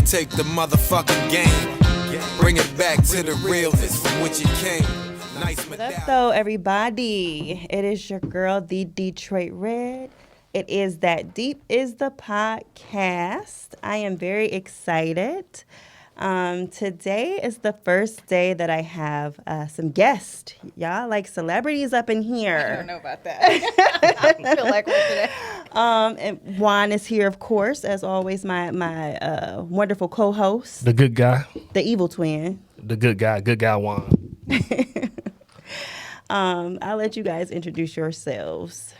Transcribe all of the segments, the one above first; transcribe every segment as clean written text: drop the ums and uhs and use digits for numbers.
take the motherfucking game. Bring it back to the realness from which it came. Nice What's up, though, everybody? It is your girl, the Detroit Red. It is That Deep is the podcast. I am very excited. Today is the first day that I have some guests. Y'all like celebrities up in here. I don't know about that. I feel like one today. And Juan is here, of course, as always, my wonderful co-host. The good guy. The evil twin. The good Guy Juan. I'll let you guys introduce yourselves.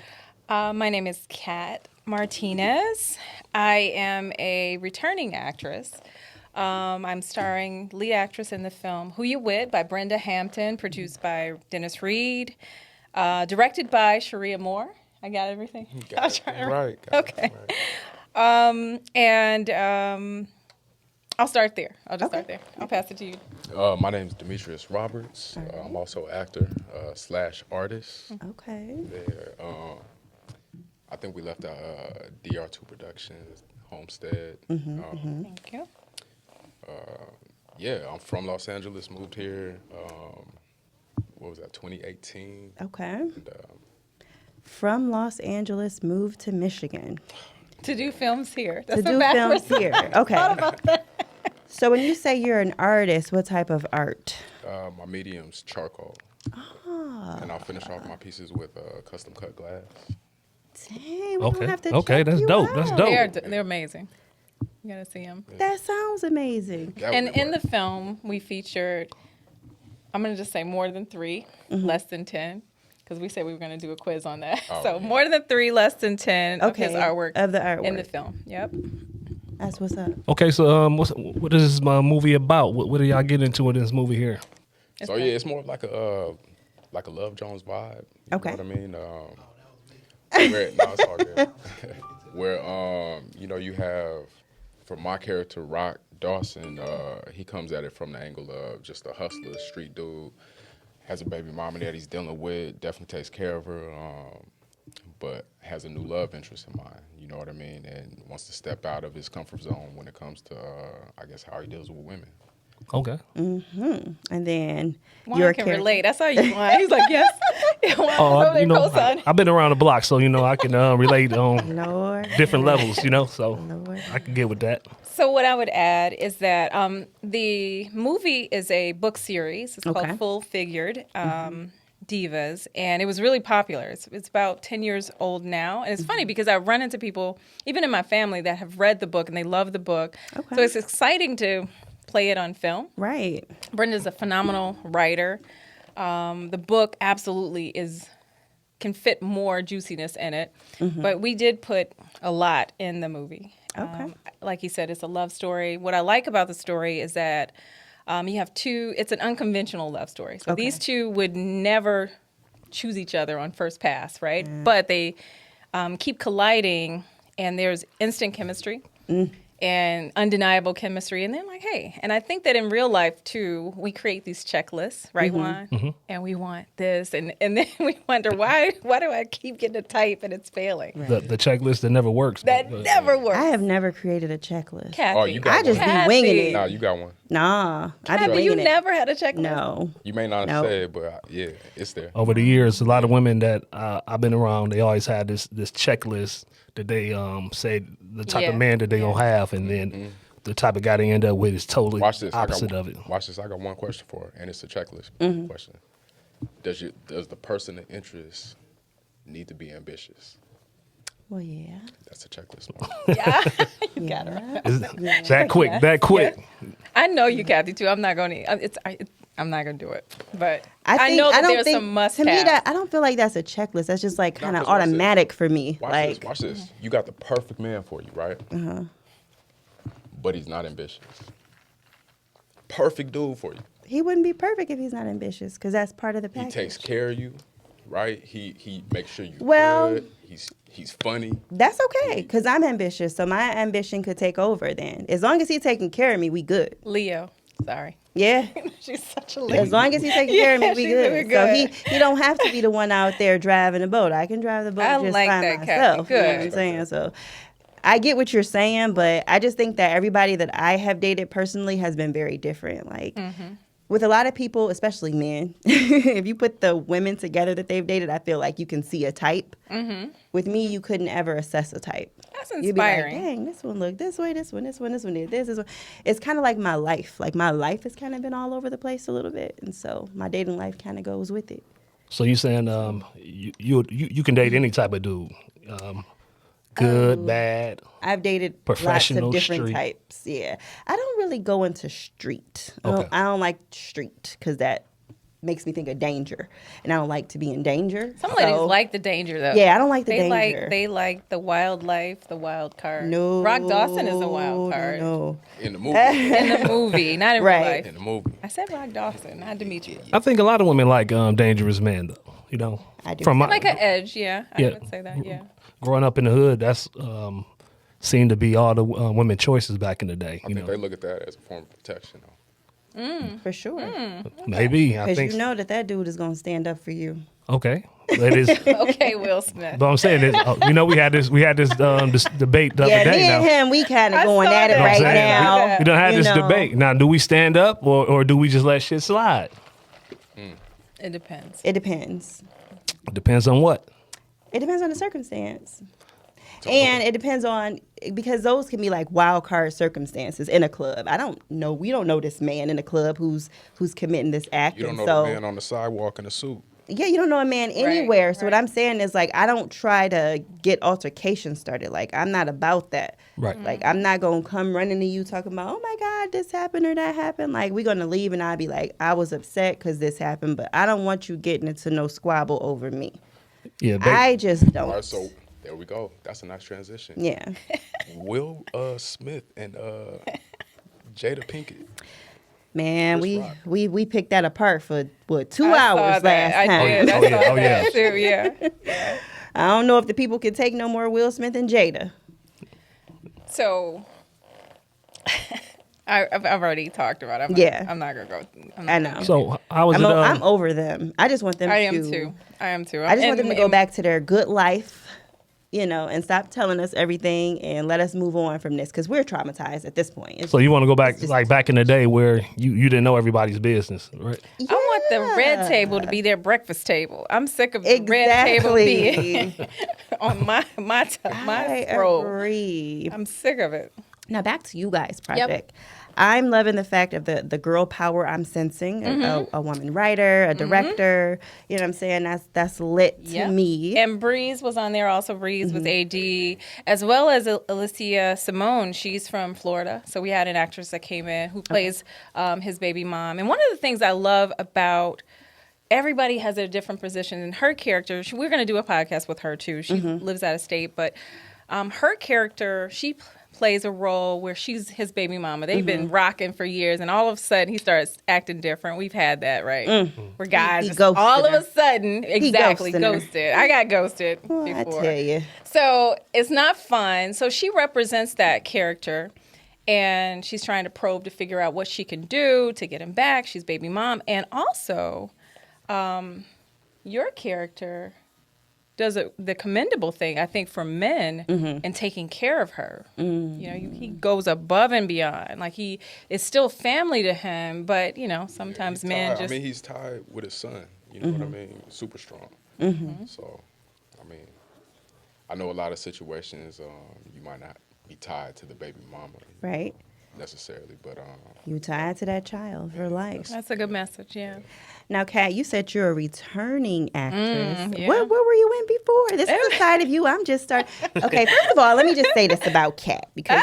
My name is Kat Martinez. I am a returning actress. I'm starring lead actress in the film Ya Wit by Brenda Hampton, produced by Dennis Reed, directed by Cheri Amor. I got everything? Got it right. Okay. Right. I'll start there. I'll just start there. I'll pass it to you. My name is Demetrius Roberts. I'm also actor / artist. Okay. There. I think we left out DR2 Productions, Homestead. Thank you. Yeah, I'm from Los Angeles, moved here, what was that, 2018. Okay. And, From Los Angeles, moved to Michigan. To do films here. That's To do films here. Okay. So when you say you're an artist, what type of art? my medium's charcoal. And I'll finish off my pieces with custom cut glass. Dang, we Okay. don't have to Okay, check that's you dope. out. That's dope. They're amazing. You gotta see them. That sounds amazing. That And would in the work. film, we featured, I'm going to just say more than 3, less than 10, because we said we were going to do a quiz on that. Oh, So yeah. more than 3, less than 10 of his Okay, artwork of the artwork. in the film. Yep. That's what's up. Okay, so what is this movie about? What do y'all get into in this movie here? So yeah, it's more like a Love Jones vibe. You Okay. know what I mean? Where, no, it's all good. Where you have, for my character, Rock Dawson, he comes at it from the angle of just a hustler, street dude, has a baby mama that he's dealing with, definitely takes care of her, but has a new love interest in mind. You know what I mean? And wants to step out of his comfort zone when it comes to, I guess, how he deals with women. Okay. And then Juan your can character. relate. I saw you, Juan. He's like, yes. Juan, I've been around the block, so I can relate on Lord. different levels, so Lord. I can get with that. So what I would add is that the movie is a book series. It's Okay. called Full Figured Divas, and it was really popular. It's about 10 years old now, and it's funny because I run into people, even in my family, that have read the book and they love the book. Okay. So it's exciting to play it on film. Right. Brenda's a phenomenal writer. The book absolutely can fit more juiciness in it, but we did put a lot in the movie. Okay. Like you said, it's a love story. What I like about the story is that you have it's an unconventional love story. So these two would never choose each other on first pass, right? But they keep colliding, and there's instant chemistry. And undeniable chemistry, and then like, hey, and I think that in real life too, we create these checklists, right, Juan? And we want this, and then we wonder why do I keep getting a type and it's failing? The checklist that never works. That never works. I have never created a checklist. Kathy. Oh, you got I just one. be winging it. Nah, you got one. Nah, I be Kathy, winging you it. never had a checklist? No. You may not Nope. say it, but yeah, it's there. Over the years, a lot of women that I've been around, they always had this checklist that they say the type of man that they gonna have, and then the type of guy they end up with is totally Watch this. opposite of it. Watch this. I got one question for her, and it's a checklist question. Does the person of interest need to be ambitious? Well, yeah. That's a checklist. Yeah, you got it right. Is that quick? That quick? I know you, Kathy, too. I'm not going to. I'm not going to do it, but I know that don't there's think, some must to me, have. I don't feel like that's a checklist. That's just like kind of 'cause watch this. automatic for me. Watch like, this. Watch this. You got the perfect man for you, right? But he's not ambitious. Perfect dude for you. he wouldn't be perfect if he's not ambitious, because that's part of the He package. takes care of you, right? He makes sure you're Well- good. He's funny. That's okay, because I'm ambitious, so my ambition could take over then. As long as he's taking care of me, we good. Leo. Sorry. Yeah. She's such a lady. As long as he's taking care of me, we she's good. doing So good. he don't have to be the one out there driving the boat. I can drive the boat I just like by that, Kathy. myself. You know what Good. I'm saying? So I get what you're saying, but I just think that everybody that I have dated personally has been very different. Like, with a lot of people, especially men, if you put the women together that they've dated, I feel like you can see a type. With me, you couldn't ever assess a type. That's You'd be like, inspiring. dang, this one look this way, this one did this one. It's kind of like my life. Like, my life has kind of been all over the place a little bit, and so my dating life kind of goes with it. So you saying you can date any type of dude, good, bad. I've dated lots Professional, of different street. types. Yeah, I don't really go into street. Okay. I don't like street because that makes me think of danger, and I don't like to be in danger. Some ladies So, like the danger, though. Yeah, I don't like the they danger. They like the wildlife, the wild card. No, Rock Dawson is a wild card. No, In the movie. In the movie, not in real Right. life. In the movie. I said Rock Dawson, not Demetrius. I think a lot of women like dangerous men, though. You know, I do. from my Like an edge, yeah. I Yeah. would say that, yeah. growing up in the hood, that's seemed to be all the women choices back in the day. I You think know, they look at that as a form of protection, though. for sure. maybe I Because think you know that dude is gonna stand up for you. okay. It is, Okay, Will Smith. but I'm saying this. You know, we had this this debate the Yeah, other day. me and Now him, we kind of I going saw at it that. You know what I'm right saying? now. We done had you this know. debate. Now, do we stand up or do we just let shit slide? It depends. It depends. Depends on what. It depends on the circumstance. And it depends on, because those can be like wild card circumstances in a club. I don't know. We don't know this man in the club who's committing this act. You don't know and so, the man on the sidewalk in a suit. yeah, you don't know a man anywhere. So what I'm saying is, like, I don't try to get altercations started. Like, I'm not about that. Right. Like, I'm not going to come running to you talking about, oh my God, this happened or that happened. Like, we're going to leave and I'll be like, I was upset because this happened, but I don't want you getting into no squabble over me. Yeah, I just don't. All right, so there we go. That's a nice transition. Yeah. Will Smith and Jada Pinkett. Man, Chris Rock. we picked that apart for what 2 I saw hours that. last I time. did. I Oh, yeah. saw Oh, yeah. that too, yeah. I don't know if the people can take no more Will Smith and Jada. So, I've already talked about it. Yeah. I'm not going to go. I know. So how was I'm over them. I just want them I to. am too. I am too. I just want them to go back to their good life, you know, and stop telling us everything and let us move on from this because we're traumatized at this point. It's So you want to go back, It's just- like back in the day where you didn't know everybody's business, right? I want the red table to be their breakfast table. I'm sick of the red table Exactly. being on my I roll. agree. I'm sick of it. Now back to you guys' project. I'm loving the fact of the girl power I'm sensing. A woman writer, a director. You know what I'm saying? That's lit to Yep. me. And Breeze was on there also. Breeze with AD, as well as Alicia Simone. She's from Florida. So we had an actress that came in who plays his baby mom. And one of the things I love about everybody has a different position. And her character, we're going to do a podcast with her too. She lives out of state. But her character, she plays a role where she's his baby mama. They've been rocking for years, and all of a sudden he starts acting different. We've had that, right? Where guys He just ghosted all of her. a sudden, exactly, ghosted her. ghosted. I got ghosted Well, I before. tell you. So it's not fun. So she represents that character, and she's trying to probe to figure out what she can do to get him back. She's baby mom, and also your character does the commendable thing, I think, for men in taking care of her. You know, he goes above and beyond. Like, he is still family to him, but, you know, sometimes He's men tied. just... I mean, he's tied with his son. You know what I mean? Super strong. So, I mean, I know a lot of situations you might not be tied to the baby mama Right? necessarily, but You tied to that child for life. That's a good message, yeah. Now, Kat, you said you're a returning actress. yeah. What were you in before? This is a side of you I'm just starting. Okay, first of all, let me just say this about Kat, because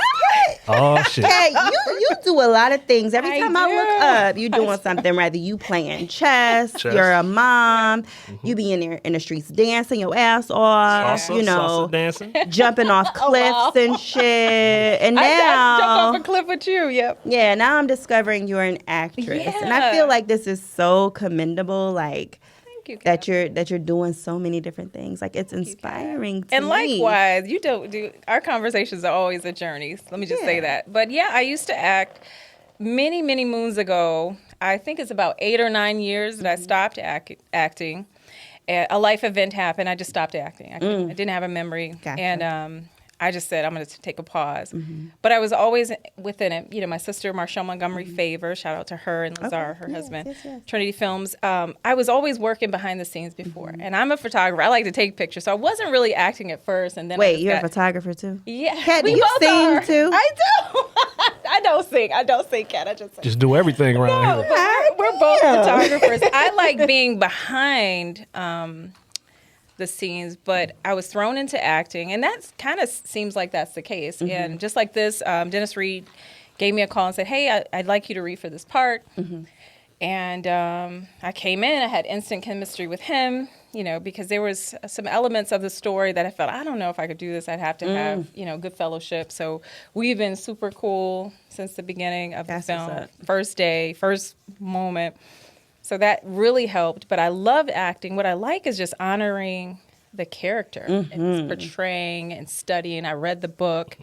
Oh shit! Kat, you do a lot of things. Every I time I look do. up, you're doing something. Rather you playing chess, you're a mom, you be in there in the streets dancing your ass off, Salsa, you know, salsa dancing. jumping off cliffs and shit. And I now, jumped off a cliff with you, yep. yeah, now I'm discovering you're an actress, and I feel Yeah. like this is so commendable. Like Thank you, that Kat. you're doing so many different things. Like it's inspiring to And me. likewise, you don't do our conversations are always a journey. Let me just say that. But yeah, I used to act many, many moons ago. I think it's about 8 or 9 years that I stopped acting. A life event happened. I just stopped acting. I didn't have a memory, Gotcha. and I just said, I'm going to take a pause. But I was always within it. You know, my sister, Marshall Montgomery Favor, shout out to her and Lazar, her husband, Trinity Films. I was always working behind the scenes before. And I'm a photographer. I like to take pictures. So I wasn't really acting at first. And then Wait, you're a photographer too? Yeah. Kat, do we you both sing are. too? I do. I don't sing, Kat. I just sing. Just do everything around No, here. but we're both photographers. I like being behind the scenes, but I was thrown into acting, and that kind of seems like that's the case. And just like this, Dennis Reed gave me a call and said, hey, I'd like you to read for this part. And I came in, I had instant chemistry with him, you know, because there was some elements of the story that I felt, I don't know if I could do this. I'd have to have, you know, good fellowship. So we've been super cool since the beginning of the film. First day, first moment. So that really helped. But I love acting. What I like is just honoring the character and portraying and studying. I read the book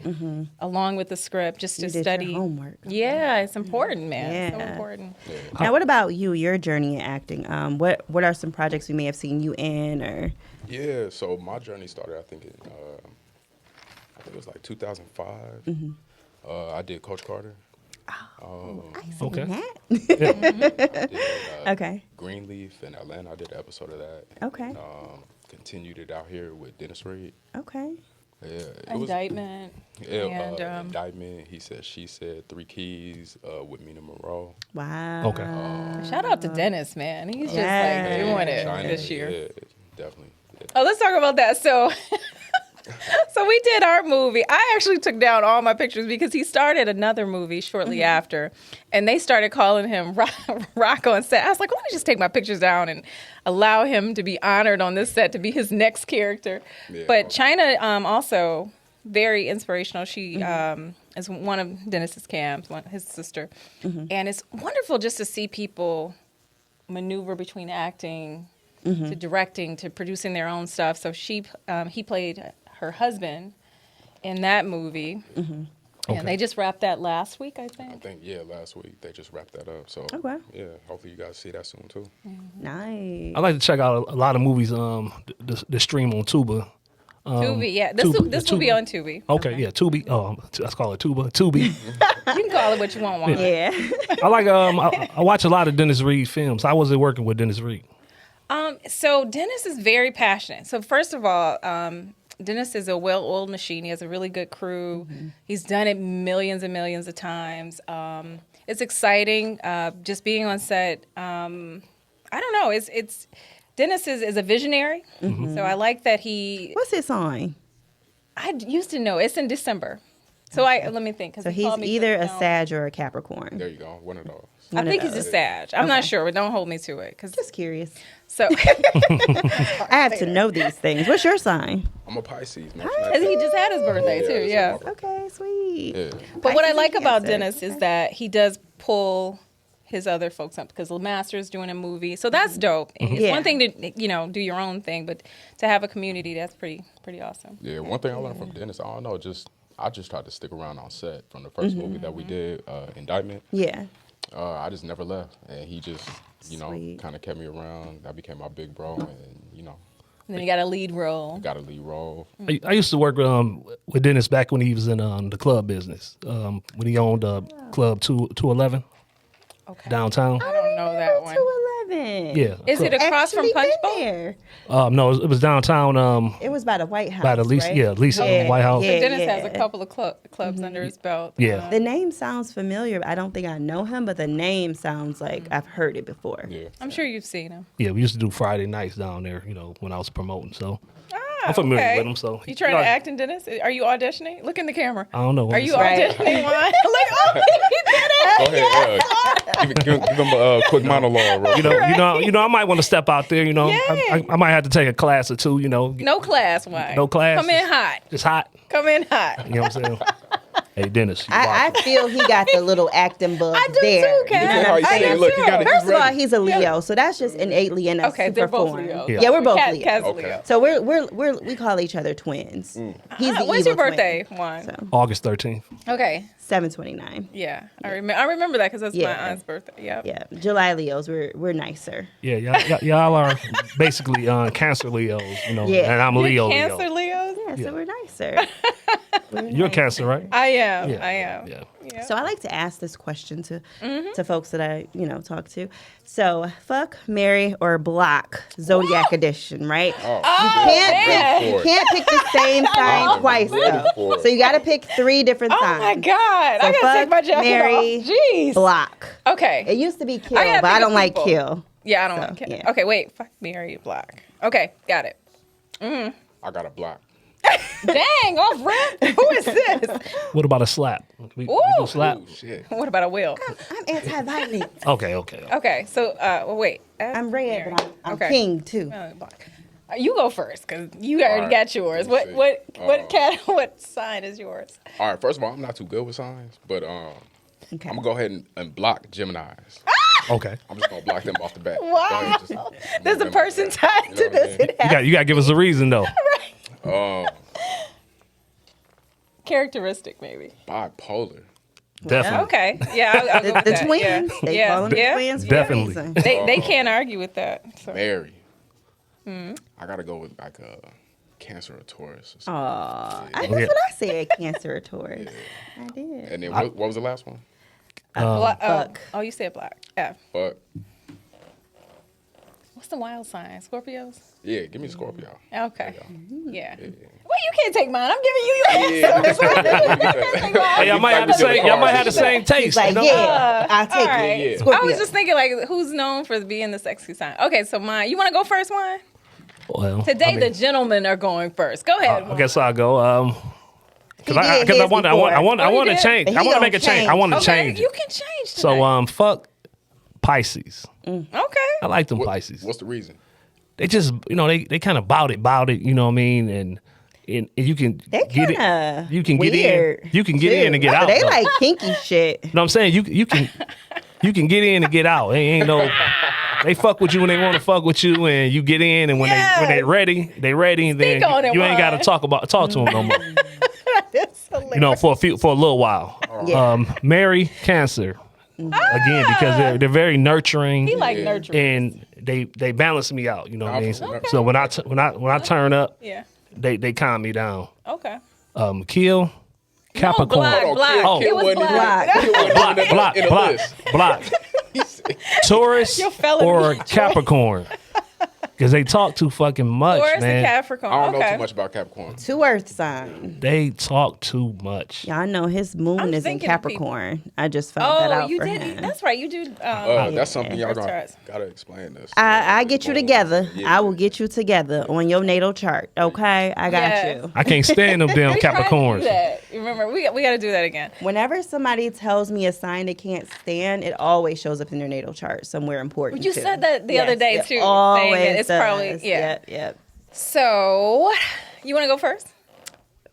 along with the script just to study. Your homework. Yeah, it's important, man. It's so important. Now, what about you? Your journey in acting? What are some projects we may have seen you in, or? Yeah, so my journey started, I think it was like 2005. I did Coach Carter. I see Okay. that. I did, Okay. Greenleaf in Atlanta. I did an episode of that. Okay. And, continued it out here with Dennis Reed. Okay. Yeah, it Indictment. was and Indictment. He said, she said, 3 Keys with Mina Monroe. Wow. Okay. shout out to Dennis, man. He's just Yes. like doing it China, this year. Yeah, definitely. Yeah. Oh, let's talk about that. So, so we did our movie. I actually took down all my pictures because he started another movie shortly after, and they started calling him Rocco on set. I was like, why don't you just take my pictures down and allow him to be honored on this set to be his next character? Yeah. But China also very inspirational. She is one of Dennis's cams, his sister, and it's wonderful just to see people maneuver between acting to directing to producing their own stuff. So he played her husband in that movie. And they just wrapped that last week, I think. Last week they just wrapped that up. So Okay. yeah, hopefully you guys see that soon too. Nice. I like to check out a lot of movies. The stream on Tuba. Tubi, yeah. Tubi, This will be on Tubi. Okay, yeah, Tubi. Oh, let's call it Tuba. Tubi. You can call it what you want, Juan. Yeah. I like. I watch a lot of Dennis Reed films. How was it working with Dennis Reed? So Dennis is very passionate. So first of all, Dennis is a well-oiled machine. He has a really good crew. He's done it millions and millions of times. It's exciting. Just being on set. I don't know. It's Dennis is a visionary. So I like that he. What's his sign? I used to know. It's in December. So let me think. So he's either a Sag or a Capricorn. There you go, one of those. I think he's a Sag. I'm not sure, but don't hold me to it. Just curious. So I have to know these things. What's your sign? I'm a Pisces. Man. he just had his birthday too. Yeah. Okay, sweet. Yeah. But what I Pisces like and about Cancer. Dennis is that he does pull his other folks up because LeMaster is doing a movie, so that's dope. It's Yeah. one thing to do your own thing, but to have a community, that's pretty awesome. Yeah, one thing I learned from Dennis, I don't know, I just tried to stick around on set from the first movie that we did, Indictment. Yeah. I just never left, and he just, Sweet. kind of kept me around. I became my big bro, and And then you got a lead role. got a lead role. I used to work with Dennis back when he was in the club business. When he owned Club 211 Okay. downtown. I don't know that one. 211. Yeah. Is it across from Actually Punch been Bowl? there. No, it was downtown. It was by the White House. By the lease, right? yeah, Lisa Yeah, White House. yeah. Dennis has a couple of clubs under his belt. Yeah. The name sounds familiar. I don't think I know him, but the name sounds like I've heard it before. Yeah. I'm sure you've seen him. Yeah, we used to do Friday nights down there. When I was promoting, so Ah, I'm familiar okay. with him. So You trying to act in Dennis? Are you auditioning? Look in the camera. I don't know. Are you Right. auditioning? Juan? Look, oh, he did it. Go ahead. Give him a quick monologue. Real I might want to step out there. Yeah. I might have to take a class or two. No class, Juan. No class. Come in hot. Just hot. Come in hot. You know what I'm saying? Hey, Dennis. You I watch it. feel he got the little acting bug I do there. too, Kat. You know how what you I'm say, saying? look, you gotta- First of all, ready. he's a Leo, so that's just innately in us Okay, to they're both perform. Leos. Yeah, we're both Leos. Kat's Okay. Leo. So we call each other twins. He's the When's evil your birthday, twin. Juan? So August 13th. Okay. 7/29. Yeah, I remember that because that's Yeah. my aunt's birthday. Yep. Yeah, July Leos. We're nicer. Yeah, y'all are basically Cancer Leos. Yeah. And I'm You're Leo. Cancer Leo. Leos? Yeah, Yeah, Yeah. so we're nicer. You're a Cancer, right? I am. Yeah. I am. Yeah. So I like to ask this question to folks that I talk to. So fuck, marry, or block Zodiac edition, right? Oh, You can't pick the same sign I'm twice ready though. for it. So you got to pick 3 different Oh signs. my God. So I gotta take my fuck, jacket marry, off. Jeez. block. Okay. It used to be kill, I gotta but I think of don't like people. kill. Yeah, I don't So, like it. yeah. Okay, wait. Fuck, marry, block. Okay, got it. I got a block. Dang, off rip. Who is this? What about a slap? We Ooh. do slap? Oh shit. What about a will? I'm anti-violence. Okay. Okay, so well, wait. I'm red, but I'm Okay. king too. Block. You go first because you already right. got yours. Let's What see. what sign is yours? All right. First of all, I'm not too good with signs, but Okay. I'm gonna go ahead and block Geminis. Okay. I'm just gonna block them off the bat. Wow. Go ahead, just There's move a them person off the bat. tied You know to what I this. mean? It has You got to give us a reason though. characteristic, maybe. Bipolar. Definitely. Okay. Yeah, I'll go with The that. twins. Yeah. They Yeah. call them Yeah. the twins. for a Definitely. reason. They can't argue with that. So. Mary. I gotta go with like a Cancer or Taurus. Or something. That's Yeah. what I said, Cancer or Taurus. I did. And then what was the last one? Fuck. Oh, you said black. Yeah. But What's the wild sign? Scorpios? yeah, give me Scorpio. Okay. Mm-hmm. Yeah. Well, you can't take mine. I'm giving you your answer. Hey, y'all might have the same taste. He's like, you know? yeah, I'll take all right. it. Yeah. Scorpio. I was just thinking, like, who's known for being the sexy sign? Okay, so mine. You want to go first, Juan? Well, Today, I mean, the gentlemen are going first. Go ahead. I guess I'll go. Because I He did his want before. to did? change. But I he want to gonna make a change. I change. want to okay, change. you it. can change. So Tonight. fuck Pisces. Okay. I like them Pisces. What's the reason? They just they kind of bout it. You know what I mean? And you can They get kinda it. You can get weird, in. You can get in and get too. out. They though. like kinky shit. You know what I'm saying? You can get in and get out. Ain't no. They fuck with you when they want to fuck with you, and you get in, and when they ready, and then on it, you ain't got to Juan. talk to them no more. That's hilarious. You know, for a little while. Yeah. Marry Cancer again because they're very nurturing. He like Yeah. nurturing. And they balance me out. You know what I mean? Okay. So when I turn up, Yeah. they calm me down. Okay. Kill Capricorn. black. Hold on, Oh. It was wasn't even- black. Kill wasn't even Block, in the block, list. block. He said- Taurus Your felony or choice. Capricorn. Because they talk too fucking much, Taurus and man. Capricorn. I don't okay. know too much about Capricorn. 2 Earth signs. They talk too much. Y'all know his moon I'm is in thinking of people. Capricorn. I just found that Oh, out you for did. him. That's right. You do. That's something y'all First charts. gotta explain this. I get you together. Yeah. I will get you together on your natal chart. Okay, I got Yes. you. I can't stand them damn We tried to do Capricorns. that. Remember, we got to do that again. Whenever somebody tells me a sign they can't stand, it always shows up in their natal chart somewhere important. You too. said that the other day, it too, saying Always that it's does. probably- yeah. Yep. So, you want to go first?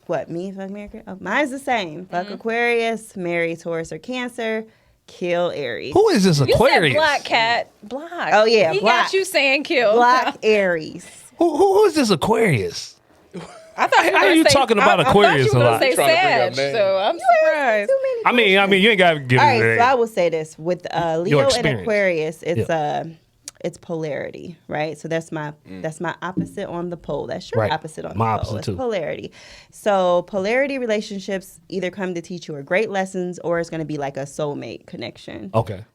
What, me? Fuck America? Oh, mine's the same. Fuck Mm-hmm. Aquarius, marry Taurus or Cancer, kill Aries. Who is this You Aquarius? said black cat. Black. Oh, yeah, He black. got you saying kill. Block Aries. Who is this Aquarius? I thought you were How gonna you say, talking about I Aquarius thought you were a gonna lot? say Trying to bring Sag, up names. so I'm surprised. Too many I mean, you ain't got to give All it right, a so I will say this with Leo and experience. Aquarius, it's polarity, right? So that's my opposite on the pole. That's your Right. opposite on My the pole. opposite It's too. polarity. So polarity relationships either come to teach you great lessons or it's going to be like a soulmate connection. Okay.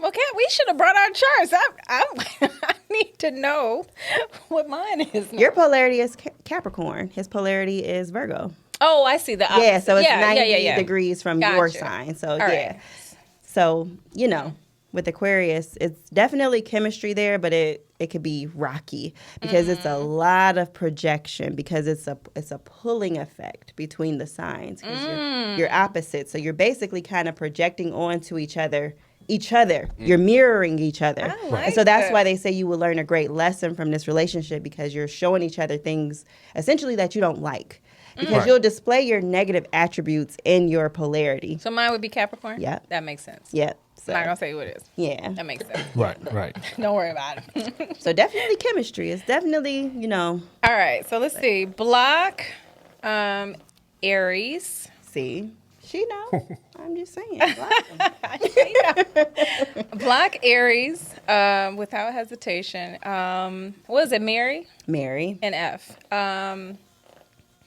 Well, we should have brought our charts. I need to know what mine is. Now. Your polarity is Capricorn. His polarity is Virgo. Oh, I see the opposite. Yeah, so it's yeah, 90 degrees from your Gotcha. sign. So All yeah. right. So, with Aquarius, it's definitely chemistry there, but it could be rocky because it's a lot of projection because it's a pulling effect between the signs because you're opposite. So you're basically kind of projecting onto each other. You're mirroring each other. I like and so that's that. why they say you will learn a great lesson from this relationship because you're showing each other things essentially that you don't like. Because Right. you'll display your negative attributes in your polarity. So mine would be Capricorn? Yeah. That makes sense. Yep. So, I'm not going to say who it is. yeah. That makes sense. Right. Don't worry about it. So definitely chemistry. It's definitely, All right. So let's see. Block Aries. see, she know. I'm just saying. Block Aries without hesitation. What is it? Mary Mary. and F.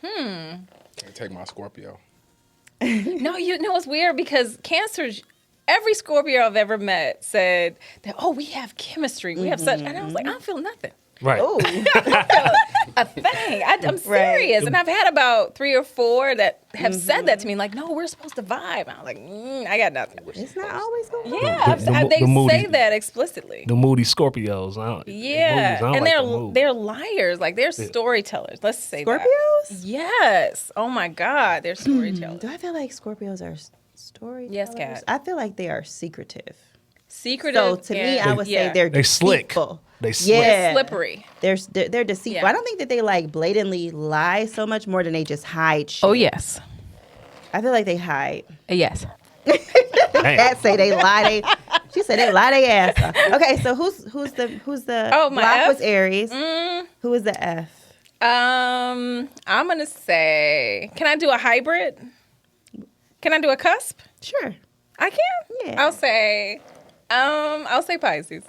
Can't take my Scorpio. No, you know it's weird because Cancers. Every Scorpio I've ever met said that, oh, we have chemistry. We have such. And I was like, I don't feel nothing. Right. Oh, A thing. I'm serious. And I've had about 3 or 4 that have said that to me, like, no, we're supposed to vibe. And I was like, I got nothing. it's not always going to Yeah, they say that explicitly. The moody Scorpios. Yeah, and they're liars. Like they're storytellers. Let's say Scorpios? that. Yes. Oh my God, they're storytellers. Do I feel like Scorpios are storytellers? Yes, Kat. I feel like they are secretive. Secretive. So to me, I would say they're They slick. deceitful. They slick. Yeah. slippery. They're deceitful. Yeah. I don't think that they like blatantly lie so much more than they just hide shit. Oh yes. I feel like they hide. Yes. Cats say they lie. She said they lie their ass off. Okay, so who's the Oh, my block F? was Aries. Who is the F? I'm gonna say, can I do a hybrid? Can I do a cusp? Sure. I can. Yeah. I'll say Pisces.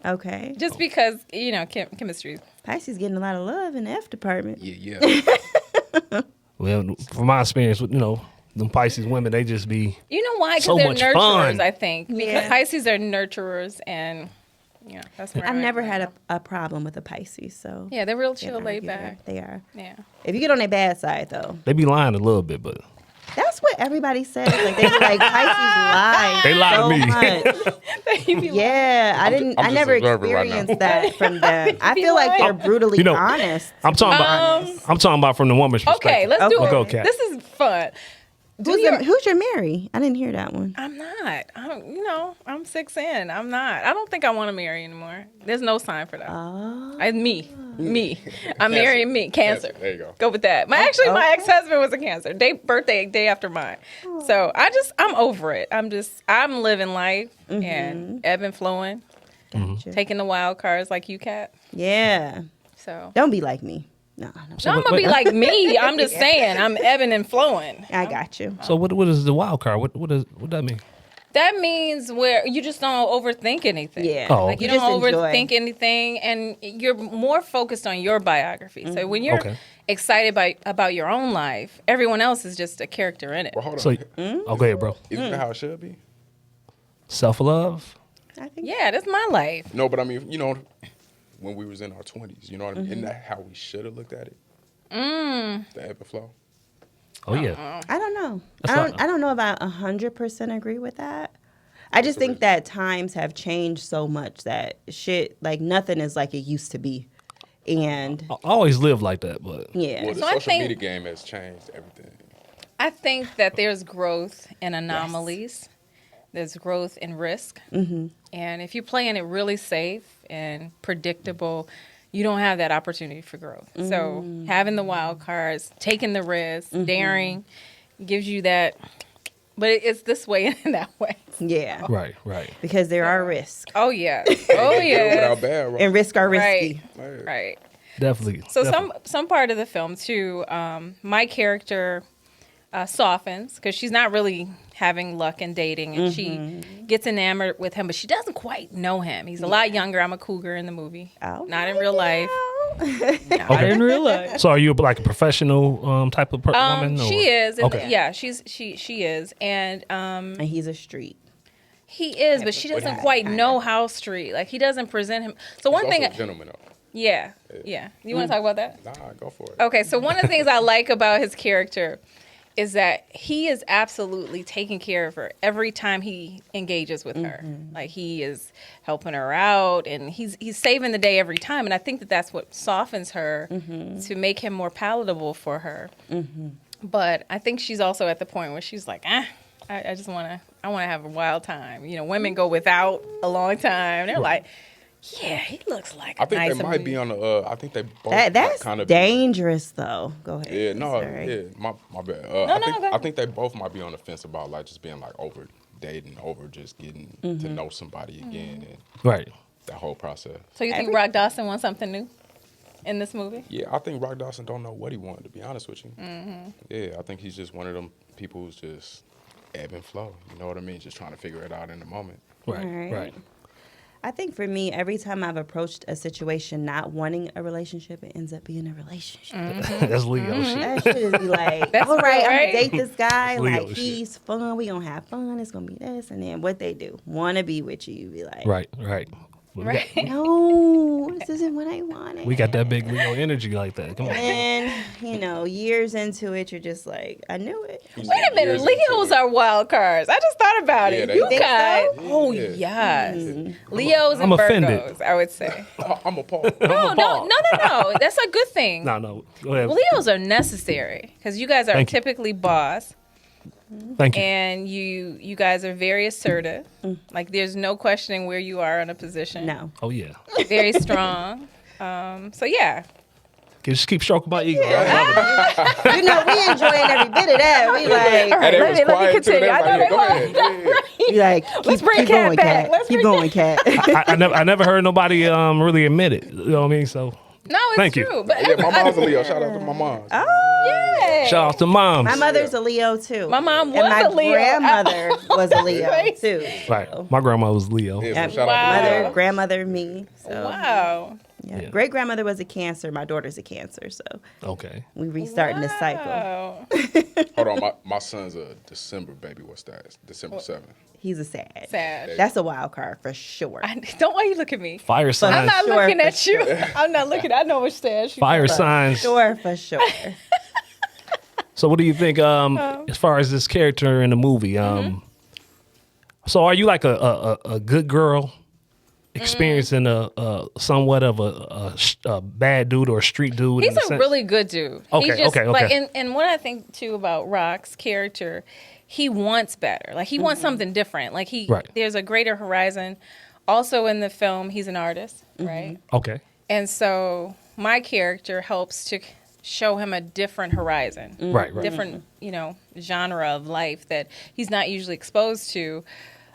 Okay. Just because chemistry. Pisces getting a lot of love in the F department. Yeah. Well, from my experience with, them Pisces women, they just be You know why? Because So they're much nurturers, fun. I think. Because Yeah. Pisces are nurturers, and that's where I've I'm never at. had a problem with a Pisces, so Yeah, they're real can't chill, laid argue there. back. They are. Yeah. If you get on their bad side, though, they be lying a little bit, but that's what everybody says. Like they be like Pisces lie. They lie to so me. Much. Yeah, I I'm never just observing right now. experienced that from them. I feel like they're brutally honest. I'm talking about from the woman's perspective. Okay, let's do Go, it. Kat. This is fun. Who's your Mary? I didn't hear that one. I'm not. I don't. I'm 6 in. I'm not. I don't think I want to marry anymore. There's no sign for that. Oh. Me. I'm marrying me. Cancer. There you go. Go with that. My ex-husband was a Cancer. Birthday day after mine. So I'm over it. I'm living life and ebb and flowing, Gotcha. taking the wild cards like you, Kat. Yeah. So don't be like me. No. no, I'm gonna be like me. I'm just saying. I'm ebbing and flowing. I got you. So what is the wild card? What that mean? That means where you just don't overthink anything. Yeah. Oh, Like you just don't enjoy. overthink anything, and you're more focused on your biography. So when you're Okay. excited about your own life, everyone else is just a character in it. Well, hold on. So, go ahead, bro. Isn't that how it should be? Self-love. I think. Yeah, that's my life. No, but I mean, when we was in our 20s, you know what I mean? Isn't that how we should have looked at it? The ebb and flow. Oh yeah. I don't know. That's I don't know about 100% agree with that. I just think that times have changed so much that shit, like nothing is like it used to be. And I always lived like that, but yeah. Well, the So I social think- media game has changed everything. I think that there's growth in anomalies. There's growth in risk. And if you're playing it really safe and predictable, you don't have that opportunity for growth. So having the wild cards, taking the risk, daring, gives you that. But it's this way and that way. Yeah. right. Because there are risks. Oh, yeah. Oh, yeah. Without bad, right? And risks are risky. Right. Definitely. So definitely. some part of the film, too, my character softens because she's not really having luck in dating, and she gets enamored with him, but she doesn't quite know him. He's a lot younger. I'm a cougar in the movie, not in real life. Not in real life. So are you like a professional type of woman? Or? She is. Okay. Yeah, she is, and And he's a street. he is, but she doesn't quite know how street. Like he doesn't present him. So one He's thing, also a gentleman, though. yeah. You want to talk about that? Nah, go for it. Okay, so one of the things I like about his character is that he is absolutely taking care of her every time he engages with her. Like he is helping her out, and he's saving the day every time. And I think that that's what softens her to make him more palatable for her. But I think she's also at the point where she's like, I just want to have a wild time. You know, women go without a long time. They're like, yeah, he looks like I think nice they might be on the. I think they both That's kind of dangerous, though. Go ahead. Yeah, no, Sorry. yeah, my bad. go I ahead. think they both might be on the fence about like just being like over dating, over just getting to know somebody again, and Right. that whole process. So you think Rock Dawson wants something new in this movie? Yeah, I think Rock Dawson don't know what he wanted, to be honest with you. Yeah, I think he's just one of them people who's just ebb and flow. You know what I mean? Just trying to figure it out in the moment. Right. Right. Right. I think for me, every time I've approached a situation not wanting a relationship, it ends up being a relationship. That's Leo shit. That shit is be like, That's all right, real, I'm right? gonna date this guy. Leo Like, shit. he's fun. We gonna have fun. It's gonna be this. And then what they do, wanna be with you. You be like, Right. Well, Right. no, this isn't what I wanted. We got that big Leo energy like that. Come on. And, years into it, you're just like, I knew it. Wait a minute, Leos are wild cards. I just thought about Yeah, it. they You are. guys, so? oh Yeah. yes, Mm-hmm. Leos I'm and offended. Virgos. I would say. I'm appalled. No. That's a good thing. No. Go ahead. Leos are necessary because you guys are Thank you. typically boss, Thank you. and you guys are very assertive. Like there's no questioning where you are in a position. No. Oh yeah. Very strong. So yeah. Just keep stroking my ego. We enjoying every bit of that. We like, All right, And it let was me quiet too. continue. They I was know like, they go ahead. Yeah. we like, Let's bring keep Cat going, back. Cat. Let's Keep bring going, Cat. I never heard nobody really admit it. You know what I mean? So No, it's Thank you. true. But Yeah, my mom's a Leo. Shout out to my mom. yeah. shout out to moms. My mother's a Leo too. My mom and was my a Leo. grandmother was a Leo Crazy. too. Right. My grandma was Leo. Yeah, Yep. so shout out Wow. to Mother, Leo. grandmother, me. So, Wow. yeah. Great grandmother was a Cancer. My daughter's a Cancer. So Okay. we restarting the cycle. Wow. Hold on, my son's a December baby. What's that? December 7th. He's a sad. Sad. That's a wild card for sure. Don't why you look at me. Fire I'm signs. not Sure, looking for at you. I'm not looking. I know which stand. Fire signs. Sure, for sure. So what do you think as far as this character in the movie? So are you like a good girl experiencing a somewhat of a bad dude or a street dude? He's in a a sense? really good dude. Okay, He just, okay. Like, and what I think too about Rock's character, he wants better. Like he wants something different. Like Right. there's a greater horizon. Also in the film, he's an artist, right? Okay. And so my character helps to show him a different horizon, Right. different, genre of life that he's not usually exposed to.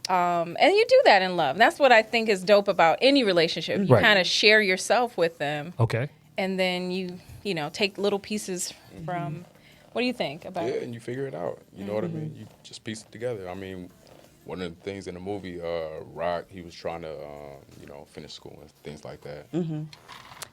And you do that in love. That's what I think is dope about any relationship. You Right. kind of share yourself with them, Okay. and then you take little pieces from. What do you think about Yeah, it? and you figure it out. You know what I mean? You just piece it together. I mean, one of the things in the movie, Rock, he was trying to, finish school and things like that.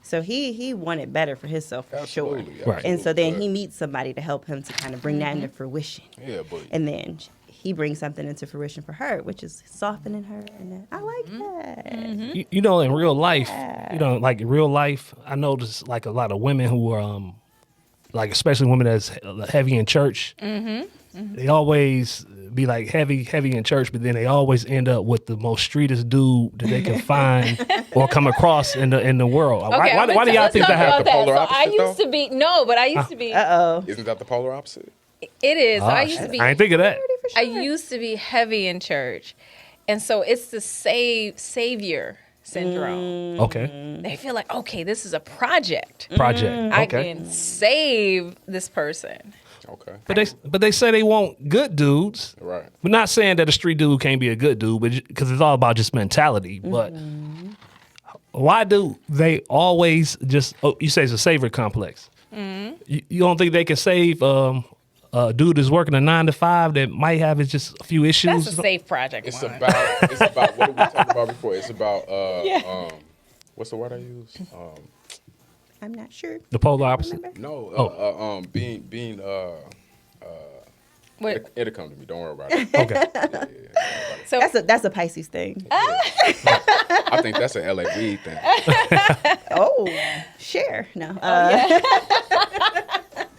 So he wanted better for himself for sure. Absolutely, Right. And so then but- he meets somebody to help him to kind of bring that into fruition. Yeah, but And then he brings something into fruition for her, which is softening her. And I like that. You know, in real life, like in real life, I notice like a lot of women who are, like especially women that's heavy in church. They always be like heavy in church, but then they always end up with the most streetest dude that they can find or come across in the world. Okay, Why do y'all let's think talk that about happens? Polar So I opposite, used to be but I used to be. Uh-oh. isn't that the polar opposite? It is. So I Ah, used to be. I ain't think of that. I used to be heavy in church, and so it's the savior syndrome. Okay. They feel like, okay, this is a project. Project. I Okay. can save this person. Okay. But they say they want good dudes. Right. We're not saying that a street dude can't be a good dude, but because it's all about just mentality. But why do they always just? Oh, you say it's a savior complex. You don't think they can save a dude that's working a 9 to 5 that might have just a few issues? That's a safe project. It's Juan. about what did we talk about before? It's about what's the word I use? I'm not sure. The polar opposite. No, being What- it'll come to me. Don't worry about it. Okay. So That's a Pisces thing. I think that's an LA weed thing. Oh, share. No.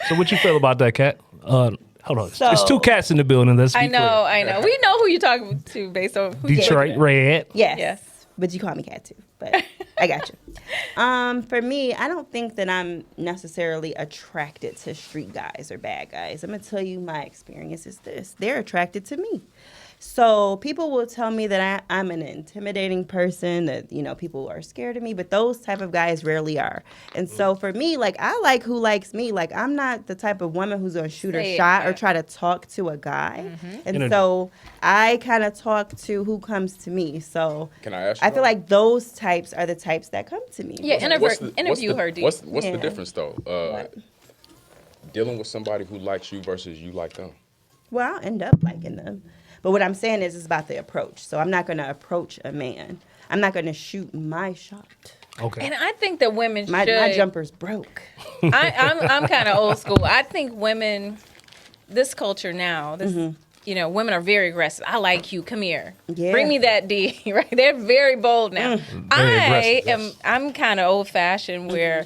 So what you feel about that, Cat? Hold on. So- It's two cats in the building. Let's be I know. We know who you're talking to based on who clear. Detroit Red. Yes. Yes. But you call me Cat too. But I got you. For me, I don't think that I'm necessarily attracted to street guys or bad guys. I'm gonna tell you my experience is this. They're attracted to me. So people will tell me that I'm an intimidating person, that, people are scared of me, but those type of guys rarely are. And so for me, like, I like who likes me. Like, I'm not the type of woman who's going to shoot Say a it, shot or yeah. try to talk to a guy. And Energy. so I kind of talk to who comes to me. So Can I ask you? I feel like those types are the types that come to me. Yeah, What's interview her. D. What's the Yeah. difference though? Dealing with somebody who likes you versus you like them. Well, I'll end up liking them. But what I'm saying is, it's about the approach. So I'm not going to approach a man. I'm not going to shoot my shot. Okay. And I think that women My should. jumper's broke. I'm kind of old school. I think women, this culture now, women are very aggressive. I like you. Come here. Yeah. Bring me that D. Right? They're very bold now. Very aggressive. I'm kind of old fashioned or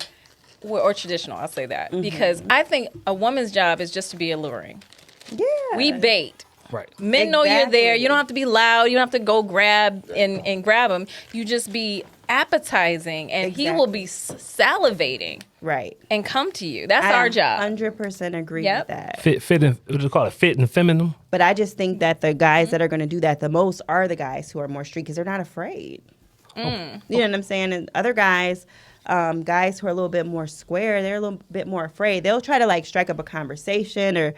traditional. I'll say that because I think a woman's job is just to be alluring. Yeah. We bait. Right. Men know you're there. Exactly. You don't have to be loud. You don't have to go grab and grab him. You just be appetizing, and he will be salivating Right. and come to you. That's our job. 100% agree Yep. with that. Fit and what do you call it? Fit and feminine. But I just think that the guys that are going to do that the most are the guys who are more street because they're not afraid. You know what I'm saying? And other guys, guys who are a little bit more square, they're a little bit more afraid. They'll try to like strike up a conversation or,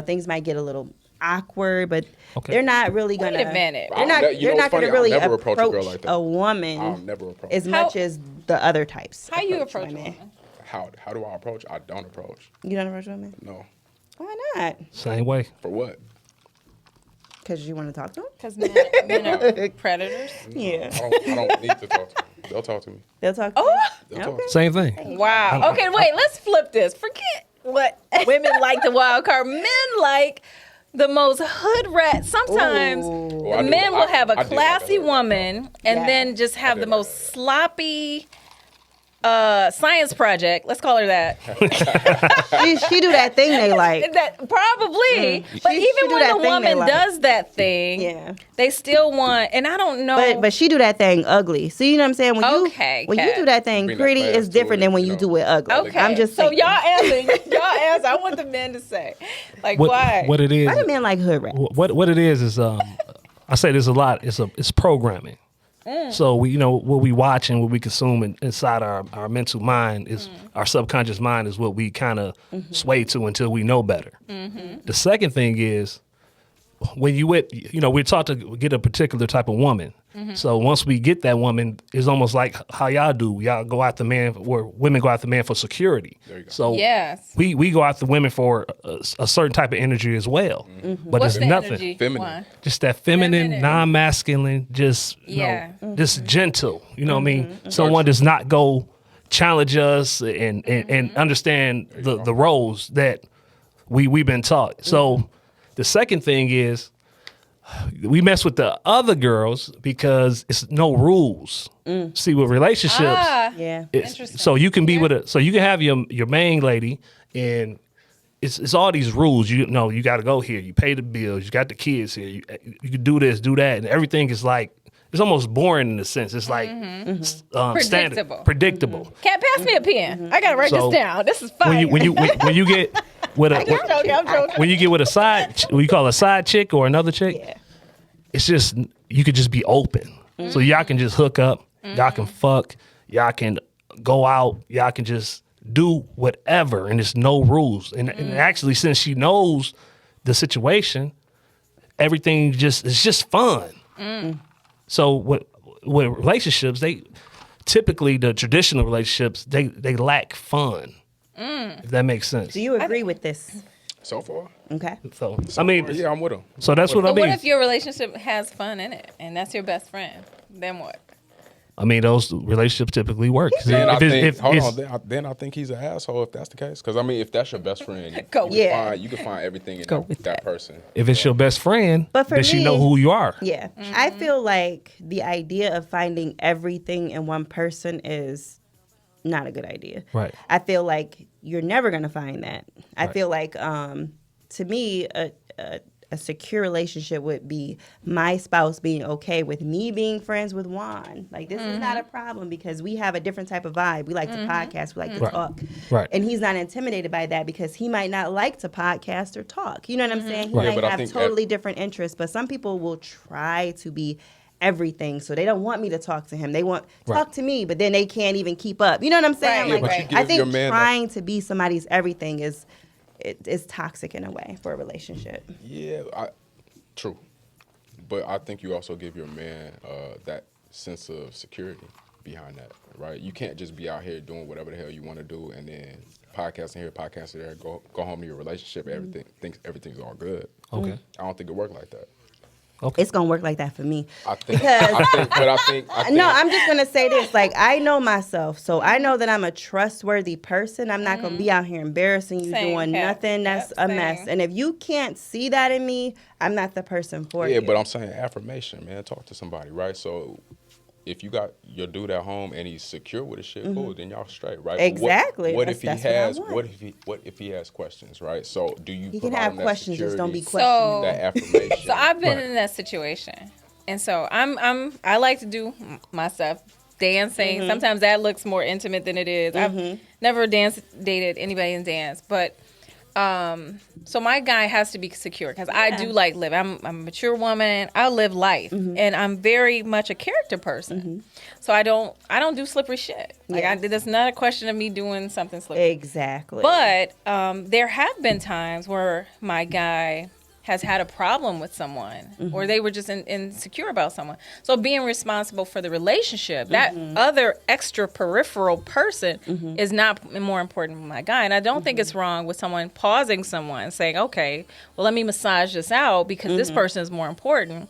things might get a little awkward, but they're not really going to. Wait a minute. They're not going to really I'll never approach a girl like that. a I'll woman never approach. as much as the other types. How you approach a women. woman? How do I approach? I don't approach. You don't approach women? No. Why not? Same way. For what? Because you want to talk to them? Because men are predators. Yeah. I don't need to talk to them. They'll talk to me. They'll talk to Oh, They'll talk. Same thing. wow. Okay, wait. Let's flip this. Forget what women like the wild card. Men like the most hood rat. Sometimes Ooh. I do. men will have a I do like classy a hood rat. woman and Yeah. then just have do the like most sloppy science project. Let's call her that. she do that thing they like. That probably. But She even do when that the thing they woman like. does that thing, Yeah. they still want. And I don't know. But she do that thing ugly. So you know what I'm saying? When Okay, when you Kat. do that thing Bring that pretty, class it's to different it, than when you you know. do it ugly. Okay. I'm just so saying. y'all answer. I want the men to say, like, why? What it is? Why do men like hood rats? What it is I say there's a lot. It's programming. So we what we watch and what we consume inside our mental mind is our subconscious mind is what we kind of sway to until we know better. The second thing is when we're taught to get a particular type of woman. So once we get that woman, it's almost like how y'all do. Y'all go after men, or women go after men for security. There you go. So Yes. we go after women for a certain type of energy as well. But What's it's the nothing. energy? Feminine. Why? Just that feminine, Feminine. non-masculine, just just gentle. You know what I mean? Someone does not go challenge us and understand the roles that we've been taught. So the second thing is we mess with the other girls because it's no rules. See, with relationships, Yeah. Interesting. so you can be so you can have your main lady and it's all these rules. You got to go here. You pay the bills. You got the kids here. You can do this, do that, and everything is like it's almost boring in a sense. It's like standard, predictable. Cat, pass me a pen. I gotta write So, this down. This is fire. When you get with I'm joking. when you get with a side, what you call a side chick or another chick, Yeah. it's just you could just be open. So y'all can just hook up, y'all can fuck, y'all can go out, y'all can just do whatever, and there's no rules. And actually, since she knows the situation, everything it's just fun. So with relationships, they typically the traditional relationships they lack fun. If that makes sense. Do you agree with this? So far. Okay. So I mean, Yeah, I'm with them. so that's what I But mean. what if your relationship has fun in it and that's your best friend? Then what? I mean, those relationships typically work. Then I If it's- think, if hold it's- on. Then I think he's an asshole if that's the case. Because I mean, if that's your best friend, Go. you can find everything in with that person. If it's your best friend, But for then she me- know who you are. Yeah. I feel like the idea of finding everything in one person is not a good idea. Right. I feel like you're never going to find that. I feel like, to me, a secure relationship would be my spouse being okay with me being friends with Juan. Like, this is not a problem because we have a different type of vibe. We like to podcast. We like to Right. talk. Right. And he's not intimidated by that because he might not like to podcast or talk. You know what I'm saying? He Right. might But I have think totally different interests. But some people will try to be everything. So they don't want me to talk to him. They want talk to me, but then they can't even keep up. You know what I'm saying? Right. Yeah, Like, but you give I think your man trying to be somebody's everything is toxic in a way for a relationship. Yeah, true. But I think you also give your man that sense of security behind that, right? You can't just be out here doing whatever the hell you want to do and then podcasting here, podcasting there, go home to your relationship, everything thinks everything's all good. Okay. I don't think it works like that. Okay. It's gonna work like that for me. I think. No, I'm just gonna say this. Like, I know myself, so I know that I'm a trustworthy person. I'm not gonna be out here embarrassing you, Same, doing Kat. nothing that's Yep, a same. mess. And if you can't see that in me, I'm not the person for you. Yeah, but I'm saying affirmation, man. Talk to somebody, right? So if you got your dude at home and he's secure with his shit, cool, then y'all straight, right? But Exactly. What if he That's what I has? want. What if he has questions, right? So do you? You can provide have him that questions, just don't be security, questioning. that affirmation. So I've been Right. in that situation, and so I like to do my stuff, dancing. Sometimes that looks more intimate than it is. I've never dated anybody in dance, but so my guy has to be secure because I do like live. I'm a mature woman. I live life, and I'm very much a character person. So I don't do slippery shit. Like that's not a question of me doing something slippery. Exactly. But there have been times where my guy has had a problem with someone or they were just insecure about someone. So being responsible for the relationship, that other extra peripheral person is not more important than my guy. And I don't think it's wrong with someone pausing someone saying, okay, well, let me massage this out because this person is more important.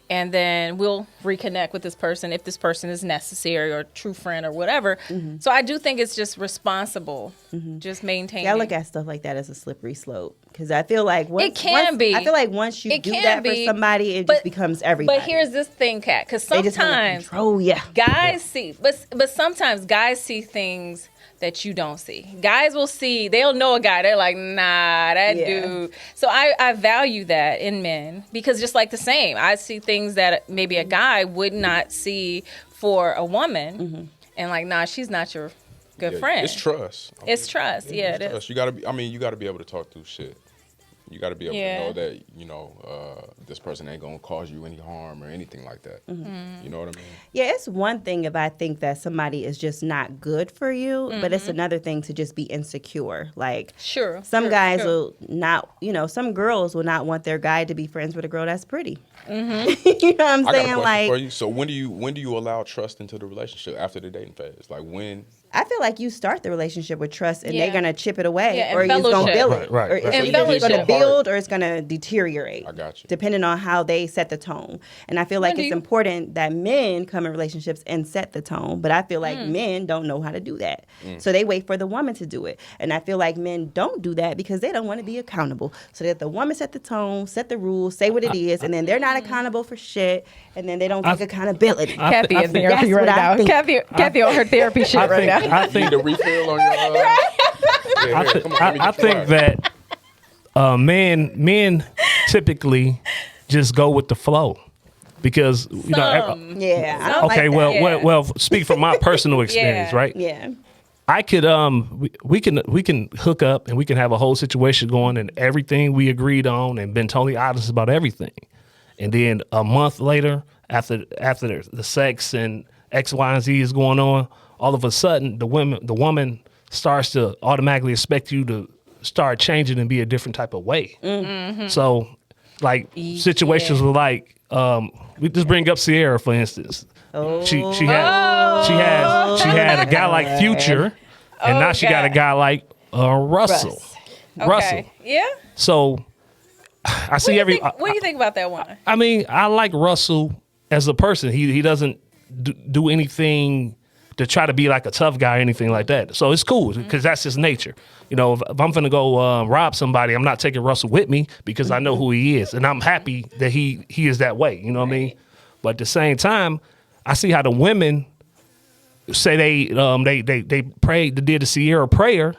And then we'll reconnect with this person if this person is necessary or a true friend or whatever. So I do think it's just responsible, just maintaining. I look at stuff like that as a slippery slope because I feel like It can be. I feel like once you It do can that be, for somebody, it but- just becomes everybody. But here's this thing, Kat, because they just want to sometimes control you. guys see, but sometimes guys see things that you don't see. Guys will see, they'll know a guy. They're like, nah, that dude. So I value that in men because just like the same, I see things that maybe a guy would not see for a woman, and like, nah, she's not your good friend. It's trust. It's trust. Yeah, it is. Trust. You gotta be. I mean, you gotta be able to talk through shit. You got to be able to know that, this person ain't going to cause you any harm or anything like that. You know what I mean? Yeah, it's one thing if I think that somebody is just not good for you, but it's another thing to just be insecure. Like, some guys will not, some girls will not want their guy to be friends with a girl that's pretty. You know what I'm I got a saying? question for you. So when do you allow trust into the relationship after the dating phase? Like when? I feel like you start the relationship with trust and they're going to chip it away Yeah, or you're going to build it. Right. Or it's And either going to fellowship. build or it's going to deteriorate. I got you. Depending on how they set the tone. And I feel like it's important that men come in relationships and set the tone. But I feel like men don't know how to do that. So they wait for the woman to do it. And I feel like men don't do that because they don't want to be accountable. So that the woman set the tone, set the rules, say what it is, and then they're not accountable for shit. And then they don't take accountability. Kathy in therapy that's right what I now. think. Kathy on her therapy shit right now. I think You need a refill on your. I think that men typically just go with the flow because Yeah, I don't okay, like that. well, speak from my personal experience, right? Yeah. I could we can hook up and we can have a whole situation going and everything we agreed on and been totally honest about everything, and then a month later after the sex and X, Y, and Z is going on, all of a sudden the woman starts to automatically expect you to start changing and be a different type of way. So, like situations were like, we just bring up Sierra for instance. She had a guy like Future, and now she got a guy like Russell. Russell. Yeah. So I see What do you think about that one? I mean, I like Russell as a person. He doesn't do anything to try to be like a tough guy or anything like that. So it's cool because that's his nature. If I'm going to go rob somebody, I'm not taking Russell with me because I know who he is. And I'm happy that he is that way. You know what I mean? But at the same time, I see how the women say they prayed, did the Sierra prayer.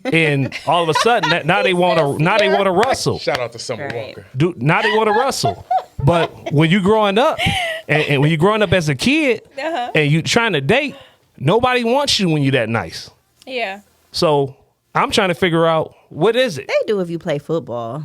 And all of a sudden, now they want to Russell. Shout out to Summer Walker. Now they want to Russell. But when you growing up, and when you growing up as a kid, and you trying to date, nobody wants you when you that nice. Yeah. So I'm trying to figure out what is it. They do if you play football.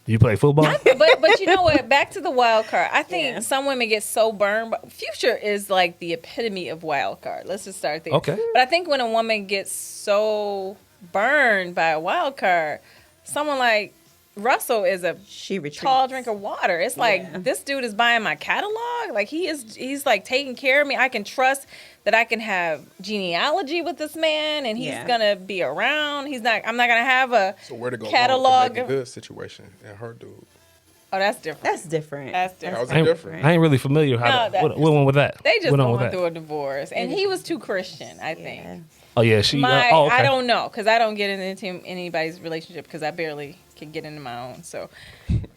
You play football? But you know what? Back to the wild card. I think some women get so burned. But Future is like the epitome of wild card. Let's just start there. Okay. But I think when a woman gets so burned by a wild card, someone like Russell is a tall drink of water. It's like this dude is buying my catalog. Like he's like taking care of me. I can trust that I can have genealogy with this man, and he's gonna be around. I'm not gonna have a So where to go catalog to make a good situation and her dude. Oh, that's different. That's different. That's different. How's I it ain't, different? I ain't really familiar how No, what went with that. They just What on going with through a divorce, and he was too Christian, I think. Yeah. Oh yeah, she. My, oh, okay. I don't know, because I don't get into anybody's relationship because I barely can get into my own. So,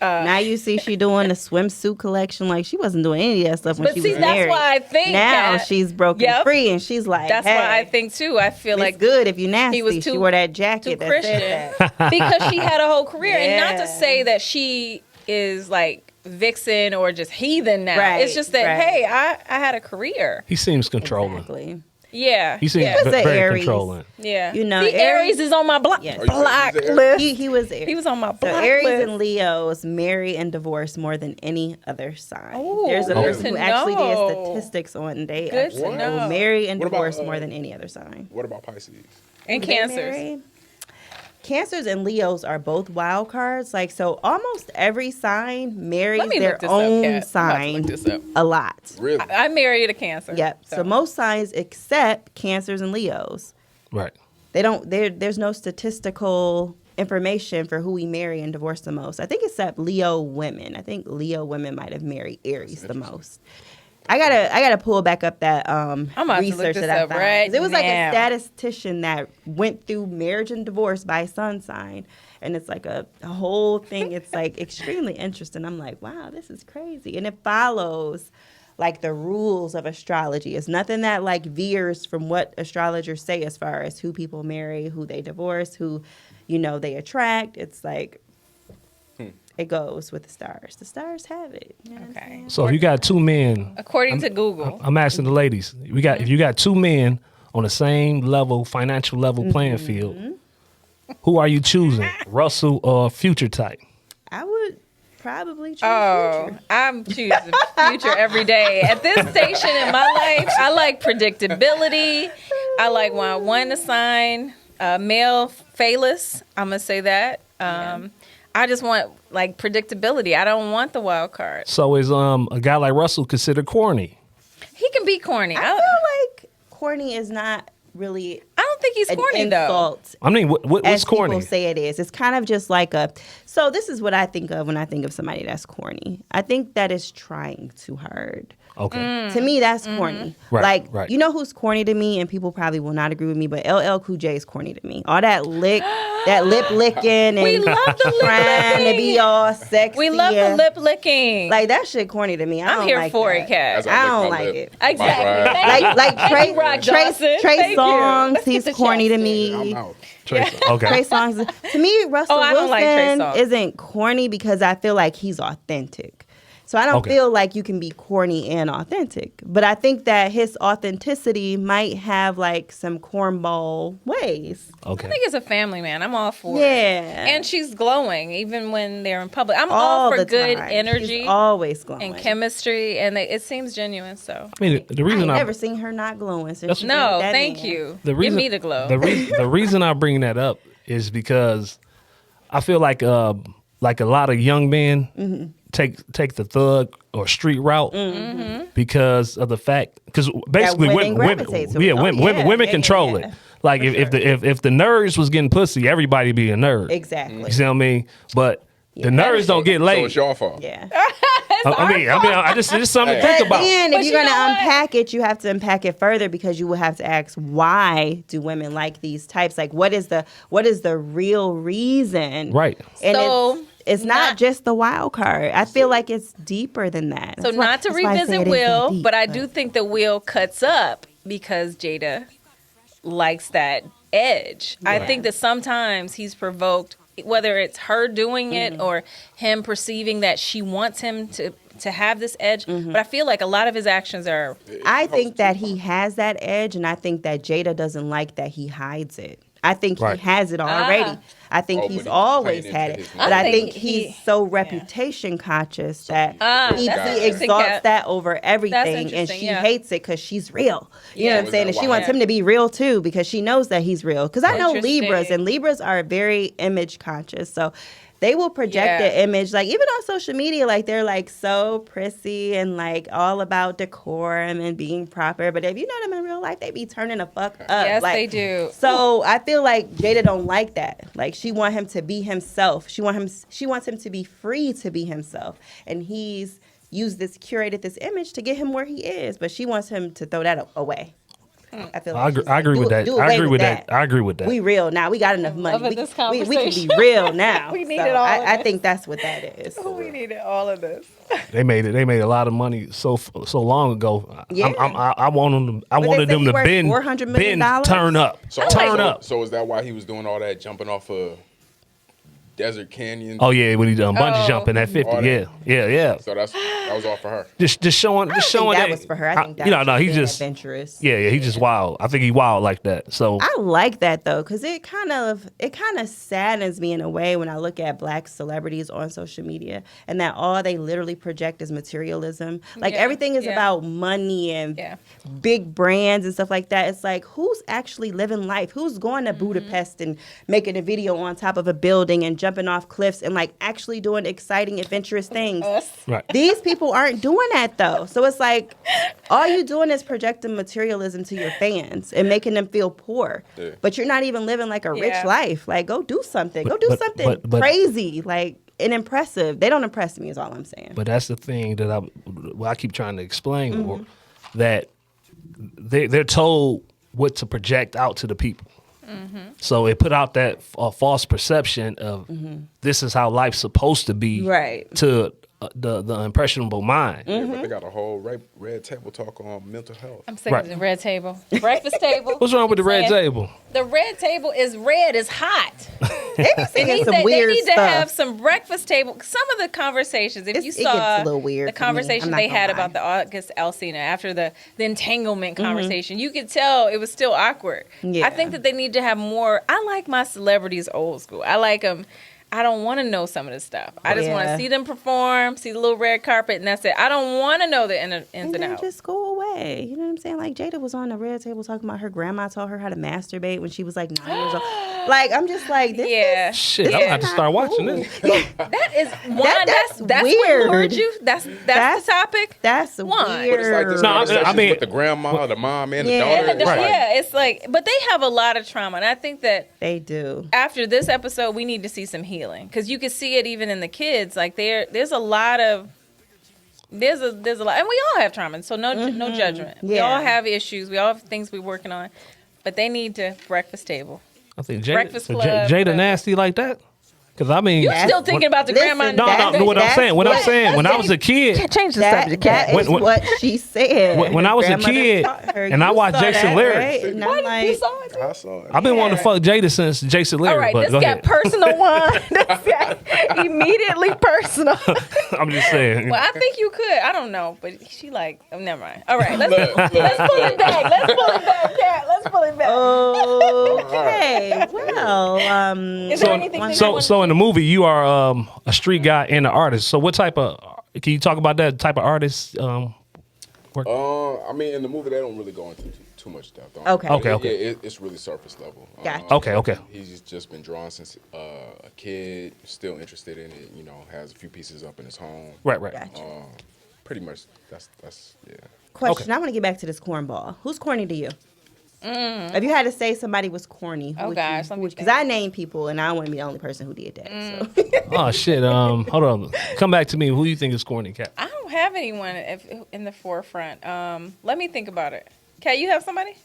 Now you see she doing the swimsuit collection. Like, she wasn't doing any of that stuff when but she see, was that's married. why I think Now Kat, she's broken Yep. free, and she's like, that's hey, why I think too. I feel it's like good if you nasty. he was she too- wore that jacket too that Christian said that. because she had a whole career, and not to Yeah. say that she is like vixen or just heathen now. Right, It's just that right. hey, I had a career. He seems controlling. Exactly. Yeah, He seems yeah. was an very Aries. controlling. Yeah, You know, the Aries is on my Yes. Oh, you said block he's an list. He was Aries. He was on my So block Aries list. and Leos marry and divorce more than any other sign. Ooh, There's a good person to who actually did know. statistics on they Good actually to What? know. will marry and What about, divorce more than any other sign. What about Pisces? And Who they cancers. marry? Cancers and Leos are both wild cards. Like, so almost every sign marries Let me their look this up, own Kat. I'm about to sign look this up. a lot. Really? I married a Cancer. Yep. So most signs except Cancers and Leos. Right. They don't. There's no statistical information for who we marry and divorce the most. I think except Leo women. I think Leo women might have married Aries the most. I gotta pull back up that about to look research this that I up found. right 'Cause it was like a now. statistician that went through marriage and divorce by sun sign, and it's like a whole thing. It's like extremely interesting. I'm like, wow, this is crazy, and it follows like the rules of astrology. It's nothing that like veers from what astrologers say as far as who people marry, who they divorce, who they attract. It's like it goes with the stars. The stars have it. You know what I'm Okay. saying? So if you got two men, According to Google. I'm asking the ladies. If you got two men on the same level, financial level playing field, who are you choosing, Russell or Future type? I would probably choose Oh, Future. I'm choosing Future every day. At this station in my life, I like predictability. I like when I want to sign male phallus. I'm gonna say that. I just want like predictability. I don't want the wild card. So is a guy like Russell considered corny? He can be corny. I I feel like corny is not really don't think he's an corny though. insult. I mean, what's As corny? people say it is. It's kind of just like so this is what I think of when I think of somebody that's corny. I think that is trying too hard. Okay. To me, that's corny. Right, Like, right. you know who's corny to me, and people probably will not agree with me, but LL Cool J is corny to me. All that lip licking and We love the lip trying to licking. be all sexy. We love the and- lip licking. Like, that shit corny to me. I I'm don't here like for that. it, Kat. As I lick don't my like lip, it. my Exactly. ride. Thank Like Thank you, Rock Johnson. Trey Thank you. Songz, Let's get he's the corny to chapstick. me. I'm out. Tracy. Okay. Trey Songz. To me, Russell Oh, I don't like Trey Wilson Songz. isn't corny because I feel like he's authentic. So I don't Okay. feel like you can be corny and authentic. But I think that his authenticity might have like some cornball ways. Okay. I think it's a family man. I'm all for it. Yeah. And she's glowing even when they're in public. I'm all All for the good time. energy She's always glowing. and chemistry, and it seems genuine. So I mean, the I reason ain't I never seen her not glowing. So That's- she no, did that thank man. you. the reason Give me the glow. The reason I bring that up is because I feel like a lot of young men take the thug or street route because of the fact because basically women gravitate to it. Oh, women yeah, control yeah. it. Like if the nerds was getting pussy, everybody be a nerd. Exactly. You see what I mean? But the nerds don't get So laid. it's your fault. Yeah. I just it's something to Hey. think about. Then But if you you're going to know what? unpack it, you have to unpack it further because you will have to ask why do women like these types? Like what is the real reason? Right. And So, it's not just the wild card. I feel like it's deeper than that. So That's why- not to that's why I say revisit it is that Will, deep, but I do think the Will cuts up because Jada likes that edge. I think that sometimes he's provoked, whether it's her doing it or him perceiving that she wants him to have this edge. But I feel like a lot of his actions are I think that he has that edge, and I think that Jada doesn't like that he hides it. I think Right. he has it already. I think Oh, but he's he's always playing had into it. his But I I think think he's he- so reputation conscious that he that's interesting, exalts Kat. that over everything, and interesting, she yeah. hates it because she's real. You know Yeah. what I'm saying? And she Yeah. wants him to be real too because she knows that he's real. Because I know Interesting. Libras, and Libras are very image conscious. So they will project Yeah. the image, like even on social media, like they're like so prissy and like all about decorum and being proper. But if you know them in real life, they be turning the fuck up. Yes, like, they do. So I feel like Jada don't like that. Like she wants him to be himself. She wants him to be free to be himself. And he's curated this image to get him where he is, but she wants him to throw that away. I feel like I agree with that. I agree with that. I agree with that. We real now. We got enough money. Loving this We can be conversation. real now. We needed all of I this. think that's what that is. We needed all of this. They made a lot of money so long ago. Yeah. I wanted say them he to worth bend $400 million? turn up. Turn up. So is that why he was doing all that jumping off of desert canyons? Oh yeah, when he done bungee jumping at 50. All that. Yeah. So that was all for her. Just showing I think that was for her. I think that was he's being just adventurous. yeah, he's just wild. I think he wild like that. So I like that though, because it kind of saddens me in a way when I look at black celebrities on social media and that all they literally project is materialism. Like Yeah, everything is yeah. about money and Yeah. big brands and stuff like that. It's like, who's actually living life? Who's going to Budapest and making a video on top of a building and jumping off cliffs and like actually doing exciting, adventurous things? right. These people aren't doing that though. So it's like all you doing is projecting materialism to your fans and making them feel poor. Yeah. But you're not even living like a rich Yeah. life. Like go do something. Go do but- something but- crazy. Like and impressive. They don't impress me is all I'm saying. But that's the thing that I keep trying to explain Mm-hmm. more, that they're told what to project out to the people. So it put out that false perception of this is how life's supposed to be, Mm-hmm. Right. to the impressionable mind. Mm-hmm. Yeah, but they got a whole red table talk on mental health. I'm sick Right. of the red table. Breakfast table. What's wrong with the red Saying, table? The red table is red. It's hot. They be saying some they weird need stuff. to have some breakfast table. Some of the conversations, if It you gets saw a little weird the for me. conversation I'm not they gonna had lie. about the August Alsina after the entanglement Mm-hmm. conversation, you could tell it was still awkward. Yeah. I think that they need to have more. I like my celebrities old school. I like them. I don't want to know some of this stuff. I just want Yeah. to see them perform, see the little red carpet, and that's it. I don't want to know the ins and and then outs. just go away. You know what I'm saying? Like Jada was on the red table talking about her grandma taught her how to masturbate when she was like 9 years old. Like I'm just like this. Yeah. Shit, I'm gonna have to start watching this. That is one. that's That's weird. what lured you. That's the topic. That's One. weird. But it's like this No, I conversation mean- with the grandma, the mom, and the Yeah. daughter. And the- It's like, Yeah, it's like, but they have a lot of trauma, and I think that They do. after this episode, we need to see some healing because you can see it even in the kids. Like there's a lot of. There's a lot, and we all have trauma, so no judgment. We Yeah. all have issues. We all have things we're working on, but they need to breakfast table. I think Breakfast Jada, Club, Jada nasty like that. Because I mean, You still thinking about the Listen, grandma? no, what I'm saying. What I'm saying. When I was a kid, Change the That is When- what she said. when I was a Grandmother kid taught her. and I You watched saw Jason that, Larry. right? And I'm What? like, You saw it? I saw it. I've been wanting to fuck Jada since Jason Larry. All right, but this go got ahead. personal one. This got immediately personal. I'm just saying. Well, I think you could. I don't know, but she like. Oh, never mind. All right, let's Look, pull it back. Let's pull it back, Kat. Let's pull it back. okay, well, Is there anything that you want- So in the movie, you are a street guy and an artist. So what type of? Can you talk about that type of artist? I mean, in the movie, they don't really go into too much depth. Okay. Okay. It's really surface level. Gotcha. Okay. He's just been drawn since a kid, still interested in it. You know, has a few pieces up in his home. Right. gotcha. Pretty much. That's yeah. Question. I want to get back to this cornball. Who's corny to you? If you had to say somebody was corny, Oh, gosh, let me because think. I named people and I don't want to be the only person who did that. So. Oh shit. Hold on. Come back to me. Who do you think is corny, Cat? I don't have anyone in the forefront. Let me think about it. Kat, you have somebody?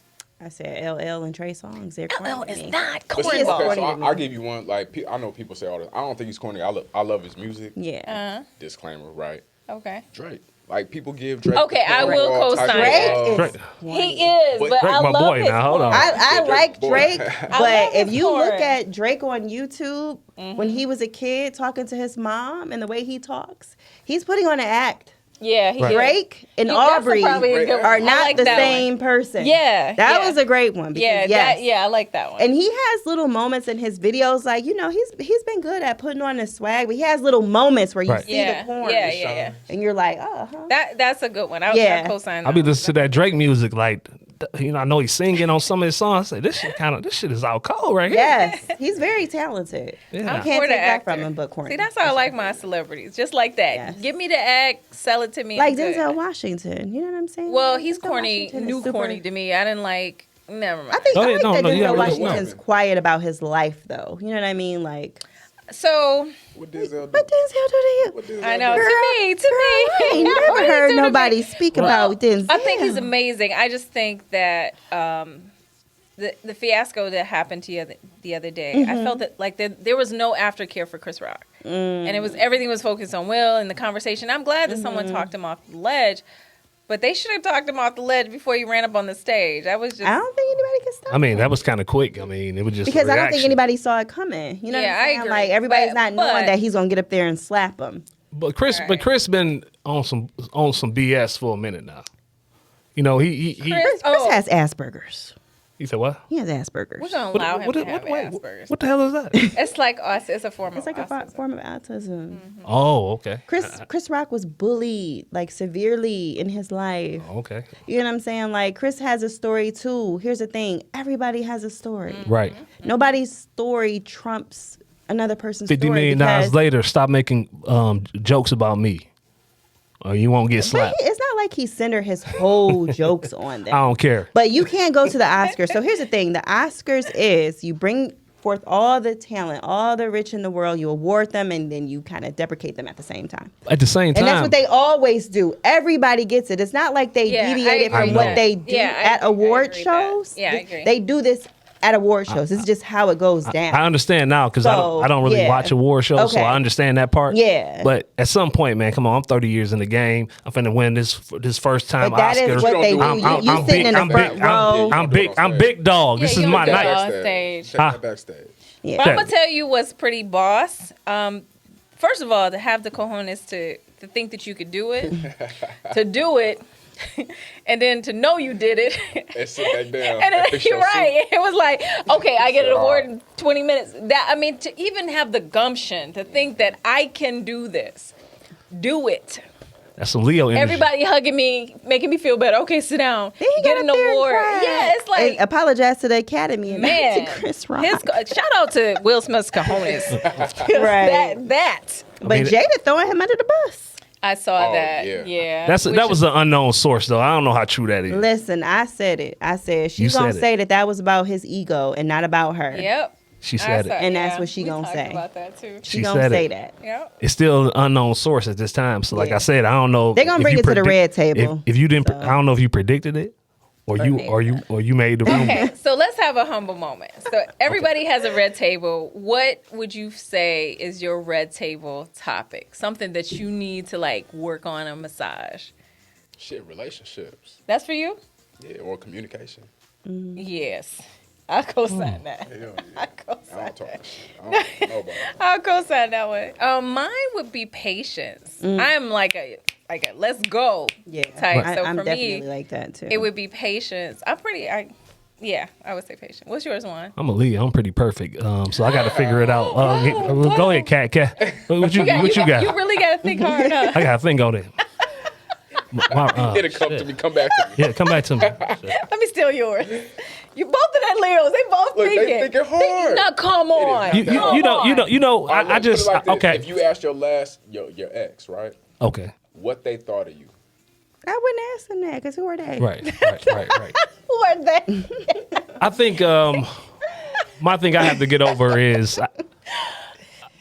I said LL and Trey Songz. They're corny. No, to it's me. not But see, He is cornball. okay, corny so to me. I'll give you one. Like, I know people say all this. I don't think he's corny. I love his music. Yeah. Disclaimer, right? Okay. Drake. Like, people give Drake. Okay, I will all type of, co-sign. Drake is. Drake. He is, But but Drake I my love boy his now. Hold on. I Yeah, like Drake, Drake, boy. but love if his you look horn. at Drake on YouTube when he was a kid talking to his mom and the way he talks, he's putting on an act. Yeah, he Right. is. Drake and Yeah, that's Aubrey probably a good one. are I not like the that one. same person. Yeah, that yeah. was a great one. Because, Yeah, I like that one. And he has little moments in his videos, like he's been good at putting on his swag, but he has little moments where you Right. see yeah, the corn, yeah. and you're like, oh, huh. That's a good one. I co-sign. I be that. listening to that Drake music. Like, I know he's singing on some of his songs. I say this shit is out cold right here. Yes, he's very talented. Yeah. I I'm can't for the take that actor. from him, but corny. See, that's how I like my celebrities, just like that. Yes. Give me the act, sell it to me. like I'm good. Denzel Washington. You know what I'm saying? Well, he's Denzel corny, Washington is new super- corny to me. I didn't like Never mind. I think Go ahead. No, that you Denzel gotta let us know. Washington's quiet about his life, though. You know what I mean? Like, So What Denzel what do? Denzel do to you? What Denzel I know do? to me. I ain't What never are you heard doing to nobody me? speak about Denzel. I think he's amazing. I just think that the fiasco that happened to the other day, I felt that like there was no aftercare for Chris Rock, and it was everything was focused on Will and the conversation. I'm glad that someone talked him off the ledge, but they should have talked him off the ledge before he ran up on the stage. I was just. I don't think anybody can stop I mean, him. that was kind of quick. I mean, it was just Because a I don't think reaction. anybody saw it coming. You know Yeah, what I'm I saying? agree. Like, everybody's not knowing But- that he's going to get up there and slap him. But Chris been on some BS for a minute now. You know, he Chris, Chris has Asperger's. he said what? He has Asperger's. we're gonna allow him to have Asperger's. What the hell is that? It's like us. It's a form It's of like a autism. form of autism. Oh, okay. Chris Rock was bullied, like, severely in his life. Okay. You know what I'm saying? Like, Chris has a story, too. Here's the thing. Everybody has a story. Right. Nobody's story trumps another person's $50 story. million because- later, stop making jokes about me, or you won't get But slapped. it's not like he centered his whole jokes on them. I don't care. But you can't go to the Oscars. So here's the thing. The Oscars is you bring forth all the talent, all the rich in the world, you award them, and then you kind of deprecate them at the same time. At the same time, And that's what they always do. Everybody gets it. It's not like they Yeah, I deviated agree from with what that. they do Yeah, I at agree. I award agree with that. shows. Yeah, I agree. They do this at award shows. It's just how it goes down. I understand now because So, I don't really yeah. watch award shows, so Okay. I understand that part. Yeah. But at some point, man, come on, I'm 30 years in the game. I'm finna win this first time But that Oscar. is what they do. I'm- You sitting in the front row. I'm big dog. Yeah, This is you my a big night. dog. On stage. Check that backstage. Yeah. But I'm gonna tell you what's pretty boss. First of all, to have the cojones to think that you could do it, to do it, and then to know you did it. And sit back down. And then, fix you're your right. suit. It was like, okay, I get an Said, award "All in 20 minutes. To even have the gumption to think that I can do this, do it. That's some Leo energy. Everybody hugging me, making me feel better. Okay, sit down. Then he Get got an up there and award. cried. Yeah, it's like, And apologize to the Academy and man, to Chris Rock. shout out to Will Smith's cojones. Right. That. But mean, Jada throwing him under the bus. I saw Oh, that. yeah. Yeah. That was an unknown source, though. I don't know how true that is. Listen, I said it. I said You she's said gonna it. say that was about his ego and not about her. Yep. She said it. And that's what she gonna talked say. about that too. She She gonna said say it. that. Yep. It's still an unknown source at this time. So, like Yeah. I said, I don't know. They gonna if bring you it to the red table. If you didn't, So. I don't know if you predicted it, or you made the rumor. Okay, so let's have a humble moment. So everybody has a red table. What would you say is your red table topic? Something that you need to like work on a massage. Shit, relationships. That's for you? Yeah, or communication. Yes. I'll co-sign that. Hell yeah. I'll I co-sign don't talk that. that shit. I don't know about it. I'll co-sign that one. Mine would be patience. I am like a let's go Yeah, type. So I'm for definitely me, like that too. it would be patience. I would say patient. What's yours, Juan? I'm a Leo. I'm pretty perfect. So I got to figure it out. Go ahead, Cat. What you got? You really got to think hard, huh? I got to think on it. It'll come to me. Come back to me. Yeah, come back to me. Let me steal yours. You both of that Leos. They both Look, thinking. they thinking hard. Now, come on. You know. All right, I let's just put it like this. okay. If you asked your ex, right, Okay. what they thought of you, I wouldn't ask them that because who are they? Right. Who are they? I think my thing I have to get over is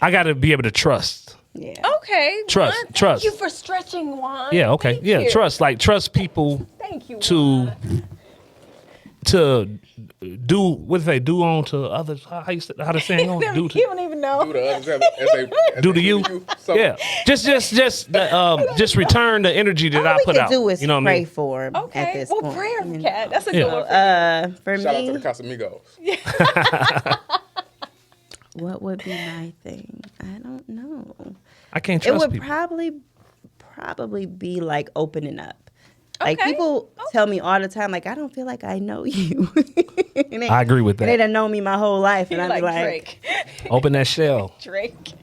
I got to be able to trust. Yeah. Okay. Trust, Juan, trust. Thank you for stretching, Juan. Yeah. Okay. Thank Yeah. you. Trust people Thank you. to do what they do on to others. How the saying Juan. goes? You don't even know. do to others as Do they to you? So, Yeah. Just return the energy that All I we put can out. do is You know what I pray mean? for him Okay. at this Well, point. prayer, you know. cat. That's a Yeah. good one. For shout out to me, the Casamigos. what would be my thing? I don't know. I can't It trust would people. probably be like opening up. Like Okay. people tell me all the time, like I don't feel like I know you. And they- I agree with And they that. done known me my whole life, and You're I'd be like like, Drake. Open that shell. Drake.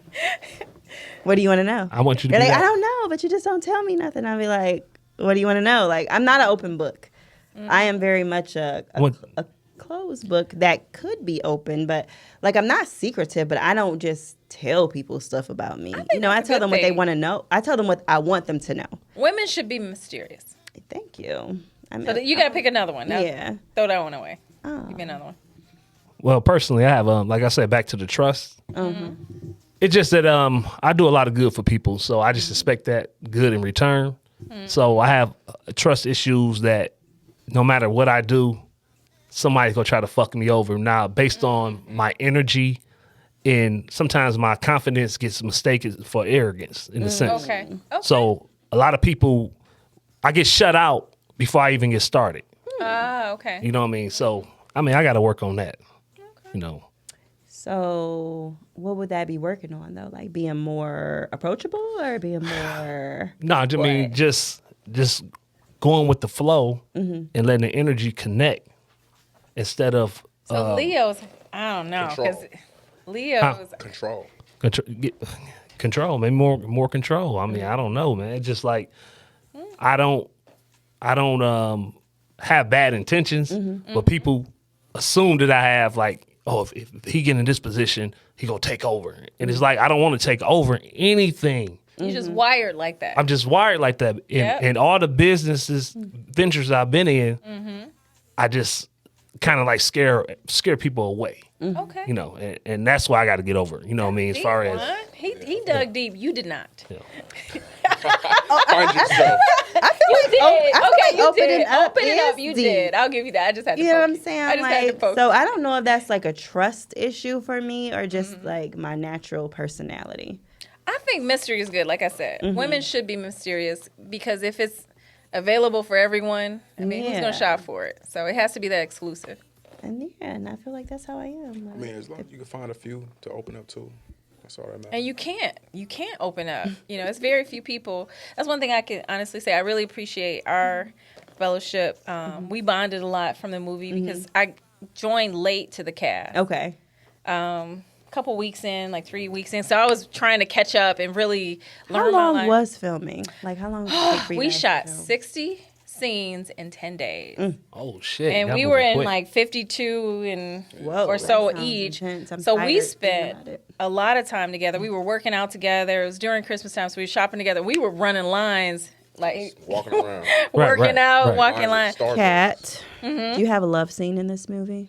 "What do you want to know?" I want you to They're be like, that. "I don't know, but you just don't tell me nothing." I'd be like, "What do you want to know?" Like I'm not an open book. I am very much a closed book that could be open, but like I'm not secretive, but I don't just tell people stuff about me. I that's a tell good them what they thing. want to know. I tell them what I want them to know. Women should be mysterious. Thank you. I mean, So you got to pick another one. Now, yeah. Throw that one away. Give me another one. Well, personally, I have, like I said, back to the trust. It's just that I do a lot of good for people, so I just expect that good in return. So I have trust issues that no matter what I do, somebody's gonna try to fuck me over. Now, based on my energy, and sometimes my confidence gets mistaken for arrogance in a sense. Okay. So a lot of people, I get shut out before I even get started. Okay. You know what I mean? So I got to work on that. You know. So what would that be working on though? Like being more approachable or being more? No, I mean just going with the flow and letting the energy connect instead of So Leo's, I don't know, because Leo's. control, maybe more control. I mean, I don't know, man. It's just like I don't have bad intentions, but people assume that I have like, oh, if he get in this position, he gonna take over. And it's like I don't want to take over anything. You're just wired like that. I'm just wired like that. And all the ventures I've been in, I just kind of like scare people away. Okay. You know, and that's why I got to get over it. You know what I mean? As far as he dug deep, you did not. Find yourself. You did. Okay, you opening did. up Open it up. is You deep. did. I'll give you that. I just had to. You know poke what I'm you. saying? I just had to Like, poke so you. I don't know if that's like a trust issue for me or just like my natural personality. I think mystery is good. Like I said, women should be mysterious because if it's available for everyone, I mean, who's gonna shop for it? So it has to be that exclusive. And I feel like that's how I am. I mean, as long as you can find a few to open up to, that's all that matters. And you can't open up. You know, it's very few people. That's one thing I can honestly say. I really appreciate our fellowship. We bonded a lot from the movie because I joined late to the cast. Okay. Couple weeks in, like 3 weeks in. So I was trying to catch up and really learn. How long my life. was filming? Like how long did it take for you We guys to shot film? 60 scenes in 10 days. oh shit, And that we moving were in quick. like 52 and Whoa, or that so sounds each. intense. I'm So we tired thinking spent about it. a lot of time together. We were working out together. It was during Christmas time, so we were shopping together. We were running lines, like Walking around. working out, right. walking Lines lines. of Starbucks. Kat, do you have a love scene in this movie?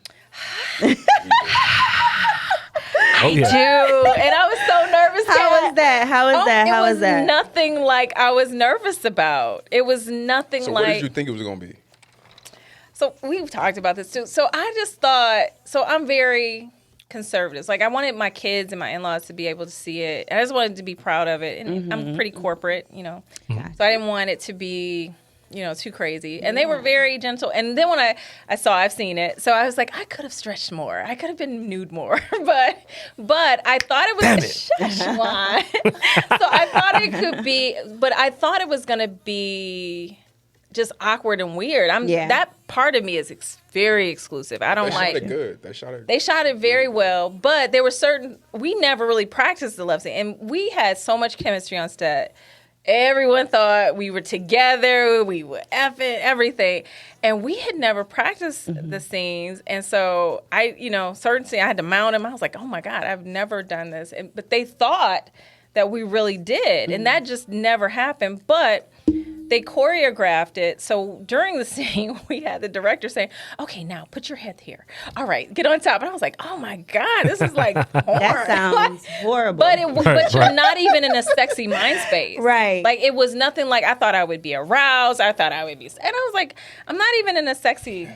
Oh yeah. Dude, and I was so nervous. How Kat. was that? How was that? How it was that? Nothing like I was nervous about. It was nothing So like. what did you think it was gonna be? So we've talked about this too. So I just thought, so I'm very conservative. Like I wanted my kids and my in-laws to be able to see it. And I just wanted to be proud of it. And I'm pretty corporate, you know. So I didn't want it to be, you know, too crazy. And they were very gentle. And then when I've seen it. So I was like, I could have stretched more. I could have been nude more. but I thought it was Shush, Juan. So I thought it could be, but I thought it was going to be just awkward and weird. That part of me is very exclusive. I don't They like shot it good. They shot it very well, but there were we never really practiced the love scene, and we had so much chemistry on set. Everyone thought we were together, we were effing everything, and we had never practiced the scenes. And so certain scene I had to mount him. I was like, oh my God, I've never done this. But they thought that we really did, and that just never happened. But they choreographed it. So during the scene, we had the director saying, okay, now put your head here. All right, get on top. And I was like, oh my God, this is like porn. That sounds horrible. But you're not even in a sexy mind space. Right. Like it was nothing like I thought I would be aroused. I thought I would be. And I was like, I'm not even in a sexy.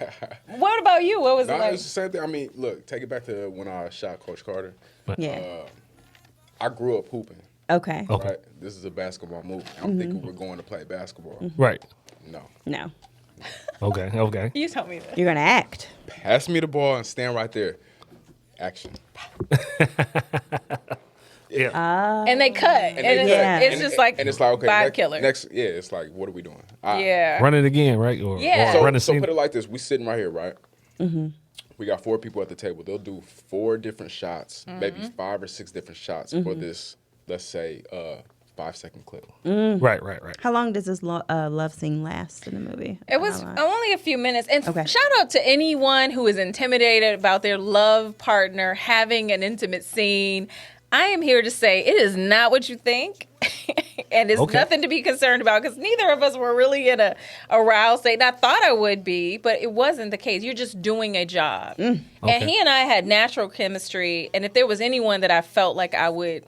What about you? What was it No, like? it's the same thing. I mean, look, take it back to when I shot Coach Carter. yeah. I grew up hooping. Okay. Okay. Right? This is a basketball movie. I'm thinking we're going to play basketball. Right. No. No. Okay. You told me that. You're gonna act. Pass me the ball and stand right there. Action. Yeah. And they cut. And it's just like and it's like, okay, vibe killer. it's like, what are we doing? Yeah. Run it again, right? Or run the So scene. put it like this. We sitting right here, right? We got 4 people at the table. They'll do 4 different shots, maybe 5 or 6 different shots for this, let's say, 5-second clip. Right. How long does this love scene last in the movie? It was How long? only a few minutes. And Okay. shout out to anyone who is intimidated about their love partner having an intimate scene. I am here to say it is not what you think. And it's Okay. nothing to be concerned about because neither of us were really in a aroused state. And I thought I would be, but it wasn't the case. You're just doing a job. And Okay. he and I had natural chemistry. And if there was anyone that I felt like I would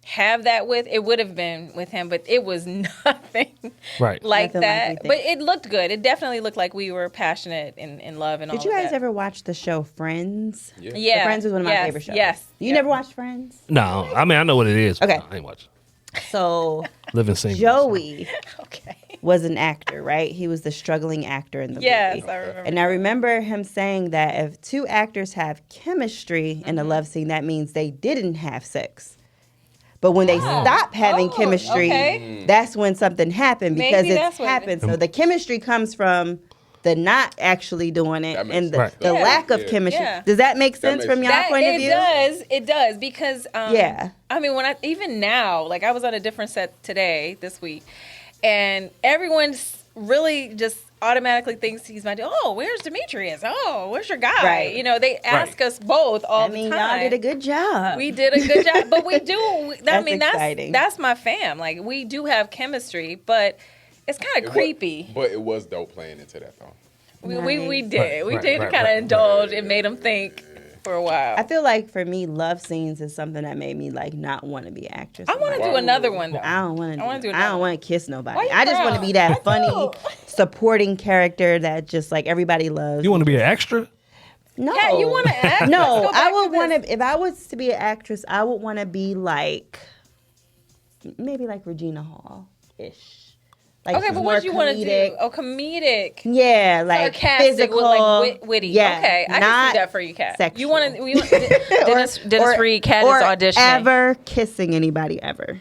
have that with, it would have been with him, but it was nothing Right. like Nothing like that. you think. But it looked good. It definitely looked like we were passionate and in love and all Did you of guys that. ever watch the show Friends? Yeah. Yeah. Friends was one of my Yes, favorite shows. Yes. You Yeah. never watched Friends? No, I mean I know what it is. but Okay. I ain't watching. So Living single. Joey Okay. was an actor, right? He was the struggling actor in the Yes, movie. I remember. And I remember him saying that if two actors have chemistry in a love scene, that means they didn't have sex. But when they stop having Oh, chemistry, okay. that's when something happened because Maybe that's it's what it happened. is. So the chemistry comes from the not actually doing it That makes and the, sense. the Yeah. lack of Yeah. chemistry. Yeah. Does that make sense makes from your sense. point of view? It does because Yeah. I mean when I even now, like I was on a different set today this week, and everyone's really just automatically thinks he's my oh, where's Demetrius? Oh, where's your guy? Right. You know, they ask us both all I mean, the time. y'all did a good job. We did a good job, but we do. I That's mean, exciting. that's my fam. Like we do have chemistry, but it's kind It of wa- creepy. But it was dope playing into that though. We did. Right, we right, did right, kind of right. indulge. It made them think for a while. I feel like for me, love scenes is something that made me like not want to be an actress. I want to Wow. do another one though. I don't want to. I wanna do I another don't want to kiss nobody. Why you I just want to proud? be that I funny, do. supporting character that just like everybody loves. You want to be an extra? Yeah, No, you want to act? No, Let's go I back would to want this. to. If I was to be an actress, I would want to be like maybe like Regina Hall ish. Like Okay, she's but more what do you want to do? comedic. Oh, comedic. Yeah, like Sarcastic physical, with like witty. Yeah, Okay, I can not see that for you, Kat. sexual. You want to? Dennis Reed, Kat is or auditioning. ever kissing anybody ever.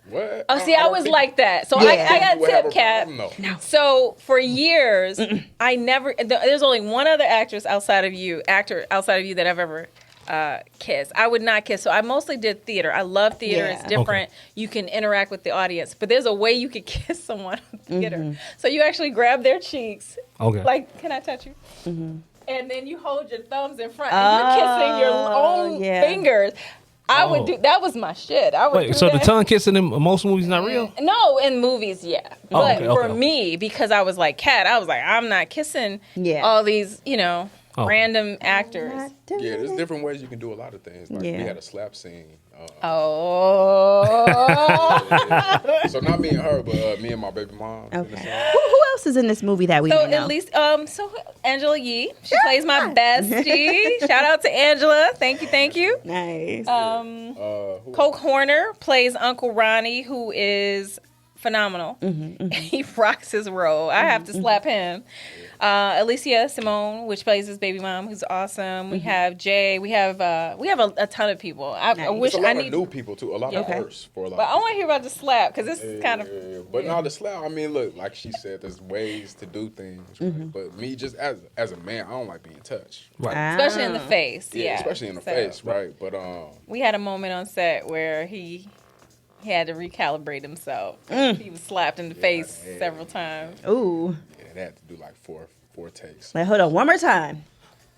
What? Oh, see, I don't was think- like that. So Yeah. I got You would have tip, a Kat. problem, though. So for years, I never. There's only one other actor outside of you that I've ever kiss. I would not kiss. So I mostly did theater. I love theater. Yeah. It's different. You can interact with the audience. But there's a way you could kiss someone in theater. So you actually grab their cheeks. Okay. Like, can I touch you? And then you hold your thumbs in front and you're kissing your own yeah. fingers. I would do that. Was my shit. I would do Wait, so the that. tongue kissing in most movies not real? No, in movies, yeah. Oh, But okay, for okay. me, because I was like Kat, I was like, I'm not kissing all these, Oh. random actors. Yeah, there's different ways you can do a lot of things. Like Yeah. we had a slap scene. Oh. So not me and her, but me and my baby mom. in the Okay. scene. Who else is in this movie that we So may know? at least, so Angela Yee, she plays my bestie. Shout out to Angela. Thank you. Nice. Who- Coke Horner plays Uncle Ronnie, who is phenomenal. He rocks his role. I have to slap him. Alicia Simone, which plays his baby mom, who's awesome. We have Jay. We have a ton of people. I Nice. wish It's a I lot of need. new people too. A lot of Yeah. firsts for a lot. But of I want to hear about the slap because this is kind of. But no, the slap. I mean, look, like she said, there's ways to do things. Right? But me, just as a man, I don't like being touched. Right. Especially in the face. Yeah. especially in the So, face, right? But We had a moment on set where he had to recalibrate himself. He was slapped in the face several times. Ooh. yeah, they had to do like four takes. Like, hold on, one more time.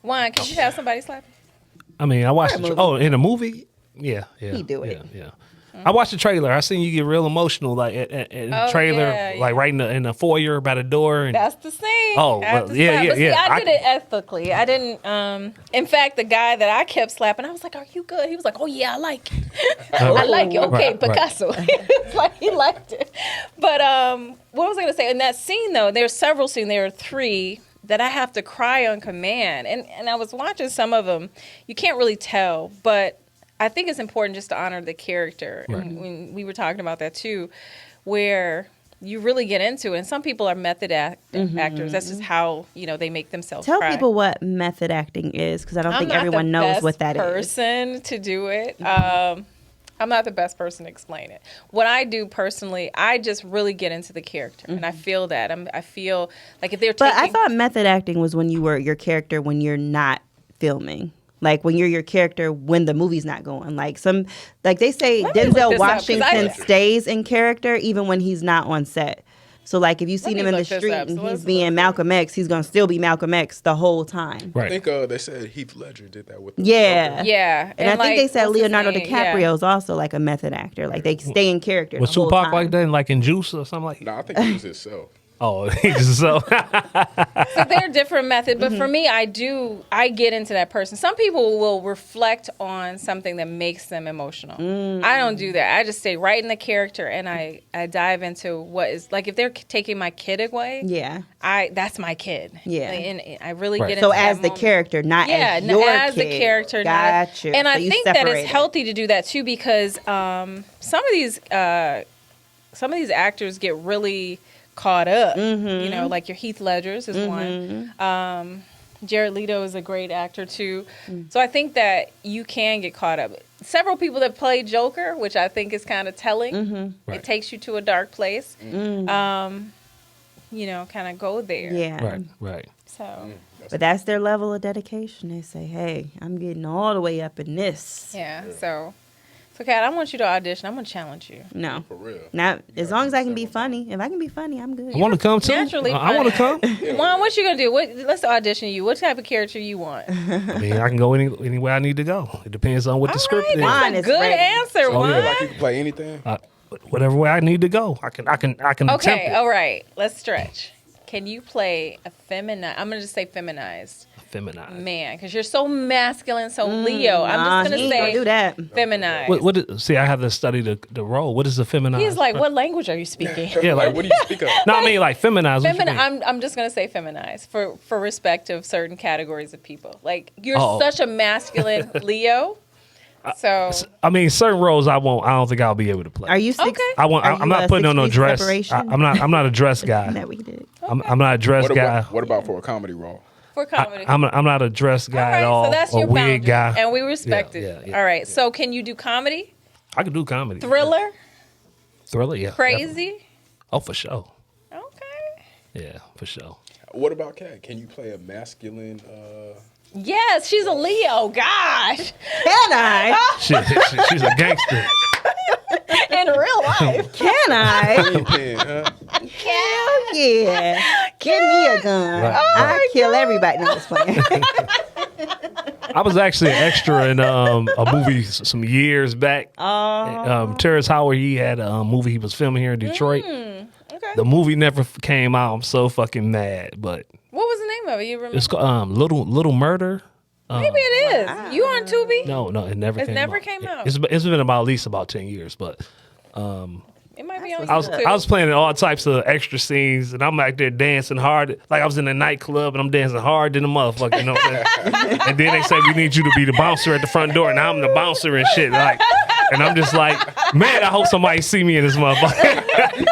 Juan, can you have somebody slap you? I mean, I watched. movie. In a movie, yeah. He do it. Yeah. I watched the trailer. I seen you get real emotional, like in the Oh, trailer, yeah. like right in the foyer by the door. And That's the scene. Oh, I have well, to yeah, slap. yeah, But see, yeah. I did it ethically. I didn't. In fact, the guy that I kept slapping, I was like, "Are you good?" He was like, "Oh yeah, I like it. I like it." Okay, Right, right. Picasso. It's like he liked it. But what was I going to say? In that scene, though, there's several scenes. There are 3 that I have to cry on command, and I was watching some of them. You can't really tell, but I think it's important just to honor the character. And when we were talking about that too, where you really get into it. And some people are method actors. That's just how, they make themselves Tell cry. people what method acting is, because I don't think not everyone the knows best what that is. person to do it. I'm not the best person to explain it. What I do personally, I just really get into the character, and I feel that. I feel like if they're But taking... I thought method acting was when you were your character when you're not filming. Like when you're your character when the movie's not going. Like they say Let me look Denzel this up, 'cause Washington I- stays in character even when he's not on set. So like if you see me him in the look this street up. and So he's let's being Malcolm X, he's gonna still be Malcolm X the whole time. I Right. think they said Heath Ledger did that with the Yeah. Joker. Yeah. And I think they like, said what's his Leonardo name? Yeah. DiCaprio is also like a method actor. Like they stay in character. Was the whole Tupac time. like that, like in Juice or something like? No, I think it was himself. Oh, he just so. So they're different methods, but for me, I get into that person. Some people will reflect on something that makes them emotional. I don't do that. I just stay right in the character and I dive into what is, like if they're taking my kid away, Yeah. that's my kid. Yeah. Like, and I really Right. get into So that as the moment. character, not Yeah, as your as kid. the character. Got you. And So I you think that separate it's it. healthy to do that too because some of these actors get really caught up. You know, like your Heath Ledgers is one. Jared Leto is a great actor too. So I think that you can get caught up. Several people that play Joker, which I think is kind of telling. Right. It takes you to a dark place. You know, kind of go there. Yeah. Right. Right. So But that's their level of dedication. They say, hey, I'm getting all the way up in this. yeah. So Kat, I want you to audition. I'm gonna challenge you. No. For real. Not as long as I can be funny. If I can be funny, I'm good. I want to come too. Naturally I want to come. Juan, what you gonna do? Let's audition you. What type of character you want? I mean, I can go anywhere I need to go. It depends on what the script is. Juan That's a is good ready. answer, Oh, Juan. yeah. Like you can play anything. Whatever way I need to go, I can attempt Okay, it. all right. Let's stretch. Can you play a feminized? I'm gonna just say feminized Feminized. man, because you're so masculine, so Leo. I'm just he gonna ain't say do that. feminized. See, I have to study the role. What is the feminized? He's like, what language are you speaking? Yeah, Like, like what do you speak of? no, I mean like feminized. What you mean? I'm just gonna say feminized for respect of certain categories of people. Like you're Oh. such a masculine Leo. So I mean, certain roles I won't. I don't think I'll be able to play. Are you six? Okay. I want. Are I'm you not a putting on no 6 feet dress. separation? I'm not a dress guy. That we did. I'm not a dress What guy. about for a comedy role? for comedy. I'm not a dress guy all right, at all. so that's or your wig boundary, guy. and we respect Yeah, it. yeah, All right, so can you do comedy, I can do comedy. thriller, Thriller, yeah. crazy? definitely. Oh, for sure. Okay. Yeah, for sure. What about Kat? Can you play a masculine? Yes, she's a Leo. Gosh, Can I? She's a gangster. in real life. Can I? Pen, huh? Hell yeah. Give me a gun. Right, I kill everybody. No, just playing. I was actually an extra in a movie some years back. Terrence Howard, he had a movie he was filming here in Detroit. Okay. The movie never came out. I'm so fucking mad, but What was the name of it? You remember? it's called Little Murder. Maybe it is. You on Tubi? No, it never. It came never out. came out. It's been about at least about 10 years, but It might be on I was YouTube. playing all types of extra scenes, and I'm back there dancing hard, like I was in a nightclub, and I'm dancing hard than a motherfucker. You know what I'm saying? And then they say we need you to be the bouncer at the front door, and I'm the bouncer and shit. Like, and I'm just like, man, I hope somebody see me in this motherfucker.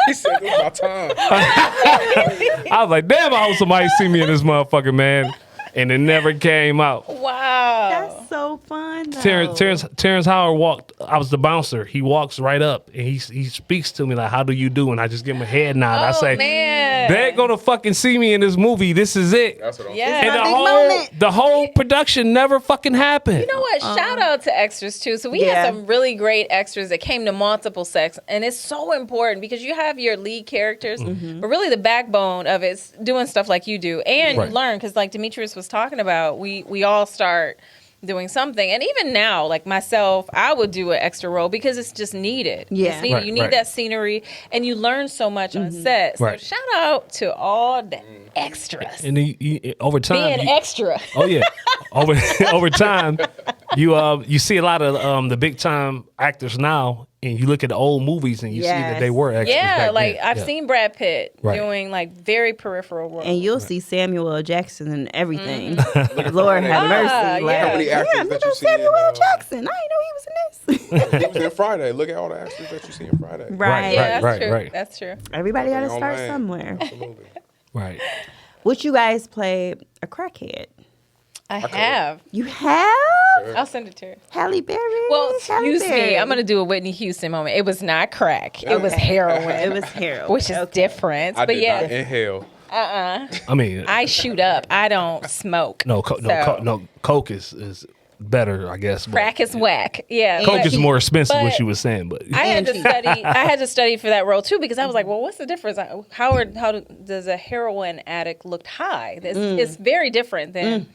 He said, "This is my time." I was like, damn, I hope somebody see me in this motherfucker, man. And it never came out. Wow. That's so fun. Though. Terrence Howard walked. I was the bouncer. He walks right up and he speaks to me like, "How do you do?" And I just give him a head nod. I Oh, say, man. "They're gonna fucking see me in this movie. This is it." That's what I'm Yeah. And my the big whole moment. the whole production never fucking happened. You know what? Shout out to extras too. So we Yeah. had some really great extras that came to multiple sets, and it's so important because you have your lead characters, but really the backbone of it's doing stuff like you do, and Right. you learn because like Demetrius was talking about, we all start doing something, and even now, like myself, I would do an extra role because it's just needed. Yeah. It's needed. Right, You need right. that scenery, and you learn so much on set. So Right. shout out to all the extras. And then over time, Being extra. oh yeah, over time, you see a lot of the big time actors now, and you look at the old movies and you see that they were extras. Yeah, back like then. I've Yeah. seen Brad Pitt Right. doing like very peripheral roles. And you'll see Samuel L. Jackson and everything. Lord have mercy. Ah, Like, yeah. How many actors damn, that you you know see in, Samuel L. Jackson. I didn't know he was in this. He was in Friday. Look at all the actors that you see in Friday. Right. Yeah, that's right, true. right. That's true. Everybody got to Bring on start land. somewhere. Absolutely. Right. Would you guys play a crackhead? I have. You have? I'll send it to her. Halle Berry? Well, Halle excuse me. Berry. I'm gonna do a Whitney Houston moment. It was not crack. It was heroin. It was heroin. Which is different. I But did yeah, not inhale. I mean, I shoot up. I don't smoke. no, So- no, coke is better, I guess. But Crack is whack. Yeah. coke but- is more expensive, but what she was saying. But I had to And study. I had to study for that role too because I was like, "Well, what's the difference? Does a heroin addict look high? It's very different than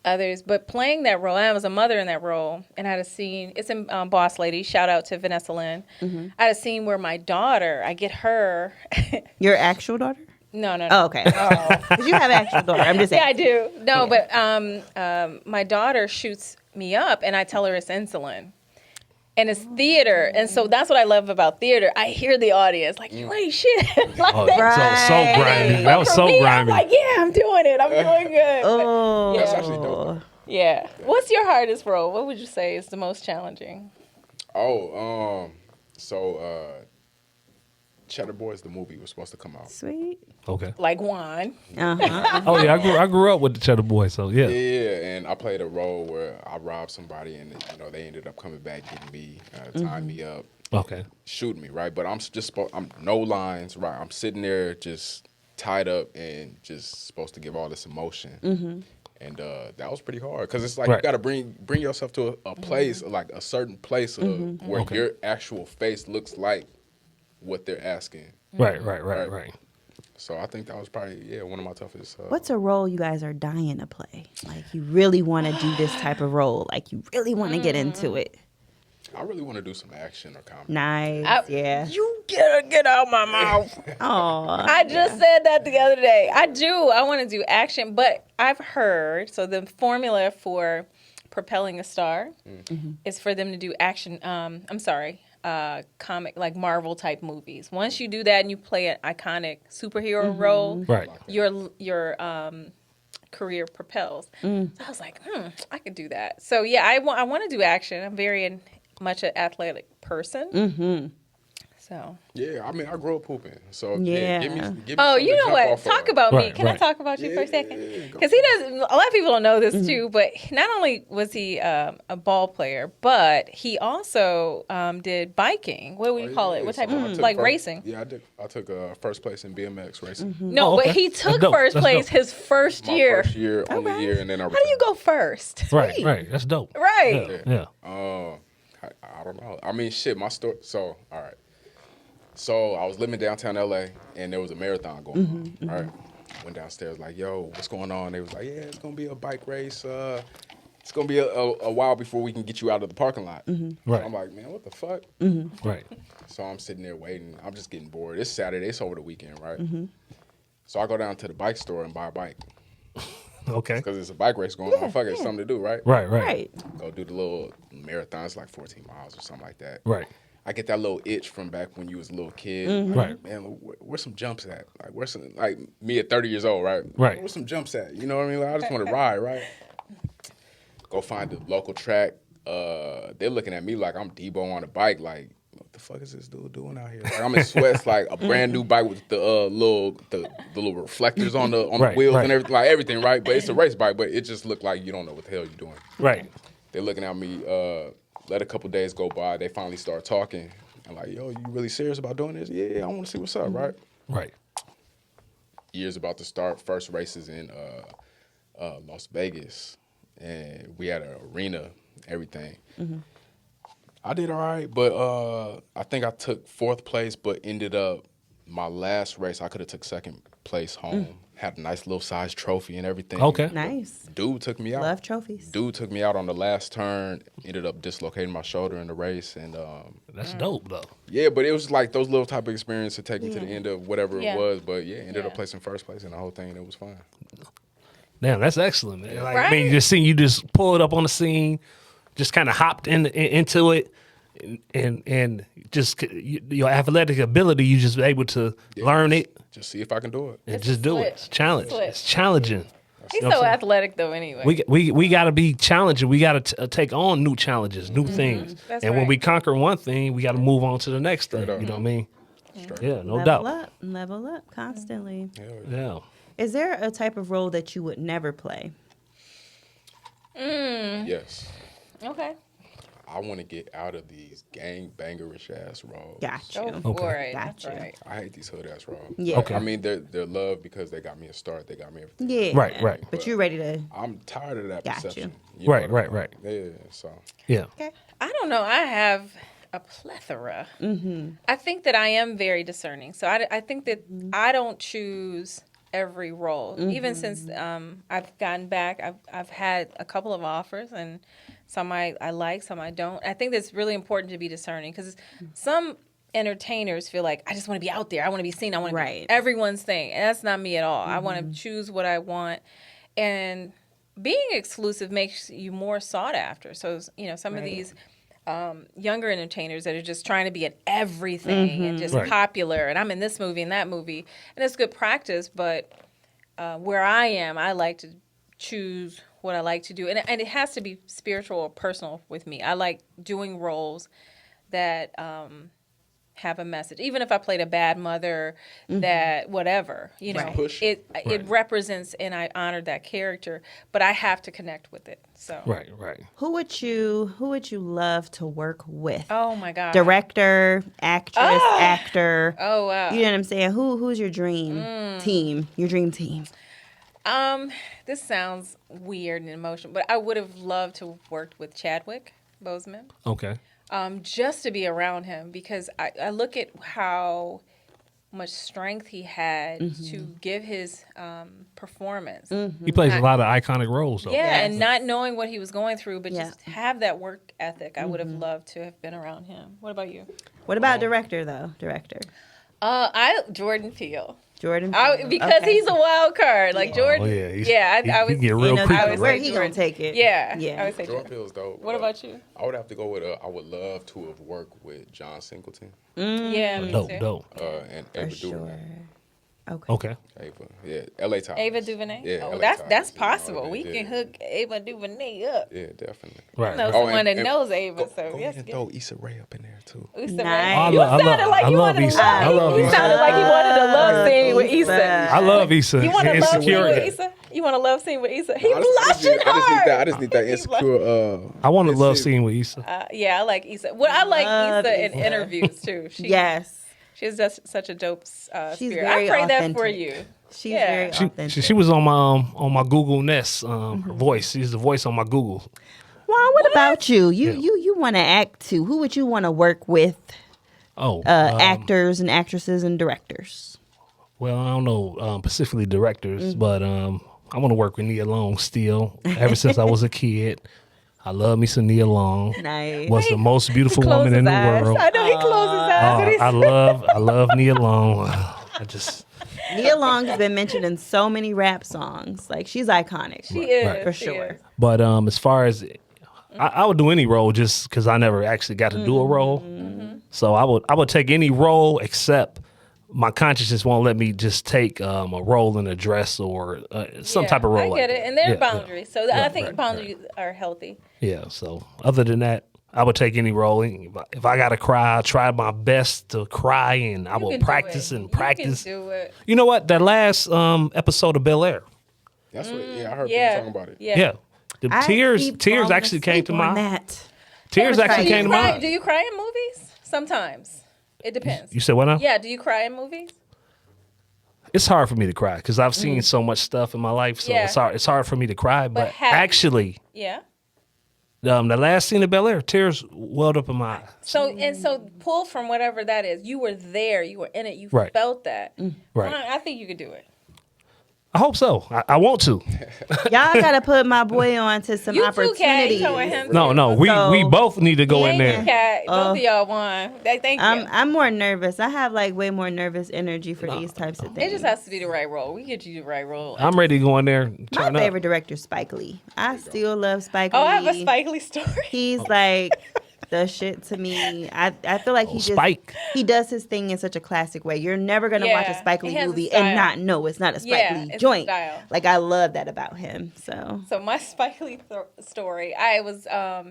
others." But playing that role, I was a mother in that role, and I had a scene. It's in Boss Lady. Shout out to Vanessa Lynn. I had a scene where my daughter, I get her. Your actual daughter? No. Oh, okay. Because you have an actual daughter. I'm just saying. Yeah, I do. No, but my daughter shoots me up, and I tell her it's insulin. And it's theater. And so that's what I love about theater. I hear the audience like, you ain't shit. Like oh, that. so grimy. That was For so me, grimy. I'm like, yeah, I'm doing it. I'm doing good. Oh. That's actually dope. Yeah. What's your hardest role? What would you say is the most challenging? Cheddar Boys, the movie, was supposed to come out. Sweet. Okay. Like Juan. Oh yeah, I grew up with the Cheddar Boys, so yeah. Yeah, and I played a role where I robbed somebody, and they ended up coming back, getting me, tying me up, Okay. shooting me, right? But I'm no lines, right? I'm sitting there just tied up and just supposed to give all this emotion. And that was pretty hard because it's like Right. you got to bring yourself to a place, like a certain place of where your actual face looks like what they're asking. Right. So I think that was probably one of my toughest. What's a role you guys are dying to play? Like you really want to do this type of role. Like you really want to get into it. I really want to do some action or comedy. Nice. Yeah. You get out my mouth. Oh. I just said that the other day. I want to do action, but I've heard, so the formula for propelling a star is for them to do action. Comic, like Marvel type movies. Once you do that and you play an iconic superhero role, Right. your career propels. So I was like, I could do that. So yeah, I want to do action. I'm very much an athletic person. So. Yeah, I mean, I grew up hooping. So Yeah. give me Oh, something you to know jump what? off Talk of. about me. Right, Can I right. talk about you for a Yeah, second? go Because he doesn't. A lot of people don't know this too. But not only was he a ball player, but he also did biking. What would you call it? What type of like racing? Yeah, I did. I took first place in BMX racing. No, Oh, but okay. he took That's dope. first That's place dope. his first My year. first year, only year, and then I How do you go first? Right. That's dope. Right. Yeah. I don't know. I mean, shit, my story. So, all right. So I was living downtown LA, and there was a marathon going on. Right. Went downstairs like, yo, what's going on? They was like, yeah, it's gonna be a bike race. It's gonna be a while before we can get you out of the parking lot. Right. So I'm like, man, what the fuck? Right. So I'm sitting there waiting. I'm just getting bored. It's Saturday. It's over the weekend, right? So I go down to the bike store and buy a bike Okay. because it's a bike race going on. Fuck it, it's something to do, right? Right. Right. Go do the little marathon. It's like 14 miles or something like that. Right. I get that little itch from back when you was a little kid. Right. Like, man, where's some jumps at? Like, where's some, like me at 30 years old, right? Right. Where's some jumps at? You know what I mean? Like, I just want to ride, right? Go find the local track. They're looking at me like I'm Debo on a bike. Like, what the fuck is this dude doing out here? Like, I'm in sweats, like a brand new bike with the little reflectors on the Right, wheels right. and everything, like everything, right? But it's a race bike, but it just looked like you don't know what the hell you're doing. Right. They're looking at me. Let a couple days go by. They finally start talking. I'm like, yo, you really serious about doing this? Yeah, I want to see what's up, right? Right. Year's about to start. First races in Las Vegas, and we had an arena, everything. I did all right, but I think I took fourth place, but ended up my last race. I could have took second place home. Had a nice little size trophy and everything. Okay. Nice. Dude took me out. Love trophies. Dude took me out on the last turn. Ended up dislocating my shoulder in the race, and That's dope though. yeah, but it was like those little type of experience to take me to the end of whatever Yeah. it was. But yeah, ended up Yeah. placing first place in the whole thing, and it was fun. Damn, that's excellent, man. Like, I Right? mean, you just pull it up on the scene, just kind of hopped into it, and just your athletic ability, you just able to learn it Just see if I can do it. and It's just do it. switch. It's challenge. Switch. It's challenging. He's You know what so I'm saying? athletic though. Anyway. We got to be challenging. We got to take on new challenges, new things. That's and when right. we conquer one thing, we got to move on to the next thing. up. You know what I mean? Yeah, no level doubt. up. Level up constantly. Yeah. Is there a type of role that you would never play? Yes. Okay. I want to get out of these gang bangerish ass roles. Got Go you. for it. Got That's you. right. I hate these hood ass roles. Yeah. Like, Okay. I mean, they're loved because they got me a start. They got me everything. Yeah. Right. But you ready to? I'm tired of that Got you. perception. You know Right, what I right, mean? Yeah. So Yeah. Okay. I don't know. I have a plethora. I think that I am very discerning. So I think that I don't choose every role. Even since I've gotten back, I've had a couple of offers, and some I like, some I don't. I think that's really important to be discerning because some entertainers feel like I just want to be out there. I want to be seen. I want to Right. be everyone's thing. And that's not me at all. I want to choose what I want. And being exclusive makes you more sought after. So, some of these younger entertainers that are just trying to be in everything and just Right. popular, and I'm in this movie and that movie, and it's good practice, but where I am, I like to choose what I like to do, and it has to be spiritual or personal with me. I like doing roles that have a message, even if I played a bad mother, that whatever, Right. Push. it Right. represents, and I honor that character, but I have to connect with it. So Right. Who would you love to work with? Oh my God. Director, actress, actor. Oh wow. You know what I'm saying? Who's your dream team? Your dream team. This sounds weird and emotional, but I would have loved to have worked with Chadwick Boseman, Okay. just to be around him because I look at how much strength he had to give his performance. He plays a lot of iconic roles, though. Yeah, Yes. and not knowing what he was going through, but Yeah. just have that work ethic. I would have loved to have been around him. What about you? What about director though? Director. Jordan Peele. Jordan. Because Okay. he's a wild card. Like Jordan. Oh, yeah. He's- I he was. get real You know, creepy. I would where say he Jordan. gonna take it? Yeah. Yeah. I would say Jordan Jordan. Peele's dope. What about you? I would have to go with. I would love to have worked with John Singleton Yeah, me Dope, too. dope. and For Ava sure. DuVernay. Okay. Okay. Ava, yeah, L.A. Times. Ava DuVernay. Yeah, Oh, LA that's Times, possible. you know, We yeah. can hook Ava DuVernay up. Yeah, definitely. Right. know right. someone that knows Ava, Go, so go yes, ahead and yes. throw Issa Rae up in there too. Issa Nice. Rae. I You sounded like I you love wanted Issa. to I love You Issa. sounded like you wanted a love scene with Issa. Issa. I love Issa. You want a love scene Insecure. with Issa? You want a love scene with Issa? He I just blushing need hard. that. I just need that insecure. I want a love scene. scene with Issa. Yeah, I like Issa. Well, I like Love Issa in Issa. interviews too. Yes. She has just such a dope spirit. very I pray that for authentic. you. She's Yeah. very authentic. She was on my Google Nest her voice. She's the voice on my Google. Juan, what about you? You want to act too? Who would you want to work with? Oh, Actors and actresses and directors. well, I don't know specifically directors, but I want to work with Nia Long still. Ever since I was a kid, I love me some Nia Long. Nice. Was the most beautiful Close woman in his the eyes. world. I know he closed his eyes. I love Nia Long. I just Nia Long has been mentioned in so many rap songs. Like she's iconic. She is Right. For she sure. is. But as far as I would do any role just because I never actually got to do a role. So I would take any role except my consciousness won't let me just take a role in a dress or some type of role. I like get that. it, and there are Yeah, yeah. boundaries. So I think boundaries are healthy. Yeah. So other than that, I would take any role. If I got to cry, I'll try my best to cry, and I You will can do practice it. and practice. You can do it. You know what? That last episode of Bel Air. That's what. Yeah, I heard Yeah. people talking about it. Yeah. Yeah. The I tears keep tears falling actually came asleep to on mind. that. Tears Never actually tried came to Cry, mind. do you cry in movies? Sometimes. It depends. You said what now? Yeah, do you cry in movies? It's hard for me to cry because I've seen so much stuff in my life, so Yeah. it's hard for me to cry. But have- actually, Yeah. the last scene of Bel Air, tears welled up in my eyes. So pull from whatever that is. You were there. You were in it. You Right. felt that. Right. I think you could do it. I hope so. I want to. Y'all gotta put my boy on to some You too, Kat. You opportunities. talking him too. No, we So- both need to go in Thank you, there. Kat. Both of y'all won. Thank you. I'm more nervous. I have like way more nervous energy for these types of It things. just has to be the right role. We get you the right role. I'm ready to go in there. And My turn up. favorite director is Spike Lee. I still love Spike Lee. I have a Spike Lee story. He's like the shit to me. I feel like Spike. he does his thing in such a classic way. You're never gonna watch a Yeah, Spike he Lee has a movie style. and not know it's not a Spike Yeah, Lee it's a joint. style. Like I love that about him. So So my Spike Lee story, I was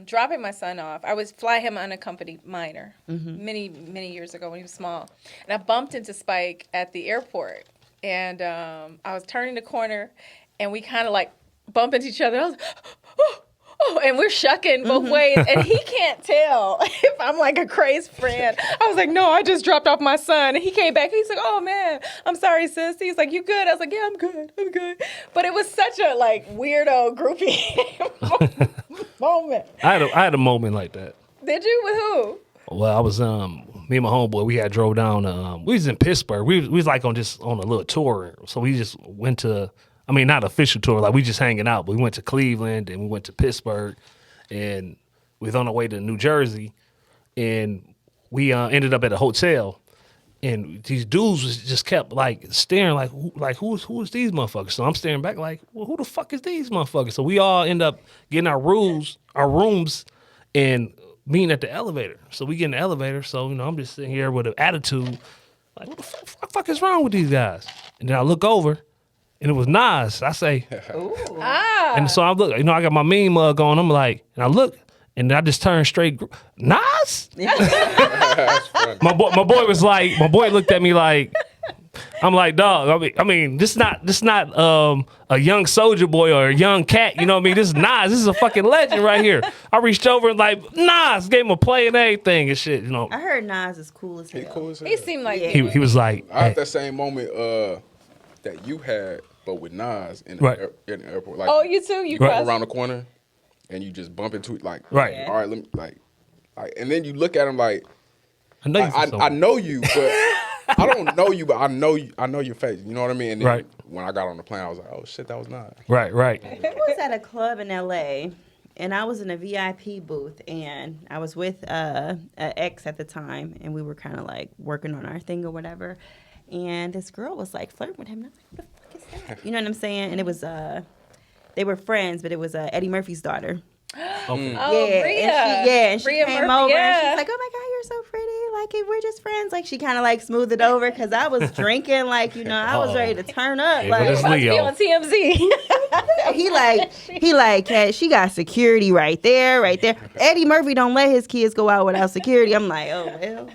dropping my son off. I was fly him unaccompanied minor many years ago when he was small. And I bumped into Spike at the airport. And I was turning the corner and we kind of like bump into each other. I was oh, and we're shucking both ways, and he can't tell if I'm like a crazy friend. I was like, no, I just dropped off my son. And he came back. He's like, oh, man, I'm sorry, sis. He's like, you good? I was like, yeah, I'm good. But it was such a, like, weirdo, groupie moment. I had a moment like that. Did you? With who? Well, I was me and my homeboy. We had drove down. We was in Pittsburgh. We was like on a little tour. So we just went to. I mean, not official tour. Like we just hanging out. But we went to Cleveland and we went to Pittsburgh, and we was on our way to New Jersey, and we ended up at a hotel. And these dudes just kept like staring, like who is these motherfuckers? So I'm staring back, like, well, who the fuck is these motherfuckers? So we all end up getting our rooms, and meeting at the elevator. So we get in the elevator. So I'm just sitting here with an attitude, like, what the fuck is wrong with these guys? And then I look over, and it was Nas. I say, and so I look, I got my meme mug on. I'm like, and I look. And I just turned straight. Nas? my boy was like, my boy looked at me like, I'm like, dog. I mean, this not a young soldier boy or a young cat. You know what I mean? This is Nas. This is a fucking legend right here. I reached over and like Nas, gave him a play and everything and shit. I heard Nas is cool as hell. He cool as hell. He seemed like He was like, I had that same moment that you had, but with Nas in the airport. Like, oh, you too? You walk crossed? around the corner. And you just bump into it like, Right. all right, let me like, and then you look at him like, I know you. I know you, but I don't know you, but I know your face. You know what I mean? And then Right. when I got on the plane, I was like, oh shit, that was Nas. Right. I was at a club in LA, and I was in a VIP booth, and I was with an ex at the time, and we were kind of like working on our thing or whatever. And this girl was like flirting with him. And I was like, what the fuck is that? You know what I'm saying? And it was they were friends, but it was Eddie Murphy's daughter. Okay. Oh, yeah, Rhea. and she Rhea came Murphy, over yeah. and she's like, "Oh my God, you're so pretty! Like, we're just friends." Like, she kind of like smoothed it over because I was drinking, like, I was ready to turn up. Yeah, but like, it's Must be Leo. on TMZ. he like, Cat, she got security right there. Eddie Murphy don't let his kids go out without security. I'm like, oh well,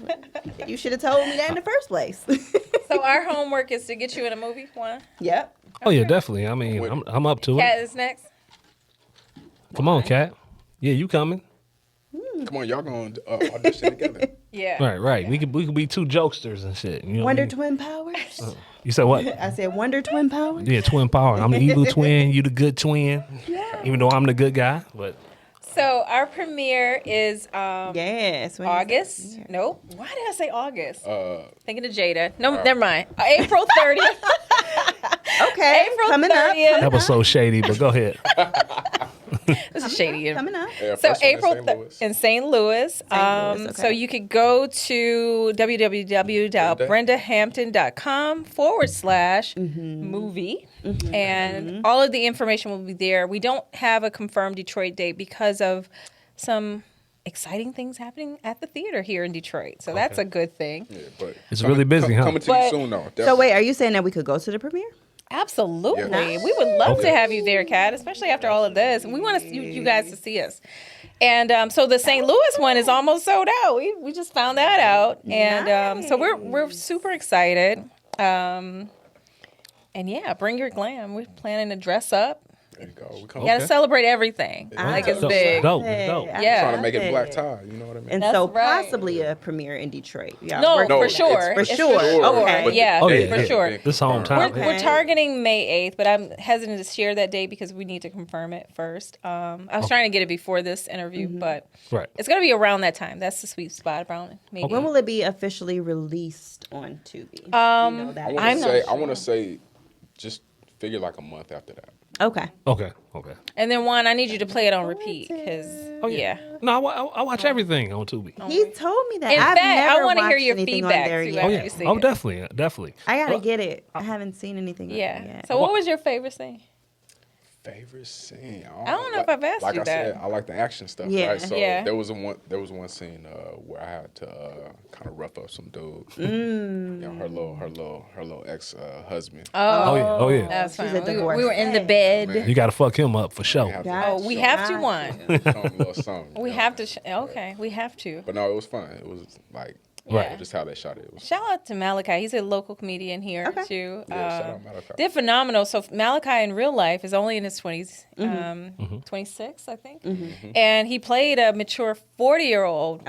you should have told me that in the first place. So our homework is to get you in a movie, Juan. Yep. Oh yeah, definitely. I mean, I'm up to Kat it. is next. Come on, Kat. Yeah, you coming? Come on, y'all gonna audition together. Yeah. Right. We could be two jokesters and shit. You know what I Wonder mean? Twin Powers. You said what? I said Wonder Twin Powers. Yeah, twin power. I'm the evil twin. You the good twin. Yeah. Even though I'm the good guy, but So our premiere is Yes. when is August. that? Nope. Why did I say August? Thinking of Jada. No, never mind. April 30th. Okay. April coming 30th. that was so shady. But go ahead. This is shady. Coming up. Yeah, So first one in April St. Louis. in St. Louis. Louis, So you could go to www.brendahampton.com/movie. And all of the information will be there. We don't have a confirmed Detroit date because of some exciting things happening at the theater here in Detroit. So that's a good thing. Yeah, but It's really busy, huh? Coming to But- you soon, though. So Definitely. wait, are you saying that we could go to the premiere? Absolutely. Yeah. We would love Okay. to have you there, Kat, especially after all of this. And we want you guys to see us. And so the St. Louis one is almost sold out. We just found that out. And so we're super excited. And yeah, bring your glam. We're planning to dress up. There you go. We You come got to celebrate everything. Like it's Dope. big. Dope. Yeah. trying to make it black tie. You know what I mean? And That's so right. possibly a premiere in Detroit. Y'all No, working No, for on that. sure. For It's sure. Okay. But Yeah, Oh, yeah, for yeah. sure. This hometown. We're Okay. targeting May 8th, but I'm hesitant to share that date because we need to confirm it first. I was trying to get it before this interview, but Right. it's going to be around that time. That's the sweet spot, around maybe. When will it be officially released on Tubi? Do you know that? I'm not I want to say, just figure like a month after that. Okay. Okay. And then Juan, I need you to play it on repeat because yeah. No, I watch everything on Tubi. He told me that. In I've fact, I never want to hear watched your anything on feedback there too yet. Oh after yeah. you see Oh it. definitely. I gotta get it. I haven't seen anything on Yeah. there yet. So what was your favorite scene? Favorite scene? I don't know if I've asked like you I that. said, I like the action stuff. Yeah. Right? So Yeah. there was one scene where I had to kind of rough up some dude. You know, her little ex husband. Oh yeah. That's She's fine. a divorcee. We were in the bed. Man. You gotta fuck him up for sure. Oh, we have to, Juan. Show him a little something. We you know? have to. Okay, we have to. But no, it was fun. It was like Right. Just how they shot it. Shout out to Malachi. He's a local comedian here too. Yeah, shout out Malachi. They're phenomenal. So Malachi in real life is only in his 20s, 26, I think. And he played a mature 40-year-old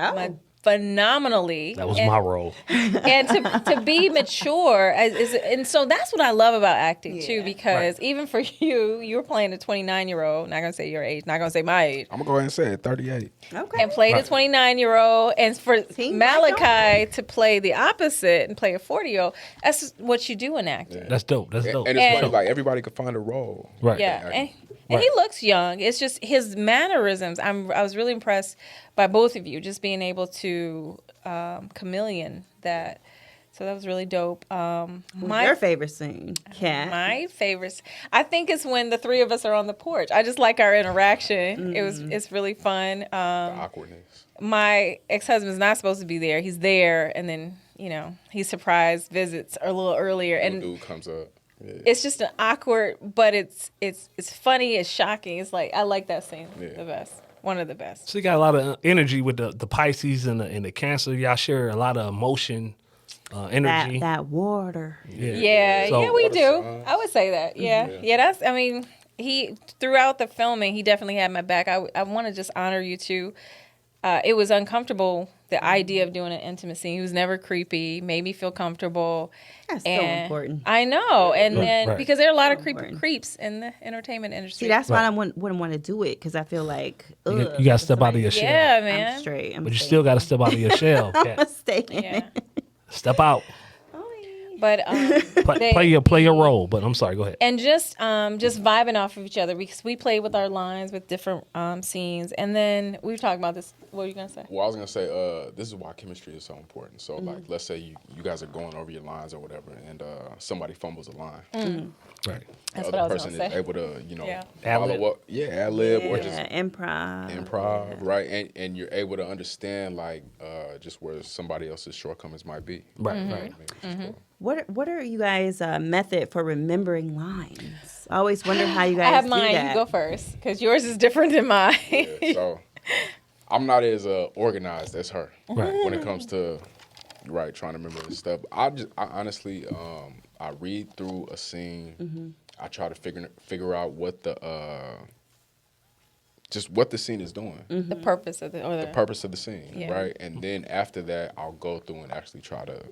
phenomenally. That was my role. And to be mature and so that's what I love about acting too, because even for you were playing a 29-year-old, not gonna say your age, not gonna say my age, I'm gonna go ahead and say it, 38. Okay. and played a 29-year-old, and for Malachi to play the opposite and play a 40-year-old, that's what you do in acting. That's dope. That's dope. And it's funny, like everybody could find a role. Right. Yeah, and he looks young. It's just his mannerisms. I was really impressed by both of you, just being able to chameleon that. So that was really dope. Your favorite scene, Kat? My favorites, I think, is when the three of us are on the porch. I just like our interaction. It's really fun. The awkwardness. My ex-husband's not supposed to be there. He's there, and then he's surprise visits a little earlier, and Dude comes up. Yeah. it's just an awkward, but it's funny, it's shocking. It's like I like that scene the best, one of the best. So you got a lot of energy with the Pisces and the Cancer. Y'all share a lot of emotion, energy. That water. Yeah, So- we do. I would say that. Yeah. That's. I mean, he throughout the filming, he definitely had my back. I want to just honor you too. It was uncomfortable, the idea of doing an intimate scene. He was never creepy, made me feel comfortable. That's so important. I know. And then, right. because there are a lot of Important. creeps in the entertainment industry. See, that's why I wouldn't want to do it, because I feel like, You got to step out of your shell. Yeah, man. I'm straight. But you still got to step out of your shell. I'm Kat. staying. Yeah. Step out. But Play your role. But I'm sorry. Go ahead. and just vibing off of each other, because we play with our lines with different scenes, and then we were talking about this. What were you gonna say? Well, I was gonna say, this is why chemistry is so important. So, like, let's say you guys are going over your lines or whatever, and somebody fumbles a line. Right. That's The what I other was person gonna is say. able to, Yeah. Ad-lib. follow up. Yeah, ad-lib or just improv. right? And you're able to understand, like, just where somebody else's shortcomings might be. Right. Mm-hmm. Right. Maybe just What are you guys' method for remembering lines? I always wonder how you guys I have do mine. that. You go first, because yours is different than mine. Yeah, so I'm not as organized as her Right. when it comes to trying to remember this stuff. I honestly I read through a scene. I try to figure out what the scene is doing. The purpose of The purpose of the scene, Yeah. right? And then after that, I'll go through and actually try to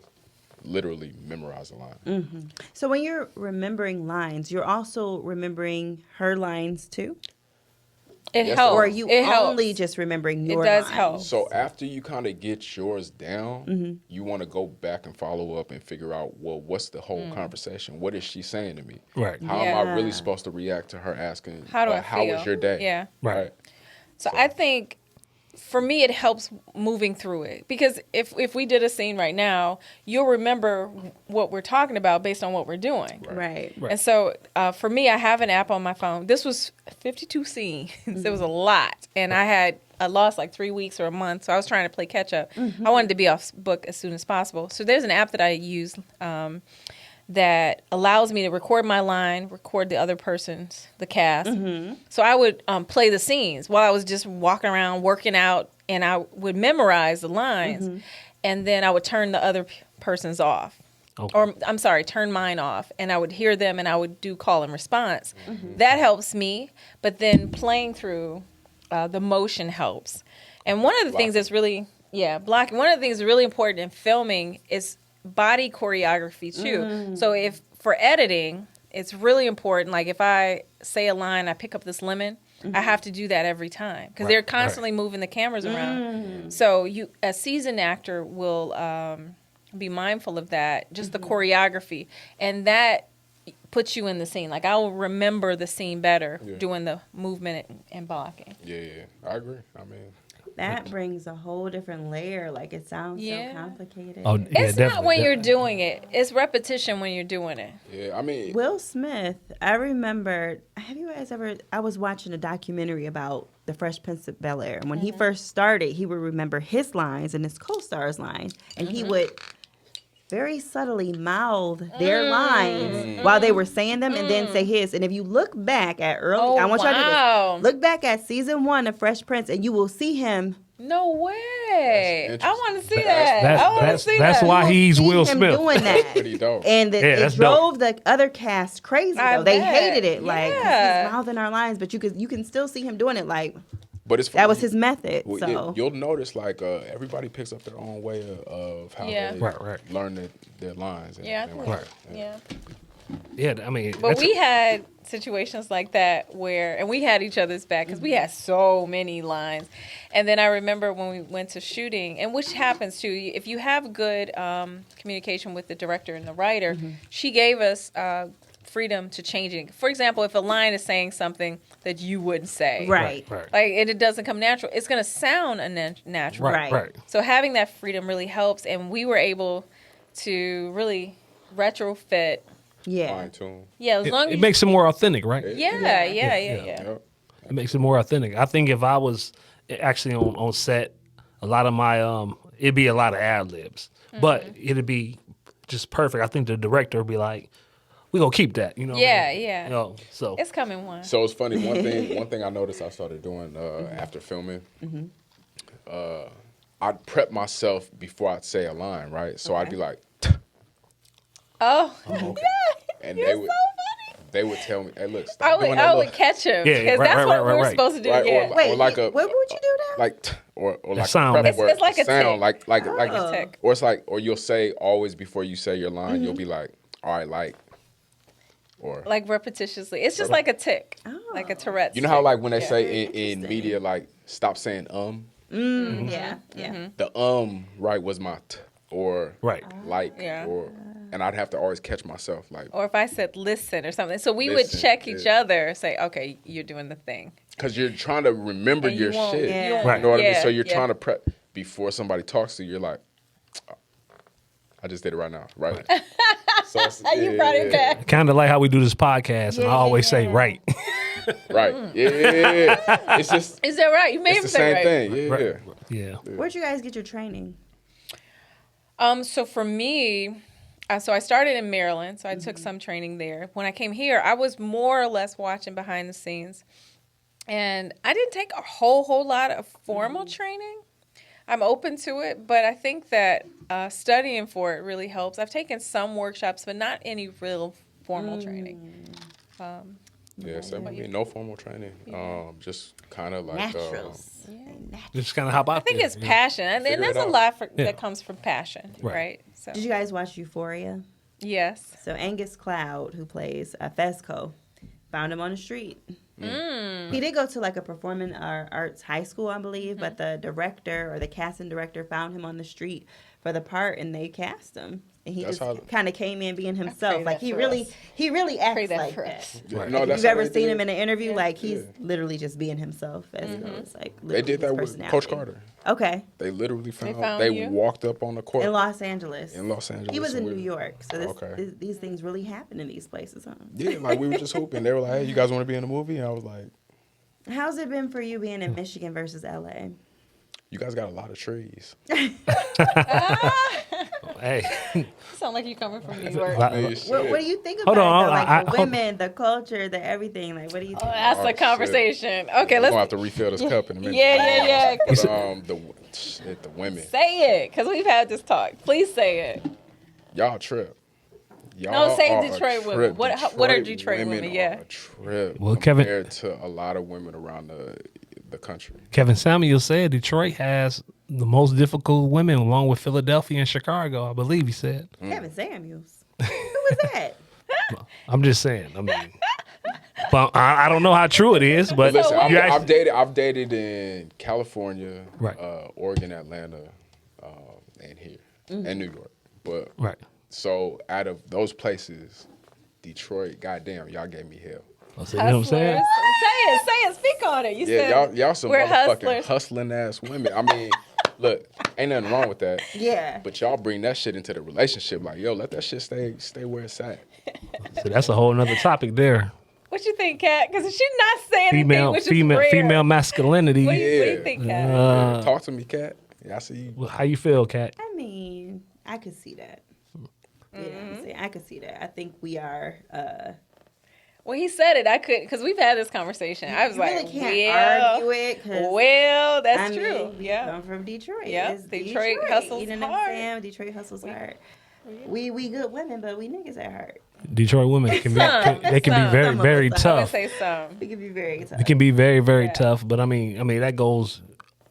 literally memorize a line. So when you're remembering lines, you're also remembering her lines too? It Yes, helps. Or are you it only helps. just remembering your It does lines? help. So after you kind of get yours down, you want to go back and follow up and figure out, well, what's the whole conversation? What is she saying to me? Right. How am I Yeah. really supposed to react to her asking, How do I how feel? was your day? Yeah. Right. So I think for me it helps moving through it, because if we did a scene right now, you'll remember what we're talking about based on what we're doing. Right. And so for me, I have an app on my phone. This was 52 scenes. It was a lot. And I lost like 3 weeks or a month. So I was trying to play catch up. I wanted to be off book as soon as possible. So there's an app that I use that allows me to record my line, record the other person's, the cast. So I would play the scenes while I was just walking around, working out, and I would memorize the lines. And then I would turn the other person's off. Okay. Or, I'm sorry, turn mine off. And I would hear them, and I would do call and response. That helps me. But then playing through the motion helps. And one of the things that's really, blocking. One of the things that's really important in filming is body choreography too. So if for editing, it's really important. Like if I say a line, I pick up this lemon, I have to do that every time, because they're constantly moving the cameras around. So a seasoned actor will be mindful of that, just the choreography, and that puts you in the scene. Like I will remember the scene better doing the movement and blocking. Yeah, I agree. I mean, That brings a whole different layer. Like it sounds so complicated. Oh, yeah, It's not when definitely. you're doing it. It's repetition when you're doing it. yeah, I mean, Will Smith, I remember, have you guys ever, I was watching a documentary about the Fresh Prince of Bel-Air. And when he first started, he would remember his lines and his co-stars' lines. And he would very subtly mouth their lines while they were saying them and then say his. And if you look back at early, I want y'all to do this. Look back at season 1 of Fresh Prince and you will see him No way. That's I want to see interesting. that. I want to see That's that. why he's See Will him Smith. doing that. Pretty dope. And Yeah, it that's drove the other cast crazy. I Though. They bet. hated it. Like, 'cause Yeah. he's mouthing our lines, but you can still see him doing it. Like, But it's that was his method. Well, So you'll notice like everybody picks up their own way of how Yeah. they Right. learn their lines. Yeah. and Right. Yeah. Yeah, I mean, But we had situations like that where, and we had each other's back because we had so many lines. And then I remember when we went to shooting, and which happens too, if you have good communication with the director and the writer, she gave us freedom to change it. For example, if a line is saying something that you wouldn't say, right. Right. like it doesn't come natural, it's going to sound unnatural. Right. So having that freedom really helps, and we were able to really retrofit. Yeah. Fine tune. Yeah, as long as It makes it more authentic, right? yeah. Yep. It makes it more authentic. I think if I was actually on set, a lot of my it'd be a lot of ad libs, but it'd be just perfect. I think the director would be like, "We gonna keep that," you know? Yeah, yeah. You know, so It's coming one. So it's funny. One thing I noticed I started doing after filming, I'd prep myself before I'd say a line, right? So I'd be like, Oh, and you're they so would funny. they would tell me, "Hey, look, stop doing that." I would look." catch him Yeah, because right, that's right, what right, we're right. supposed to do. Right, Yeah. Wait, or like a what would you do now? like or like sound. a prep word, It's like a sound, tick. like Oh. Tick. or it's like, or you'll say always before you say your line, you'll be like, "All right, like," or Like repetitiously. It's just like a tick, like a Tourette's. you know how tick. like when they Yeah. say in media like stop saying Yeah. the right was my t or right. like Yeah. or and I'd have to always catch myself like Or if I said listen or something. So we would Listen, check each yeah. other, say, okay, you're doing the thing. because you're trying to remember And you your won't- shit. Yeah. you won't- Right. You know what I mean? yeah, So you're yeah. trying to prep before somebody talks to you. You're like, "Oh, I just did it right now, right?" So it's, You brought it back. Kind of like how we do this podcast, and I always say right. Right. Yeah. It's just Is that right? You made it's him the say same right. thing. Yeah. Right. Yeah. Where'd you guys get your training? So for me, so I started in Maryland, so I took some training there. When I came here, I was more or less watching behind the scenes, and I didn't take a whole lot of formal training. I'm open to it, but I think that studying for it really helps. I've taken some workshops, but not any real formal training. Yeah. Same with me. No formal training. Just kind of like Naturals. Just kind of hop out I think there, it's you know? passion, and Figure that's it a out. lot Yeah. that comes from passion, Right. right? So Did you guys watch Euphoria? yes. So Angus Cloud, who plays Fesco, found him on the street. He did go to like a performing arts high school, I believe, but the director or the casting director found him on the street for the part, and they cast him. And he That's just how- kind of came in being himself. that Like he for really, us. he really Pray acts that like for that. us. Yeah. Like, No, if that's you've how ever they seen did. him in an interview, like he's Yeah. literally just being himself. It's like They did that with Coach Carter. Okay, They literally found they you? walked up on the court in Los Angeles. in Los Angeles. He was in with- New York, so Okay. these things really happen in these places, huh? Yeah, like we were just hooping. They were like, "Hey, you guys want to be in the movie?" And I was like, How's it been for you being in Michigan versus LA? "You guys got a lot of trees." Hey, You sound like you're coming from New York. Lot- Man, What do you think about Hold on, it, though? Like I- the women, the culture, the everything? Like, what do you think? That's Oh, a shit. conversation. Okay, I'm gonna have let's. to refill this cup in a minute. Yeah. But, the women, Say it, because we've had this talk. Please say it. y'all trip. Y'all No, say are a Detroit women. trip. What are Detroit women? are Yeah. a trip. Well, Kevin- compared to a lot of women around the country. Kevin Samuel said Detroit has the most difficult women, along with Philadelphia and Chicago. I believe he said. Kevin Samuels. Who was that? I'm just saying. I mean, but I don't know how true it is. But Listen, you I've actually- dated in California, Right. Oregon, Atlanta, and here, and New York. But right. so out of those places, Detroit, goddamn, y'all gave me hell. So, you know what I'm saying? Say it. Speak on it. You Yeah, said y'all some we're motherfucking hustlers. hustling ass women. I mean, look, ain't nothing wrong with that. Yeah. But y'all bring that shit into the relationship. Like, yo, let that shit stay where it's at. So that's a whole nother topic there. What you think, Kat? Because she's not saying anything, which is rare. Female masculinity. What do you Yeah. think, Kat? Talk to me, Kat. Yeah, I see you. Well, how you feel, Kat? I mean, I could see that. Yeah, I could see that. I think we are. When he said it, I could, because we've had this conversation. I was You like, really can't argue it. 'Cause, well, that's I true. mean, Yeah. I'm from Detroit. Yeah, It's Detroit hustles You know what hard. I'm saying? Detroit hustles hard. We good women, but we niggas at heart. Detroit women can be they can be very Some of very us are. I would tough. say some. We can be very tough. It can be very very Yeah. tough. But I mean that goes,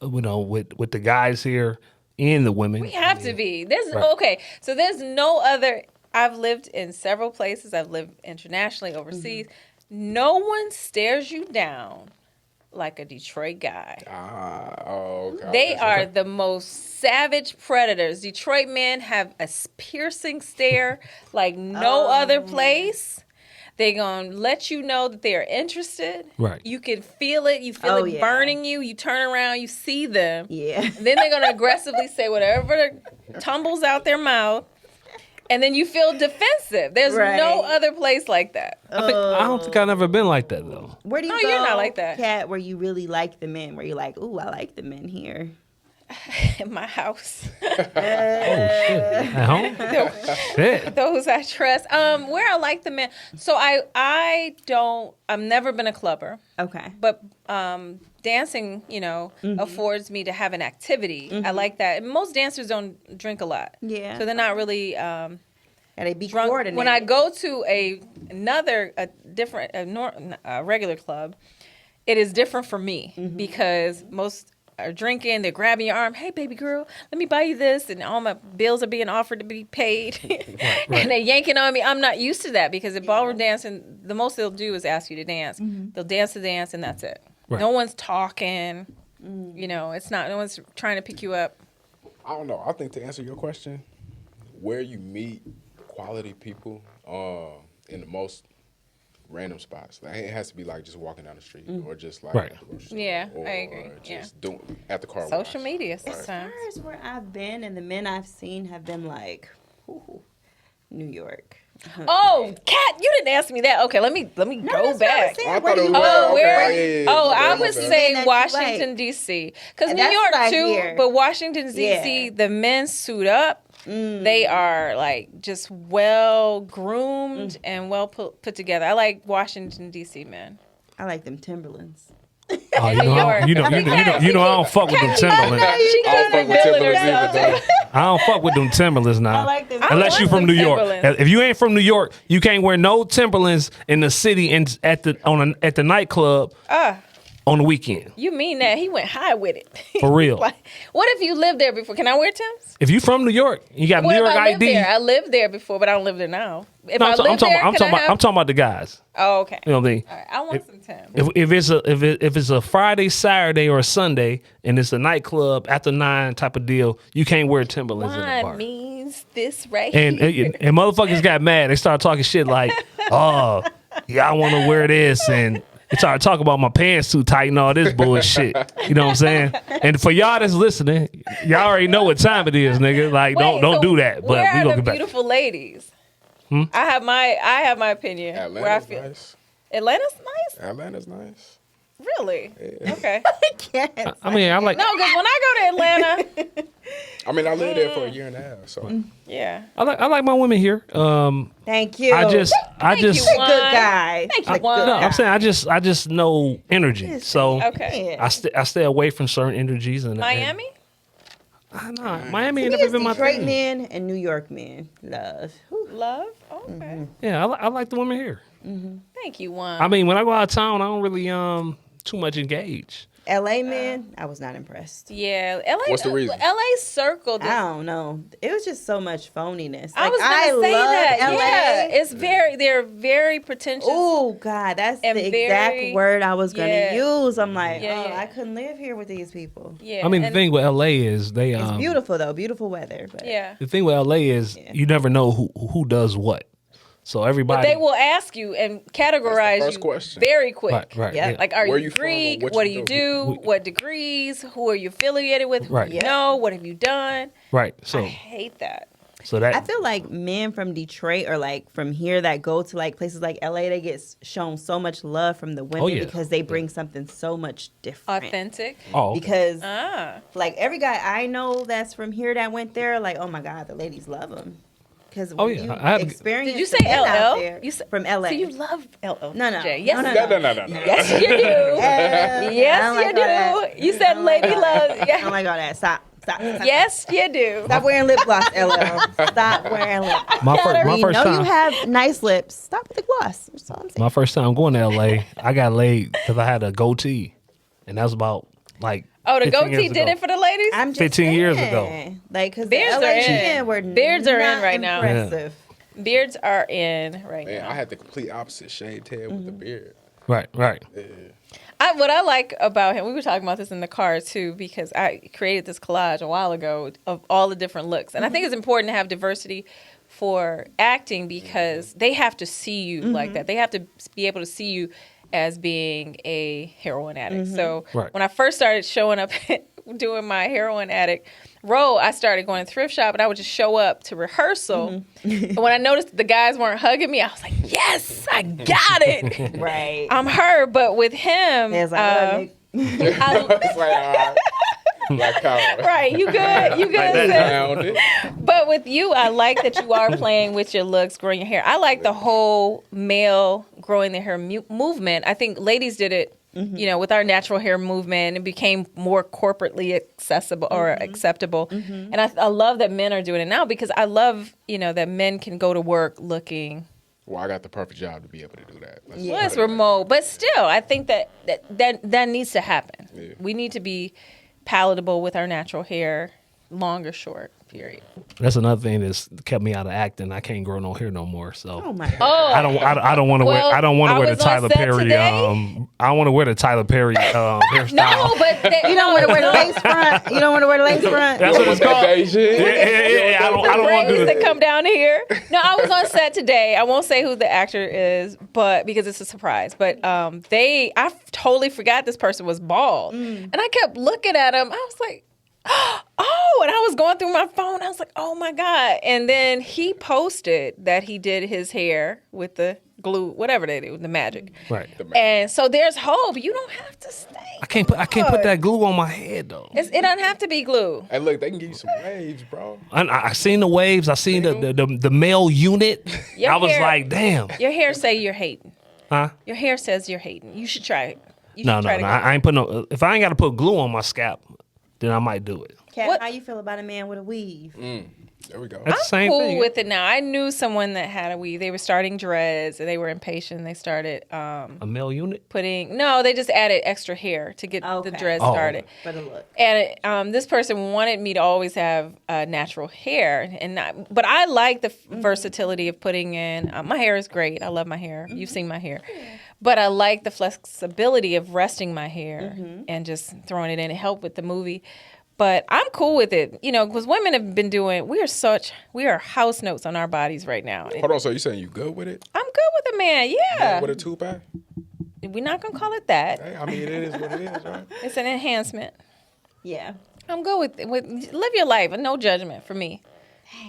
with the guys here and the women. We have to be. There's Right. okay. So there's no other. I've lived in several places. I've lived internationally, overseas. No one stares you down like a Detroit guy. Okay. They are the most savage predators. Detroit men have a piercing stare like no other place. They're going to let you know that they are interested. Right. You can feel it. You feel Oh, it yeah. burning you. You turn around, you see them. Yeah. Then they're going to aggressively say whatever tumbles out their mouth. And then you feel defensive. There's Right. no other place like that. I don't think I've ever been like that though. Where do you No, go, you're not like that. Kat, where you really like the men? Where you're like, ooh, I like the men here. In my house. Oh shit! At home? Shit. Those I trust. Where I like the men. So I've never been a clubber. Okay. But dancing, affords me to have an activity. I like that. And most dancers don't drink a lot. Yeah. So they're not really And they be drunk. coordinated. When I go to a regular club, it is different for me because most are drinking, they're grabbing your arm. Hey, baby girl, let me buy you this. And all my bills are being offered to be paid. And they're yanking on me. I'm not used to that because at ballroom dancing, the most they'll do is ask you to dance. They'll dance the dance and that's it. Right. No one's talking. It's not, no one's trying to pick you up. I don't know. I think to answer your question, where you meet quality people in the most random spots. Like, it has to be like just walking down the street or just like Right. at the grocery store, Yeah, or I agree. just doing at the car Social wash. media As sometimes. far as where I've been and the men I've seen have been like, New York. Oh, Kat, you didn't ask me that. Okay, let me go that's what I was back. saying. I Where thought do it you was go? Oh, where? where? Okay, Oh, yeah, I my would bad. say that you Washington like. D.C. Because New That's York what I too, hear. but Washington D.C. Yeah. The men suit up. They are like just well groomed and well put together. I like Washington D.C. men. I like them Timberlands. Oh, New York. I don't fuck with them Timberlands. She I don't fuck with Timberlands either, though. I don't fuck with them Timberlands now. I like them. Unless I you want from them New York. Timberlands. If you ain't from New York, you can't wear no Timberlands in the city and at the nightclub on the weekend. You mean that? He went high with it. For real. Like, what if you lived there before? Can I wear Timbs? If you from New York, you got What New if York I lived ID. there? I lived there before, but I don't live there now. If No, I I'm lived talking there, can I have? I'm talking about the guys. Oh, okay. You know what I mean? All right, I want some Timbs. If it's a Friday, Saturday, or a Sunday, and it's a nightclub after 9 type of deal, you can't wear Timberlands in the bar. Wine means this right And here. motherfuckers got mad. They started talking shit like, "Oh, yeah, I want to wear this," and they started talking about my pants too tight and all this bullshit. You know what I'm saying? And for y'all that's listening, y'all already know what time it is, nigga. Like, Wait, don't so do that. But where we are gonna the get back. beautiful ladies? I have my opinion. Where I Atlanta's feel nice. Atlanta's nice. Atlanta's nice. Really? Okay. Yes. I mean, I like. No, because when I go to Atlanta, I mean, I lived there for a year and a half, so yeah. I like my women here. Thank you. I just you, Good Juan. guy. Thank you, Like, Juan. good no, guy. I'm saying I just know energy. So Okay. I stay away from certain energies and Miami? Nah, Miami ain't We never is been my Detroit thing. men and New York men. Love. Whew. Love? Okay. Yeah, I like the women here. Thank you, Juan. I mean, when I go out of town, I don't really too much engage. LA men, I was not impressed. yeah. LA, What's the reason? LA circled. I don't know. It was just so much phoniness. I Like, was gonna say love that. LA. Yeah, it's they're very pretentious. Oh God, that's And the very- exact word I was gonna yeah. use. I'm like, Yeah, oh, yeah. I couldn't live here with these people. Yeah. I mean, the and- thing with LA is they It's beautiful though, beautiful weather. But Yeah. the thing with LA is you never know who does what. So But everybody. they will ask you and categorize first you question. very quick. Right. Yep. Yeah. Like, are Where you you from or Greek? what What do you you do? do? What degrees? Who are you affiliated with? Who Right. do you know? What have you done? Right. I So hate that. that I feel like men from Detroit or like from here that go to like places like LA, they get shown so much love from the women yeah. because they bring something so much different. Authentic. okay. Because Ah. like every guy I know that's from here that went there, like, oh my God, the ladies love them. Because Oh, yeah. you I had to- experience Did you say the men out LL? there You said, from LA. So you love LL? No, no. Yes, No. No. yes, you do. I Yes, don't like you all that. do. You said lady all love. that. I Yeah. don't like all that. Stop. Yes, you do. Stop wearing lip gloss, LL. Stop wearing lip gloss. My We first know time. you have nice lips. Stop with the gloss. That's all I'm saying. My first time going to LA, I got laid because I had a goatee, and that was about like. Oh, the 15 years goatee did ago. it for the ladies? I'm just 15 years saying. ago. Like, because the Beards LA are in. men were Beards are in not right now. impressive. Beards are in right Man, now. I had the complete opposite shaved head with the beard. Right. What I like about him, we were talking about this in the car too, because I created this collage a while ago of all the different looks. And I think it's important to have diversity for acting because they have to see you like that. They have to be able to see you as being a heroin addict. So Right. when I first started showing up doing my heroin addict role, I started going to thrift shop and I would just show up to rehearsal. And when I noticed the guys weren't hugging me, I was like, yes, I got it. Right. I'm her. But with him, It's like, It's like, all right. Black power. right, you good, you good. sis. Found it. But with you, I like that you are playing with your looks, growing your hair. I like the whole male growing their hair movement. I think ladies did it, you know, with our natural hair movement. It became more corporately accessible or acceptable. And I love that men are doing it now because I love, you know, that men can go to work looking. Well, I got the perfect job to be able to do that. Well, it's remote, but still, I think that needs to happen. Yeah. We need to be palatable with our natural hair, long or short, period. That's another thing that's kept me out of acting. I can't grow no hair no more. So oh my God. Oh, I don't want to Well, wear. I don't want I to wear the was on Tyler set Perry. today. I don't want to wear the Tyler Perry hairstyle. no, but You don't want to wear the lace front. You don't want to wear the lace front. That's what it's That called. day shit. Yeah. I don't want to do braids that that. come down here. No, I was on set today. I won't say who the actor is, but because it's a surprise. But I totally forgot this person was bald, and I kept looking at him. I was like, oh, and I was going through my phone. I was like, oh my God. And then he posted that he did his hair with the glue, whatever they do, the magic. Right. And so there's hope. You don't have to stay. I can't put that glue on my head though. It doesn't have to be glue. Hey, look, they can give you some waves, bro. I seen the waves. I seen the male unit. Your I was hair- like, damn. Your hair say you're hating. Huh? Your hair says you're hating. You should try it. You No. should try to go. I ain't putting no. If I ain't got to put glue on my scalp, then I might do it. Kat, What- how you feel about a man with a weave? There we go. That's the same cool thing. with it now. I knew someone that had a weave. They were starting dreads and they were impatient. They started A male unit. they just added extra hair to get the Okay. dreads Oh. started. For the look. And this person wanted me to always have natural hair, but I like the versatility of putting in. My hair is great. I love my hair. You've seen my hair, but I like the flexibility of resting my hair and just throwing it in. It helped with the movie. But I'm cool with it, you know, because women have been doing. We are house notes on our bodies right now. Hold on, so you saying you good with it? I'm good with a man, yeah. With a two-pack? We're not gonna call it that. Hey, I mean, it is what it is, right? It's an enhancement. Yeah. I'm good with live your life, and no judgment for me.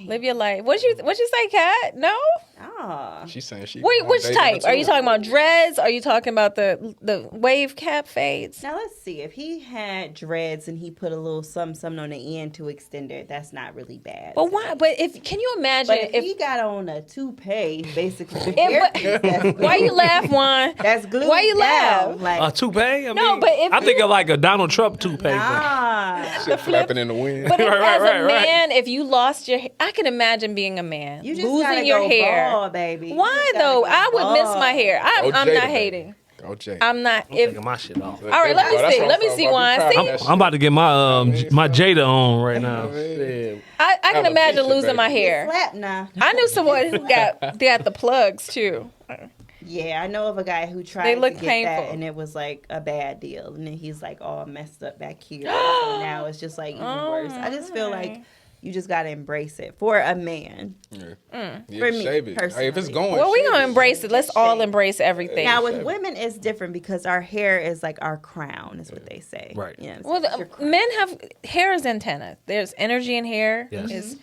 Live your life. What you say, Kat? No. Ah. She's saying she. Wait, on which dating type? too. Are you talking about dreads? Are you talking about the wave cap fades? Now let's see. If he had dreads and he put a little something on the end to extend it, that's not really bad. But why? But can you imagine But if he got on a toupee, basically, the If- hairpiece, that's why you laugh, Juan? That's glued Why you down. laugh? Like, A toupee? I No, mean, but if I think of like a Donald Trump toupee. nah. Shit flapping in the wind. But if, Right, as right, a right. man, if you lost your hair, I can imagine being a man You just gotta losing your go hair. bald, baby. You Why just gotta though? go I would miss bald. my hair. I'm Go not Jada, baby. hating. Go Jay. I'm not. I'm If taking my shit off. all right, let me That's see. what Let me I'm see, talking Juan. about. See, That I'm about to get my my Jada on right now. shit. I can imagine Alopecia, losing my baby. hair. Slap now. I knew someone who got the plugs too. Yeah, I know of a guy who tried They look to get painful. that, and it was like a bad deal, and then he's like all messed up back here. So now it's just like even worse. I just feel like you just gotta embrace it for a man. Yeah, For me, shave it. Hey, if it's personally. going, Well, we shave gonna it. embrace it. Let's all embrace everything. Now with women, it's different because our hair is like our crown, is what they say. Right. You know what I'm Well, saying? It's your crown. men have hair is antenna. There's energy in hair. Yes. Is-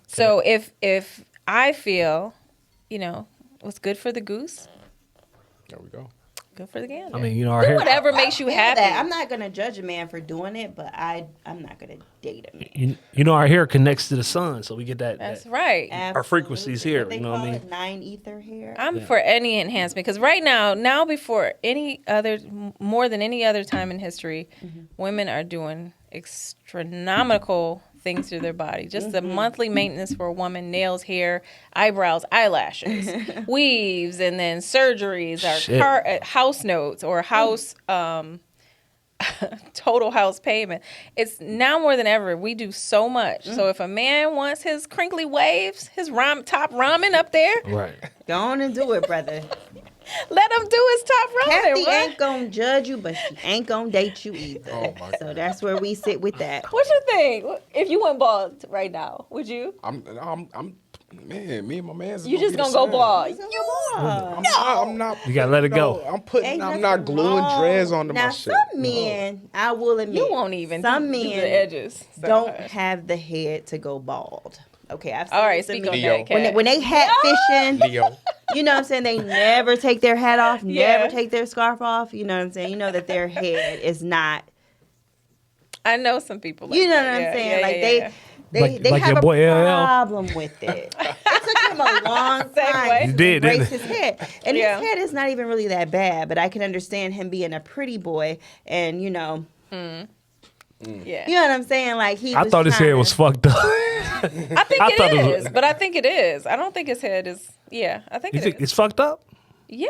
So if I feel, you know, what's good for the goose, There we go. Good for the gander. I mean, you know, our do hair. whatever makes you happy. I'm not gonna judge a man for doing it, but I'm not gonna date a man. You know, our hair connects to the sun, so we get that. That's that right. Our frequencies here, What they you know what I call mean? it, 9 ether hair. I'm for any enhancement because right now before any other, more than any other time in history, women are doing astronomical things to their body. Just the monthly maintenance for a woman: nails, hair, eyebrows, eyelashes, weaves, and then surgeries, Shit. house notes or house total house payment. It's now more than ever. We do so much. So if a man wants his crinkly waves, his top ramen up there, Right. Go on and do it, brother. let him do his top ramen. Kathy What? ain't gonna judge you, but she ain't gonna date you either. Oh, my So God. that's where we sit with that. What's your thing? If you went bald right now, would you? Man, me and my man's. You just gonna go bald? I'm not. You gotta let it go. Ain't I'm nothing not gluing wrong. dreads onto now, my shit. some men, I will admit, You won't even. Some do men the edges. So. don't have the head to go bald. Okay, I've seen All right, this speak in on men. Leo. that, Kat. When they hat fishing, Leo. you know what I'm saying? They never take their hat off, Yeah. never take their scarf off. You know what I'm saying? You know that their head is not. I know some people. Like You know what that. I'm Yeah, saying? yeah, Like yeah. they Like have your a boy LL? problem with it. It took him a long time Segue. to You did, didn't embrace it? his head, and Yeah. his head is not even really that bad. But I can understand him being a pretty boy, and you know Yeah. what I'm saying. Like he, I was thought his hair trying was to- fucked up. I think I thought it it is, was- but I think it is. I don't think his head is. Yeah, I think You it think is. it's fucked up? Yeah.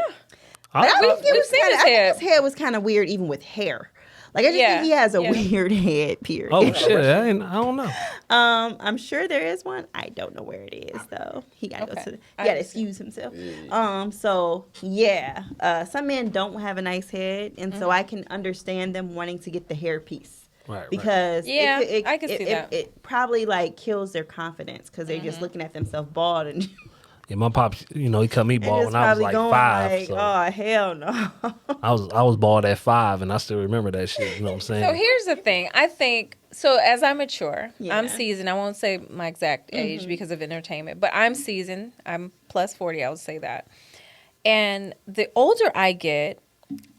I I thought- think it we've was seen kinda, his I think head. his head was kind of weird, even with hair. Like I just Yeah, think he has a yeah. weird head. Period. Oh shit! I don't know. I'm sure there is one. I don't know where it is though. He gotta go Okay. to. He I gotta understand. excuse himself. So yeah. Some men don't have a nice head, and Mm-hmm. so I can understand them wanting to get the hair piece. Right. Because Yeah, it, I can see that. It probably like kills their confidence because they're Mm-hmm. just looking at themselves bald and, Yeah, my pops, you know, he cut me and bald just when I was probably like going 5. like, so oh hell no. I was bald at 5, and I still remember that shit. You know what I'm saying? So here's the thing. I think so. As I mature, Yeah. I'm seasoned. I won't say my exact age because of entertainment, but I'm seasoned. I'm plus 40. I would say that. And the older I get,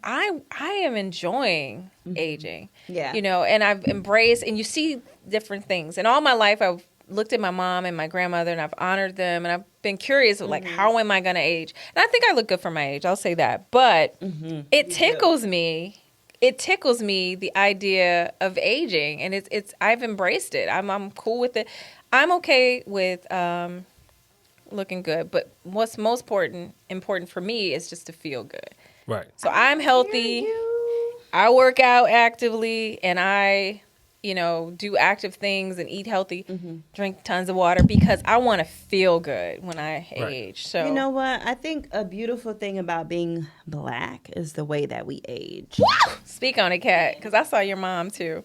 I am enjoying aging. Yeah. You know, and I've embraced, and you see different things. And all my life, I've looked at my mom and my grandmother, and I've honored them, and I've been curious of like, how am I going to age? And I think I look good for my age. I'll say that. But it tickles me. It tickles me the idea of aging, and it's I've embraced it. I'm cool with it. I'm okay with looking good, but what's most important for me is just to feel good. right. So I'm healthy. I work out actively, and I, do active things and eat healthy, drink tons of water because I want to feel good when I Right. age. So You know what? I think a beautiful thing about being black is the way that we age. speak on it, Kat, because I saw your mom too.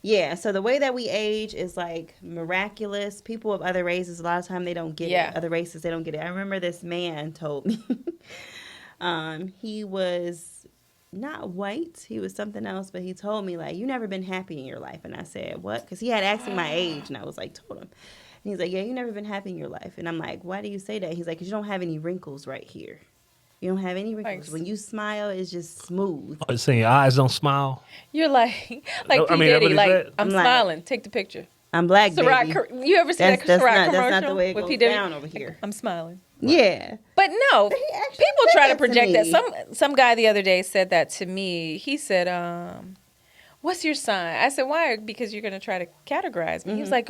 Yeah, so the way that we age is like miraculous. People of other races, a lot of time they don't get Yeah. it. Other races, they don't get it. I remember this man told me he was not white. He was something else, but he told me like, you never been happy in your life. And I said, what? Because he had asked me my age, and I was like, told him. And he's like, yeah, you never been happy in your life. And I'm like, why do you say that? He's like, because you don't have any wrinkles right here. You don't have any wrinkles. Thanks. When you smile, it's just smooth. Oh, saying your eyes don't smile. You're like P. I mean, Diddy, everybody like said- I'm I'm like- smiling. Take the picture. I'm black, baby. You ever see that That's Ciroc not, commercial that's not the way it with goes P. Diddy? down over here. I'm smiling. Yeah. But no, he actually people said try to that to project that. me. Some guy the other day said that to me. He said, "What's your sign?" I said, "Why?" Because you're gonna try to categorize me. He was like,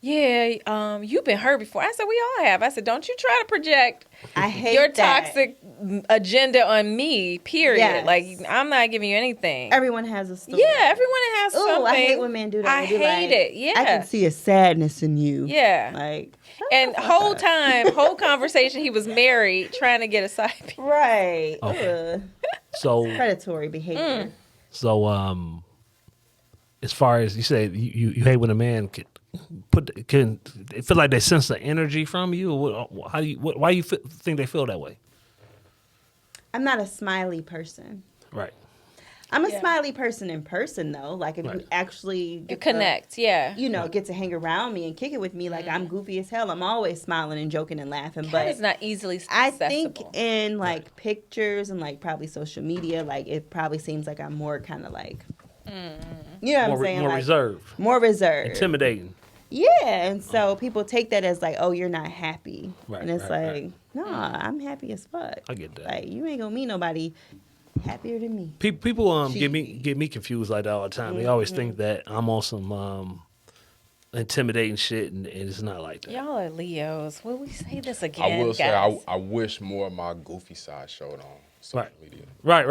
"Yeah, you've been hurt before." I said, "We all have." I said, "Don't you try to project I hate your that. toxic agenda on me." Period. Yes. Like I'm not giving you anything. Everyone has a story. Yeah, everyone has Ooh, something. I hate when men do that. I They be hate like, it. Yeah. I can see a sadness in you. Yeah. Like, And whole conversation, he was married, trying to get a side piece. right. Okay. Ugh. So Predatory Mm. behavior. So, as far as you say, you hate when a man can feel like they sense the energy from you. Or why you think they feel that way? I'm not a smiley person. Right. I'm a Yeah. smiley person in person, though. Like, if you actually You get connect, yeah. get to hang around me and kick it with me, like, I'm goofy as hell. I'm always smiling and joking and laughing. Cat But is not easily I accessible. think in, like, pictures and, like, probably social media, like, it probably seems like I'm more kind of, like, you know what I'm saying? More like, reserved, More reserved. intimidating. Yeah, and so people take that as like, oh, you're not happy, Right, and it's right, like, right. no, I'm happy as fuck. I get that. Like, you ain't gonna meet nobody happier than me. People She- get me confused like that all the time. They always think that I'm on some intimidating shit, and it's not like that. Y'all are Leos. Will we say this again, I will say guys? I wish more of my goofy side showed on social media. Right.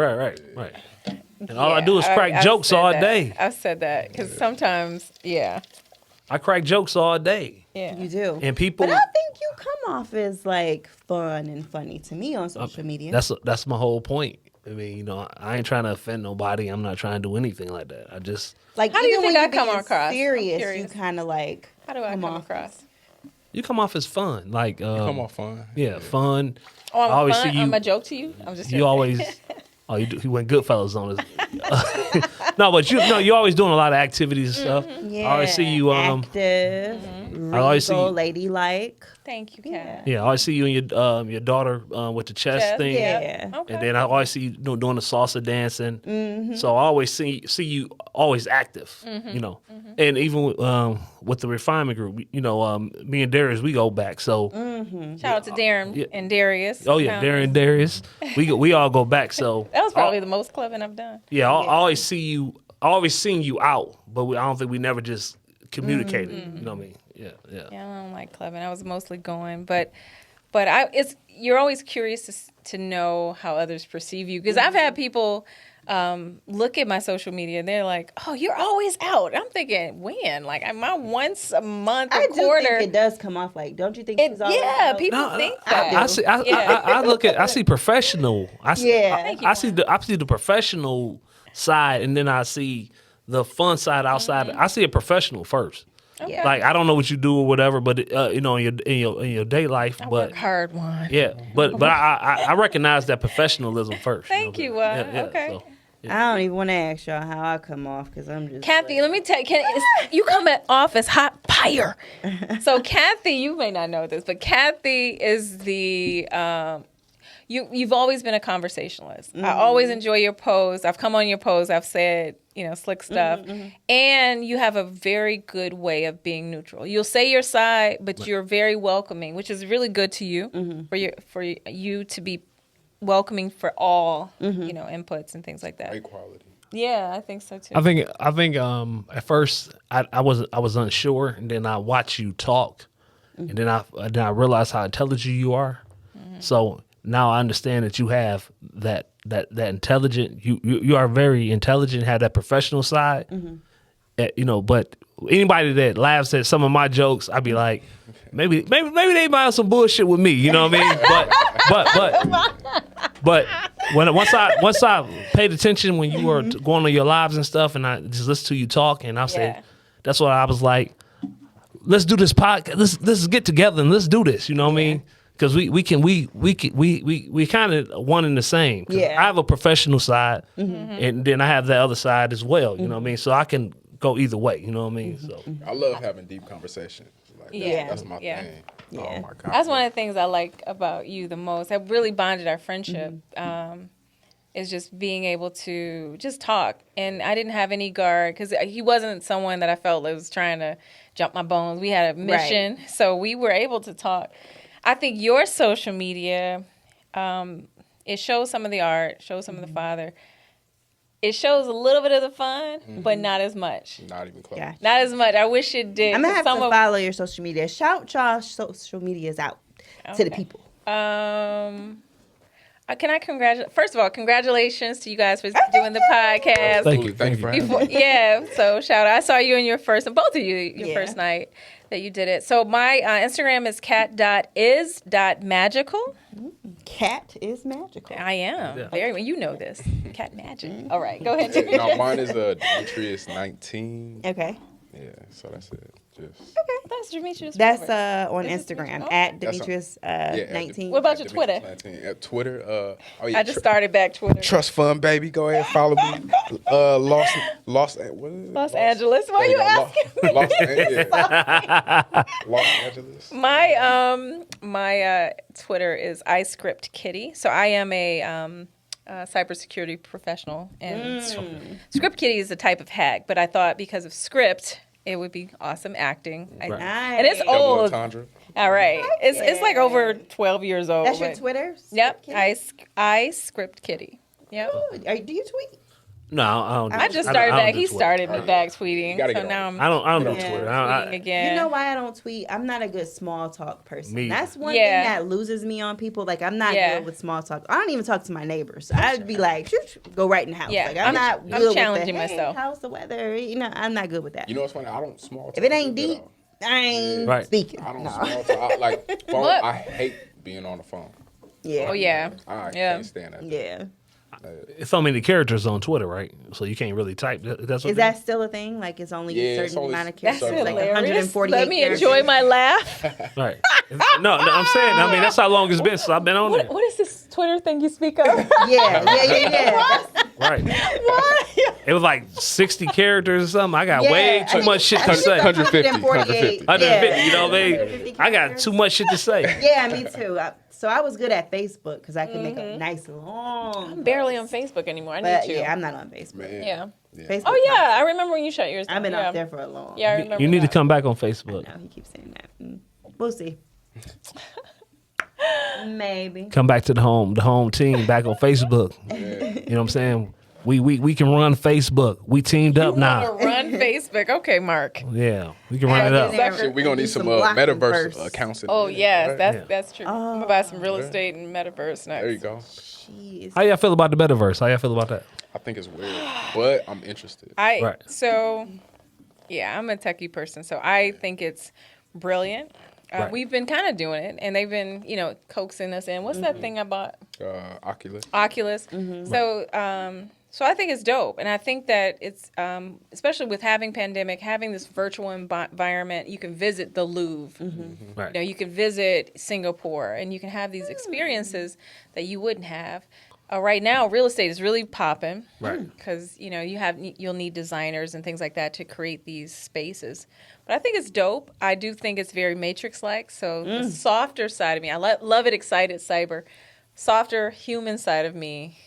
And all I do is crack I've jokes said all that. day. I've said that because sometimes, yeah. I crack jokes all day, Yeah. You do, and people. but I think you come off as like fun and funny to me on social media. That's my whole point. I mean, I ain't trying to offend nobody. I'm not trying to do anything like that. I just like, How do you even think when I you're come being across? I'm serious, you curious. kind of like. How do I come off. across? you come off as fun, like Come on, fun. yeah, fun. Oh, I'm I always fun? see you. I'm a joke to you? I'm just You joking. always. Oh, you do. He went Goodfellas on us. No, but you're always doing a lot of activities and stuff. Yeah, I always see you. active, I always see regal, you- ladylike. Thank you, Kat. Yeah, I always see you and your daughter with the chest Chest, thing. Yeah. Okay. And then I always see you doing the salsa dancing. Mm-hmm. So I always see you always active, you know. And even with the refinement group, me and Darius, we go back. So, Shout out to Darren Yeah. and Darius. oh yeah, Darren and Darius, we all go back. So That was probably the most clubbing I've done. yeah, I always see you, always seeing you out, but I don't think we never just communicated. You know what I mean? Yeah. Yeah, I don't like clubbing. I was mostly going, but you're always curious to know how others perceive you because I've had people look at my social media and they're like, "Oh, you're always out." I'm thinking, when? Like, am I once a month, I a do quarter? think it does come off like. Don't you think? It- she's always yeah, out? people No, think I that. do. I see. I see professional. I see. Yeah. Thank you, I see the professional side, and then I see the fun side outside. I see a professional first. Yeah. Like, I don't know what you do or whatever, but in your day life, I but work hard, Juan. yeah, but I recognize that professionalism first. Thank you, okay. So, I don't even want to ask y'all how I come off because I'm just. Kathy, let me tell you, you come off as hot fire. So Kathy, you may not know this, but Kathy is the you've always been a conversationalist. I always enjoy your posts. I've come on your posts. I've said slick stuff, and you have a very good way of being neutral. You'll say your side, but you're very welcoming, which is really good to you for you to be welcoming for all inputs and things like that. Great quality. Yeah, I think so too. I think at first I was unsure, and then I watched you talk, and then I realized how intelligent you are. So now I understand that you have that intelligent. You are very intelligent. Have that professional side. But anybody that laughs at some of my jokes, I'd be like, maybe they might have some bullshit with me. You know what I mean? But once I paid attention when you were going on your lives and stuff, and I just listened to you talk, and I said, Yeah. that's what I was like. Let's do this podcast. Let's get together and let's do this. You know what I mean? Because we kind of one and the same. 'Cause Yeah. I have a professional side, and then I have that other side as well. You know what I mean? So I can go either way. You know what I mean? So I love having deep conversations. Like, Yeah. that's my Yeah. thing. Yeah. Oh my god. That's one of the things I like about you the most. That really bonded our friendship. Is just being able to just talk, and I didn't have any guard because he wasn't someone that I felt was trying to jump my bones. We had a mission, so we were able to talk. I think your social media, it shows some of the art, shows some of the father. It shows a little bit of the fun, but not as much. Not even close. Gotcha. Not as much. I wish it did. I'm gonna have 'cause to follow your social media. Shout y'all social medias out to the Okay. people. Can I congratulate? First of all, congratulations to you guys for doing the podcast. Thank you. Thank you for having me. Yeah, so shout out. I saw you in your first, and both of you, your Yeah. first night that you did it. So my Instagram is cat.is.magical. Cat is magical. I am. Yeah. Very well. You know this. Cat magic. All right, go ahead. No, mine is Demetrius 19. Okay. Yeah, so that's it. Just That's Demetrius. That's Robert. on Is this Instagram Demetrius? at That's Demetrius yeah, 19. What about at your Twitter? Demetrius 19. At Twitter, oh yeah, I just started back Twitter. Trust Fund, baby. Go ahead, follow me. What is it? Los Angeles. Why There you go. asking me? Los Angeles. My Twitter is iScriptKitty. So I am a cybersecurity professional, and Script Kitty is a type of hack. But I thought because of script, it would be awesome acting. Right. And it's Double old. entendre. All right, it's like over 12 years old. That's your but- Twitter? Yep, Kitty? iScriptKitty. Yep. Do you tweet? No, I don't. I just don't- started I don't back. do He Twitter. started me back tweeting. gotta So get now on. I'm I don't do Yeah. Twitter. tweeting again. You know why I don't tweet? I'm not a good small talk person. Me. That's one Yeah. thing that loses me on people. Like, I'm not Yeah. good with small talk. I don't even talk to my neighbors. I'd be like, go right in the house. Yeah. Like, I'm not I'm good with challenging the, hey, myself. how's the weather? You know, I'm not good with that. You know what's funny? I don't small talk. If it ain't at deep, all. I ain't Right. speaking. I don't No. small talk. Like phone. What? I hate being on the phone. Yeah. Oh yeah. I Yeah. can't stand that. Yeah. It's so many characters on Twitter, right? So you can't really type. That's what Is that still a thing? Like, it's only Yeah, a it's certain only amount of That's characters? Like hilarious. 148 Let me characters? enjoy my laugh. right? No, I'm saying. I mean, that's how long it's been since I've been on there. What is this Twitter thing you speak of? Yeah. Right. It was like 60 characters or something. I got Yeah, way too much shit to say. 150. 148. 150, you know what I mean? 150 I got characters. too much shit to say. Yeah, me too. So I was good at Facebook because I could make a nice long. I'm barely on Facebook anymore. I need But to. yeah, I'm not on Facebook. Man. Yeah. Facebook Oh yeah, toxic. I remember when you shut yours down. I've been yeah. off there for a long. Yeah, I remember. You need to that. come back on Facebook. No, he keeps saying that. We'll see. Maybe. Come back to the home team back on Facebook. You know what I'm saying? We can run Facebook. We teamed up now. Wanna run Facebook. Okay, Mark. Yeah, we can run it up. Yeah. Shit, we're gonna Do need some some blocking metaverse first. accounts. In Oh there, yes, right? that's true. I'm gonna buy some real estate and metaverse next. There you go. Jeez. How y'all feel about the metaverse? How y'all feel about that? I think it's weird, but I'm interested. Right. So yeah, I'm a techie person, so I think it's brilliant. Right. We've been kind of doing it, and they've been, coaxing us in. What's that thing I bought? Oculus. Oculus. So I think it's dope, and I think that it's especially with having pandemic, having this virtual environment. You can visit the Louvre, Right. you can visit Singapore, and you can have these experiences that you wouldn't have. Right now, real estate is really popping, Right. Because you'll need designers and things like that to create these spaces. But I think it's dope. I do think it's very Matrix-like. So the softer side of me, I love it, excited cyber, softer human side of me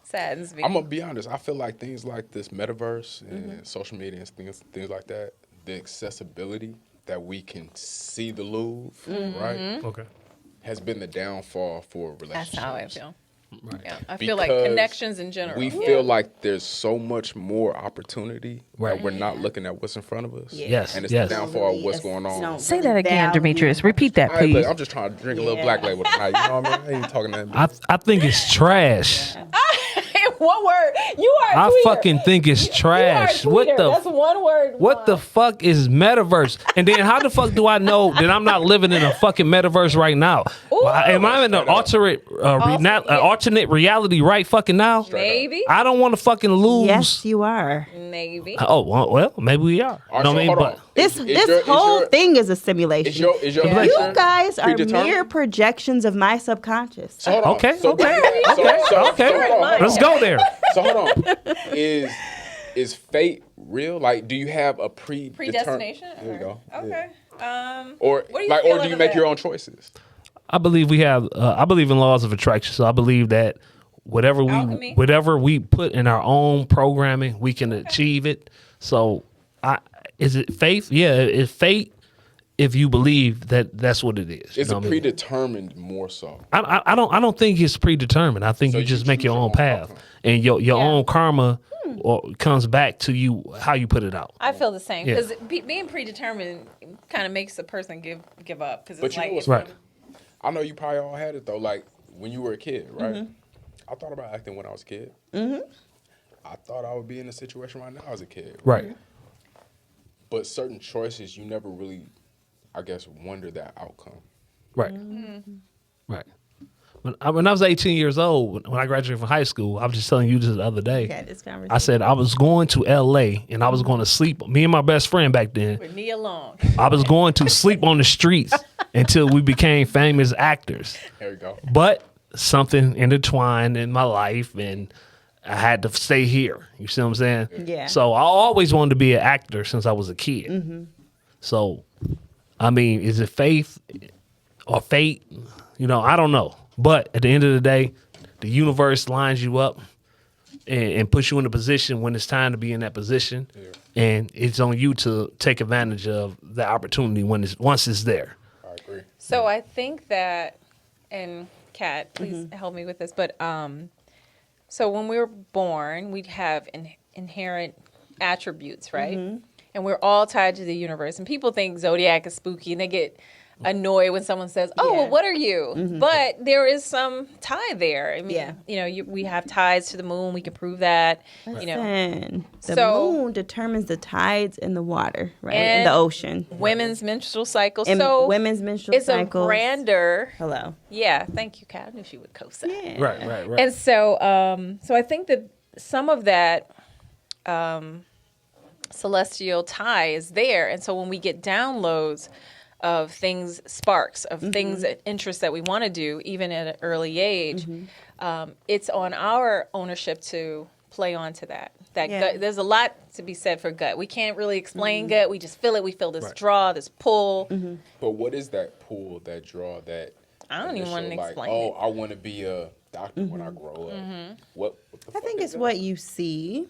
saddens me. I'm gonna be honest. I feel like things like this metaverse and social media and things like that, the accessibility that we can see the Louvre, right, Okay. has been the downfall for That's relationships. how I feel. Right. Yeah, I feel like Because connections in general. We feel like there's so much more opportunity Right. that we're not looking at what's in front of us. Yes, And it's yes. the downfall of what's going on. Say that again, Demetrius. Repeat that, All right, please. but I'm just trying to drink a little black label tonight. You know what I mean? I ain't talking that. I think it's trash. One word. You are a I tweeter. fucking think it's trash. You are a What tweeter. the That's one word. What the fuck is metaverse? And then how the fuck do I know that I'm not living in a fucking metaverse right now? Am I in an alternate reality right fucking now? Maybe. I don't want to fucking lose. Yes, you are. Maybe. Oh well, maybe we are. All right, No, so I mean, hold but on. This Is whole your- thing is a simulation. Is your Yeah. You future guys are predetermined? mere projections of my subconscious. So hold on. Okay, So okay, hold on. let's go there. So hold on. Is fate real? Like, do you have a Predestination? There you go. Okay. Or What are you like, or feeling do you of make that? your own choices? I believe we have. I believe in laws of attraction. So I believe that Alchemy. whatever we put in our own programming, we can achieve it. So, is it faith? Yeah, it's fate. If you believe that that's what it is, Is you know it what I mean? predetermined more so? I don't think it's predetermined. I think So you you just make choose your your own own path, outcome. and your Yeah. own karma comes back to you how you put it out. I feel the same Yeah. because being predetermined kind of makes a person give up because But it's you know like what's Right. I know you probably all had it though. Like when you were a kid, right? I thought about acting when I was a kid. I thought I would be in a situation right now as a kid. Right. But certain choices, you never really, I guess, wonder that outcome. Right. Right. When I was 18 years old, when I graduated from high school, I was just telling you this the other day. Had this conversation. I said I was going to L.A. and I was going to sleep. Me and my best friend back then, With Nia Long. I was going to sleep on the streets until we became famous actors. There you go. But something intertwined in my life, and I had to stay here. You see what I'm saying? Yeah. So I always wanted to be an actor since I was a kid. So, I mean, is it faith or fate? You know, I don't know. But at the end of the day, the universe lines you up and puts you in a position when it's time to be in that position. Yeah. And it's on you to take advantage of the opportunity once it's there. I agree. So I think that, and Kat, please help me with this, but so when we were born, we have inherent attributes, right? And we're all tied to the universe. And people think zodiac is spooky, and they get annoyed when someone says, "Oh, well, what are you?" But there is some tie there. I mean, we have ties to the moon. We can prove that. Listen, the moon determines the tides in the water, right? In the ocean. Women's menstrual cycle. And so women's menstrual cycles. It's a grander. Hello. Yeah, thank you, Kat. I knew she would co-sign. Yeah. Right. And so, so I think that some of that celestial tie is there. And so when we get downloads of things, sparks of things, interests that we want to do, even at an early age, it's on our ownership to play on to that. Gut, there's a lot to be said for gut. We can't really explain gut. We just feel it. We feel this draw, this pull. But what is that pull, that draw, that I don't even want to explain it. it. I want to be a doctor when I grow up. What the fuck I think is it's that? what you see.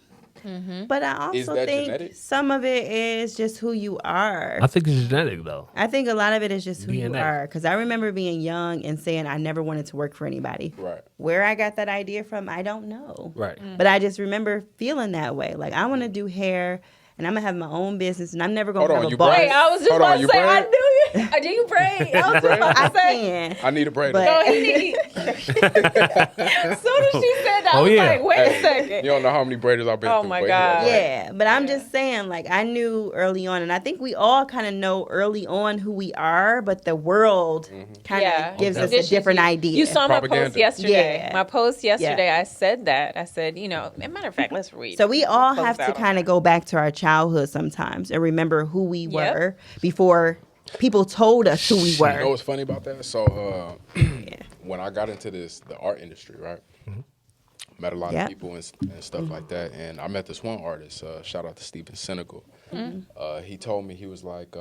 But I also that think genetic? some of it is just who you are. I think it's genetic, though. I think a lot of it is just who you DNA. are. Because I remember being young and saying I never wanted to work for anybody. Right. Where I got that idea from, I don't know. Right. But I just remember feeling that way. Like, I want to do hair, and I'm going to have my own business, and I'm never going to Hold have on, a you boss. braid? Hey, I was just Hold on, about to you say, I braid? knew you. Do you braid? I was just about to I say. can. I need a braid. But- No, he need. As soon as she said that, I was like, wait a second. You don't know how many braiders I've been Oh through. my Wait, God. wait. Yeah, but I'm just saying, like, I knew early on, and I think we all kind of know early on who we are, but the world kind of gives us a Conditions different you. idea. You saw my Propaganda. post yesterday. Yeah. My post yesterday, I said that. I said, as a matter of fact, let's read. So we all Close have to out on kind of that. go back to our childhood sometimes and remember who we Yep. were before people told us who we You know were. what's funny about that? So when I got into the art industry, right? Met a lot of people and stuff like that. And I met this one artist, shout out to Stephen Cynical. He told me, he was like,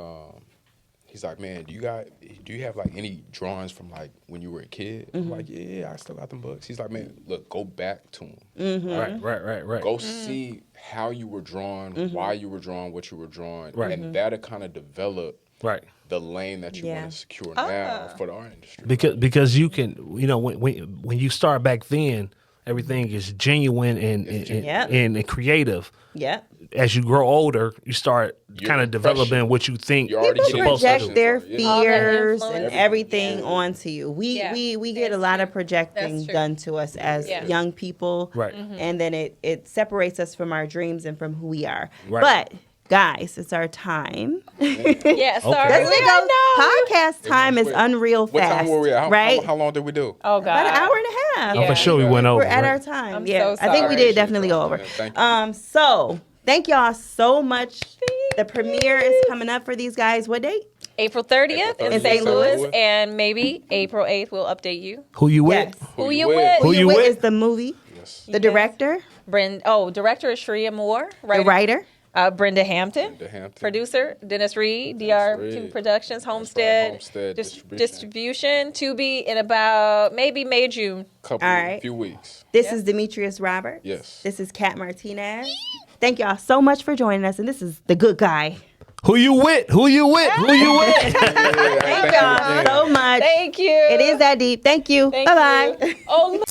he's like, man, do you have like any drawings from like when you were a kid? I'm like, yeah, I still got them books. He's like, man, look, go back to them. Right. Go see how you were drawn, why you were drawn, what you were drawn. Right. And that'll kind of develop Right. the lane that you want to secure now for the art industry. Because you can, when you start back then, everything is genuine and creative. Yeah. As you grow older, you start kind of developing impression. what you think You're already you're People getting supposed to project do. their All that fears influence. and everything onto you. We get a lot of projecting That's true. done to us as young people. Right. And then it separates us from our dreams and from who we are. Right. But guys, it's our time. Yeah, sorry. That's We it don't know. Podcast time is Quick. unreal What fast. time were we at? right? How long did we do? Oh, About an God. hour and a half. Oh, for sure we went over. We're at right? our time. I'm yeah. so I think we sorry. did definitely go over. Thank you. So thank y'all so much. The premiere is coming up for these guys. What date? April 30th in St. Louis, Louis. and maybe April 8th we'll update you. Who you with? Yes. Who you with? Who you Wit with? is the movie. Yes. The director, Director is Cheri Amor. the writer. Brenda Hampton. Brenda Hampton. Producer, Dennis Reed, DR2 Reed. Productions, right, Homestead. Homestead Distribution to be in about maybe May, June. Couple, All right. few weeks. This is Demetrius Roberts. Yes. This is Kat Martinez. Thank y'all so much for joining us. And this is The Good Guy. Who you with? Who you with? Who you with? Thank y'all so much. Thank you. It is that deep. Thank you. Thank Bye-bye. you. Oh,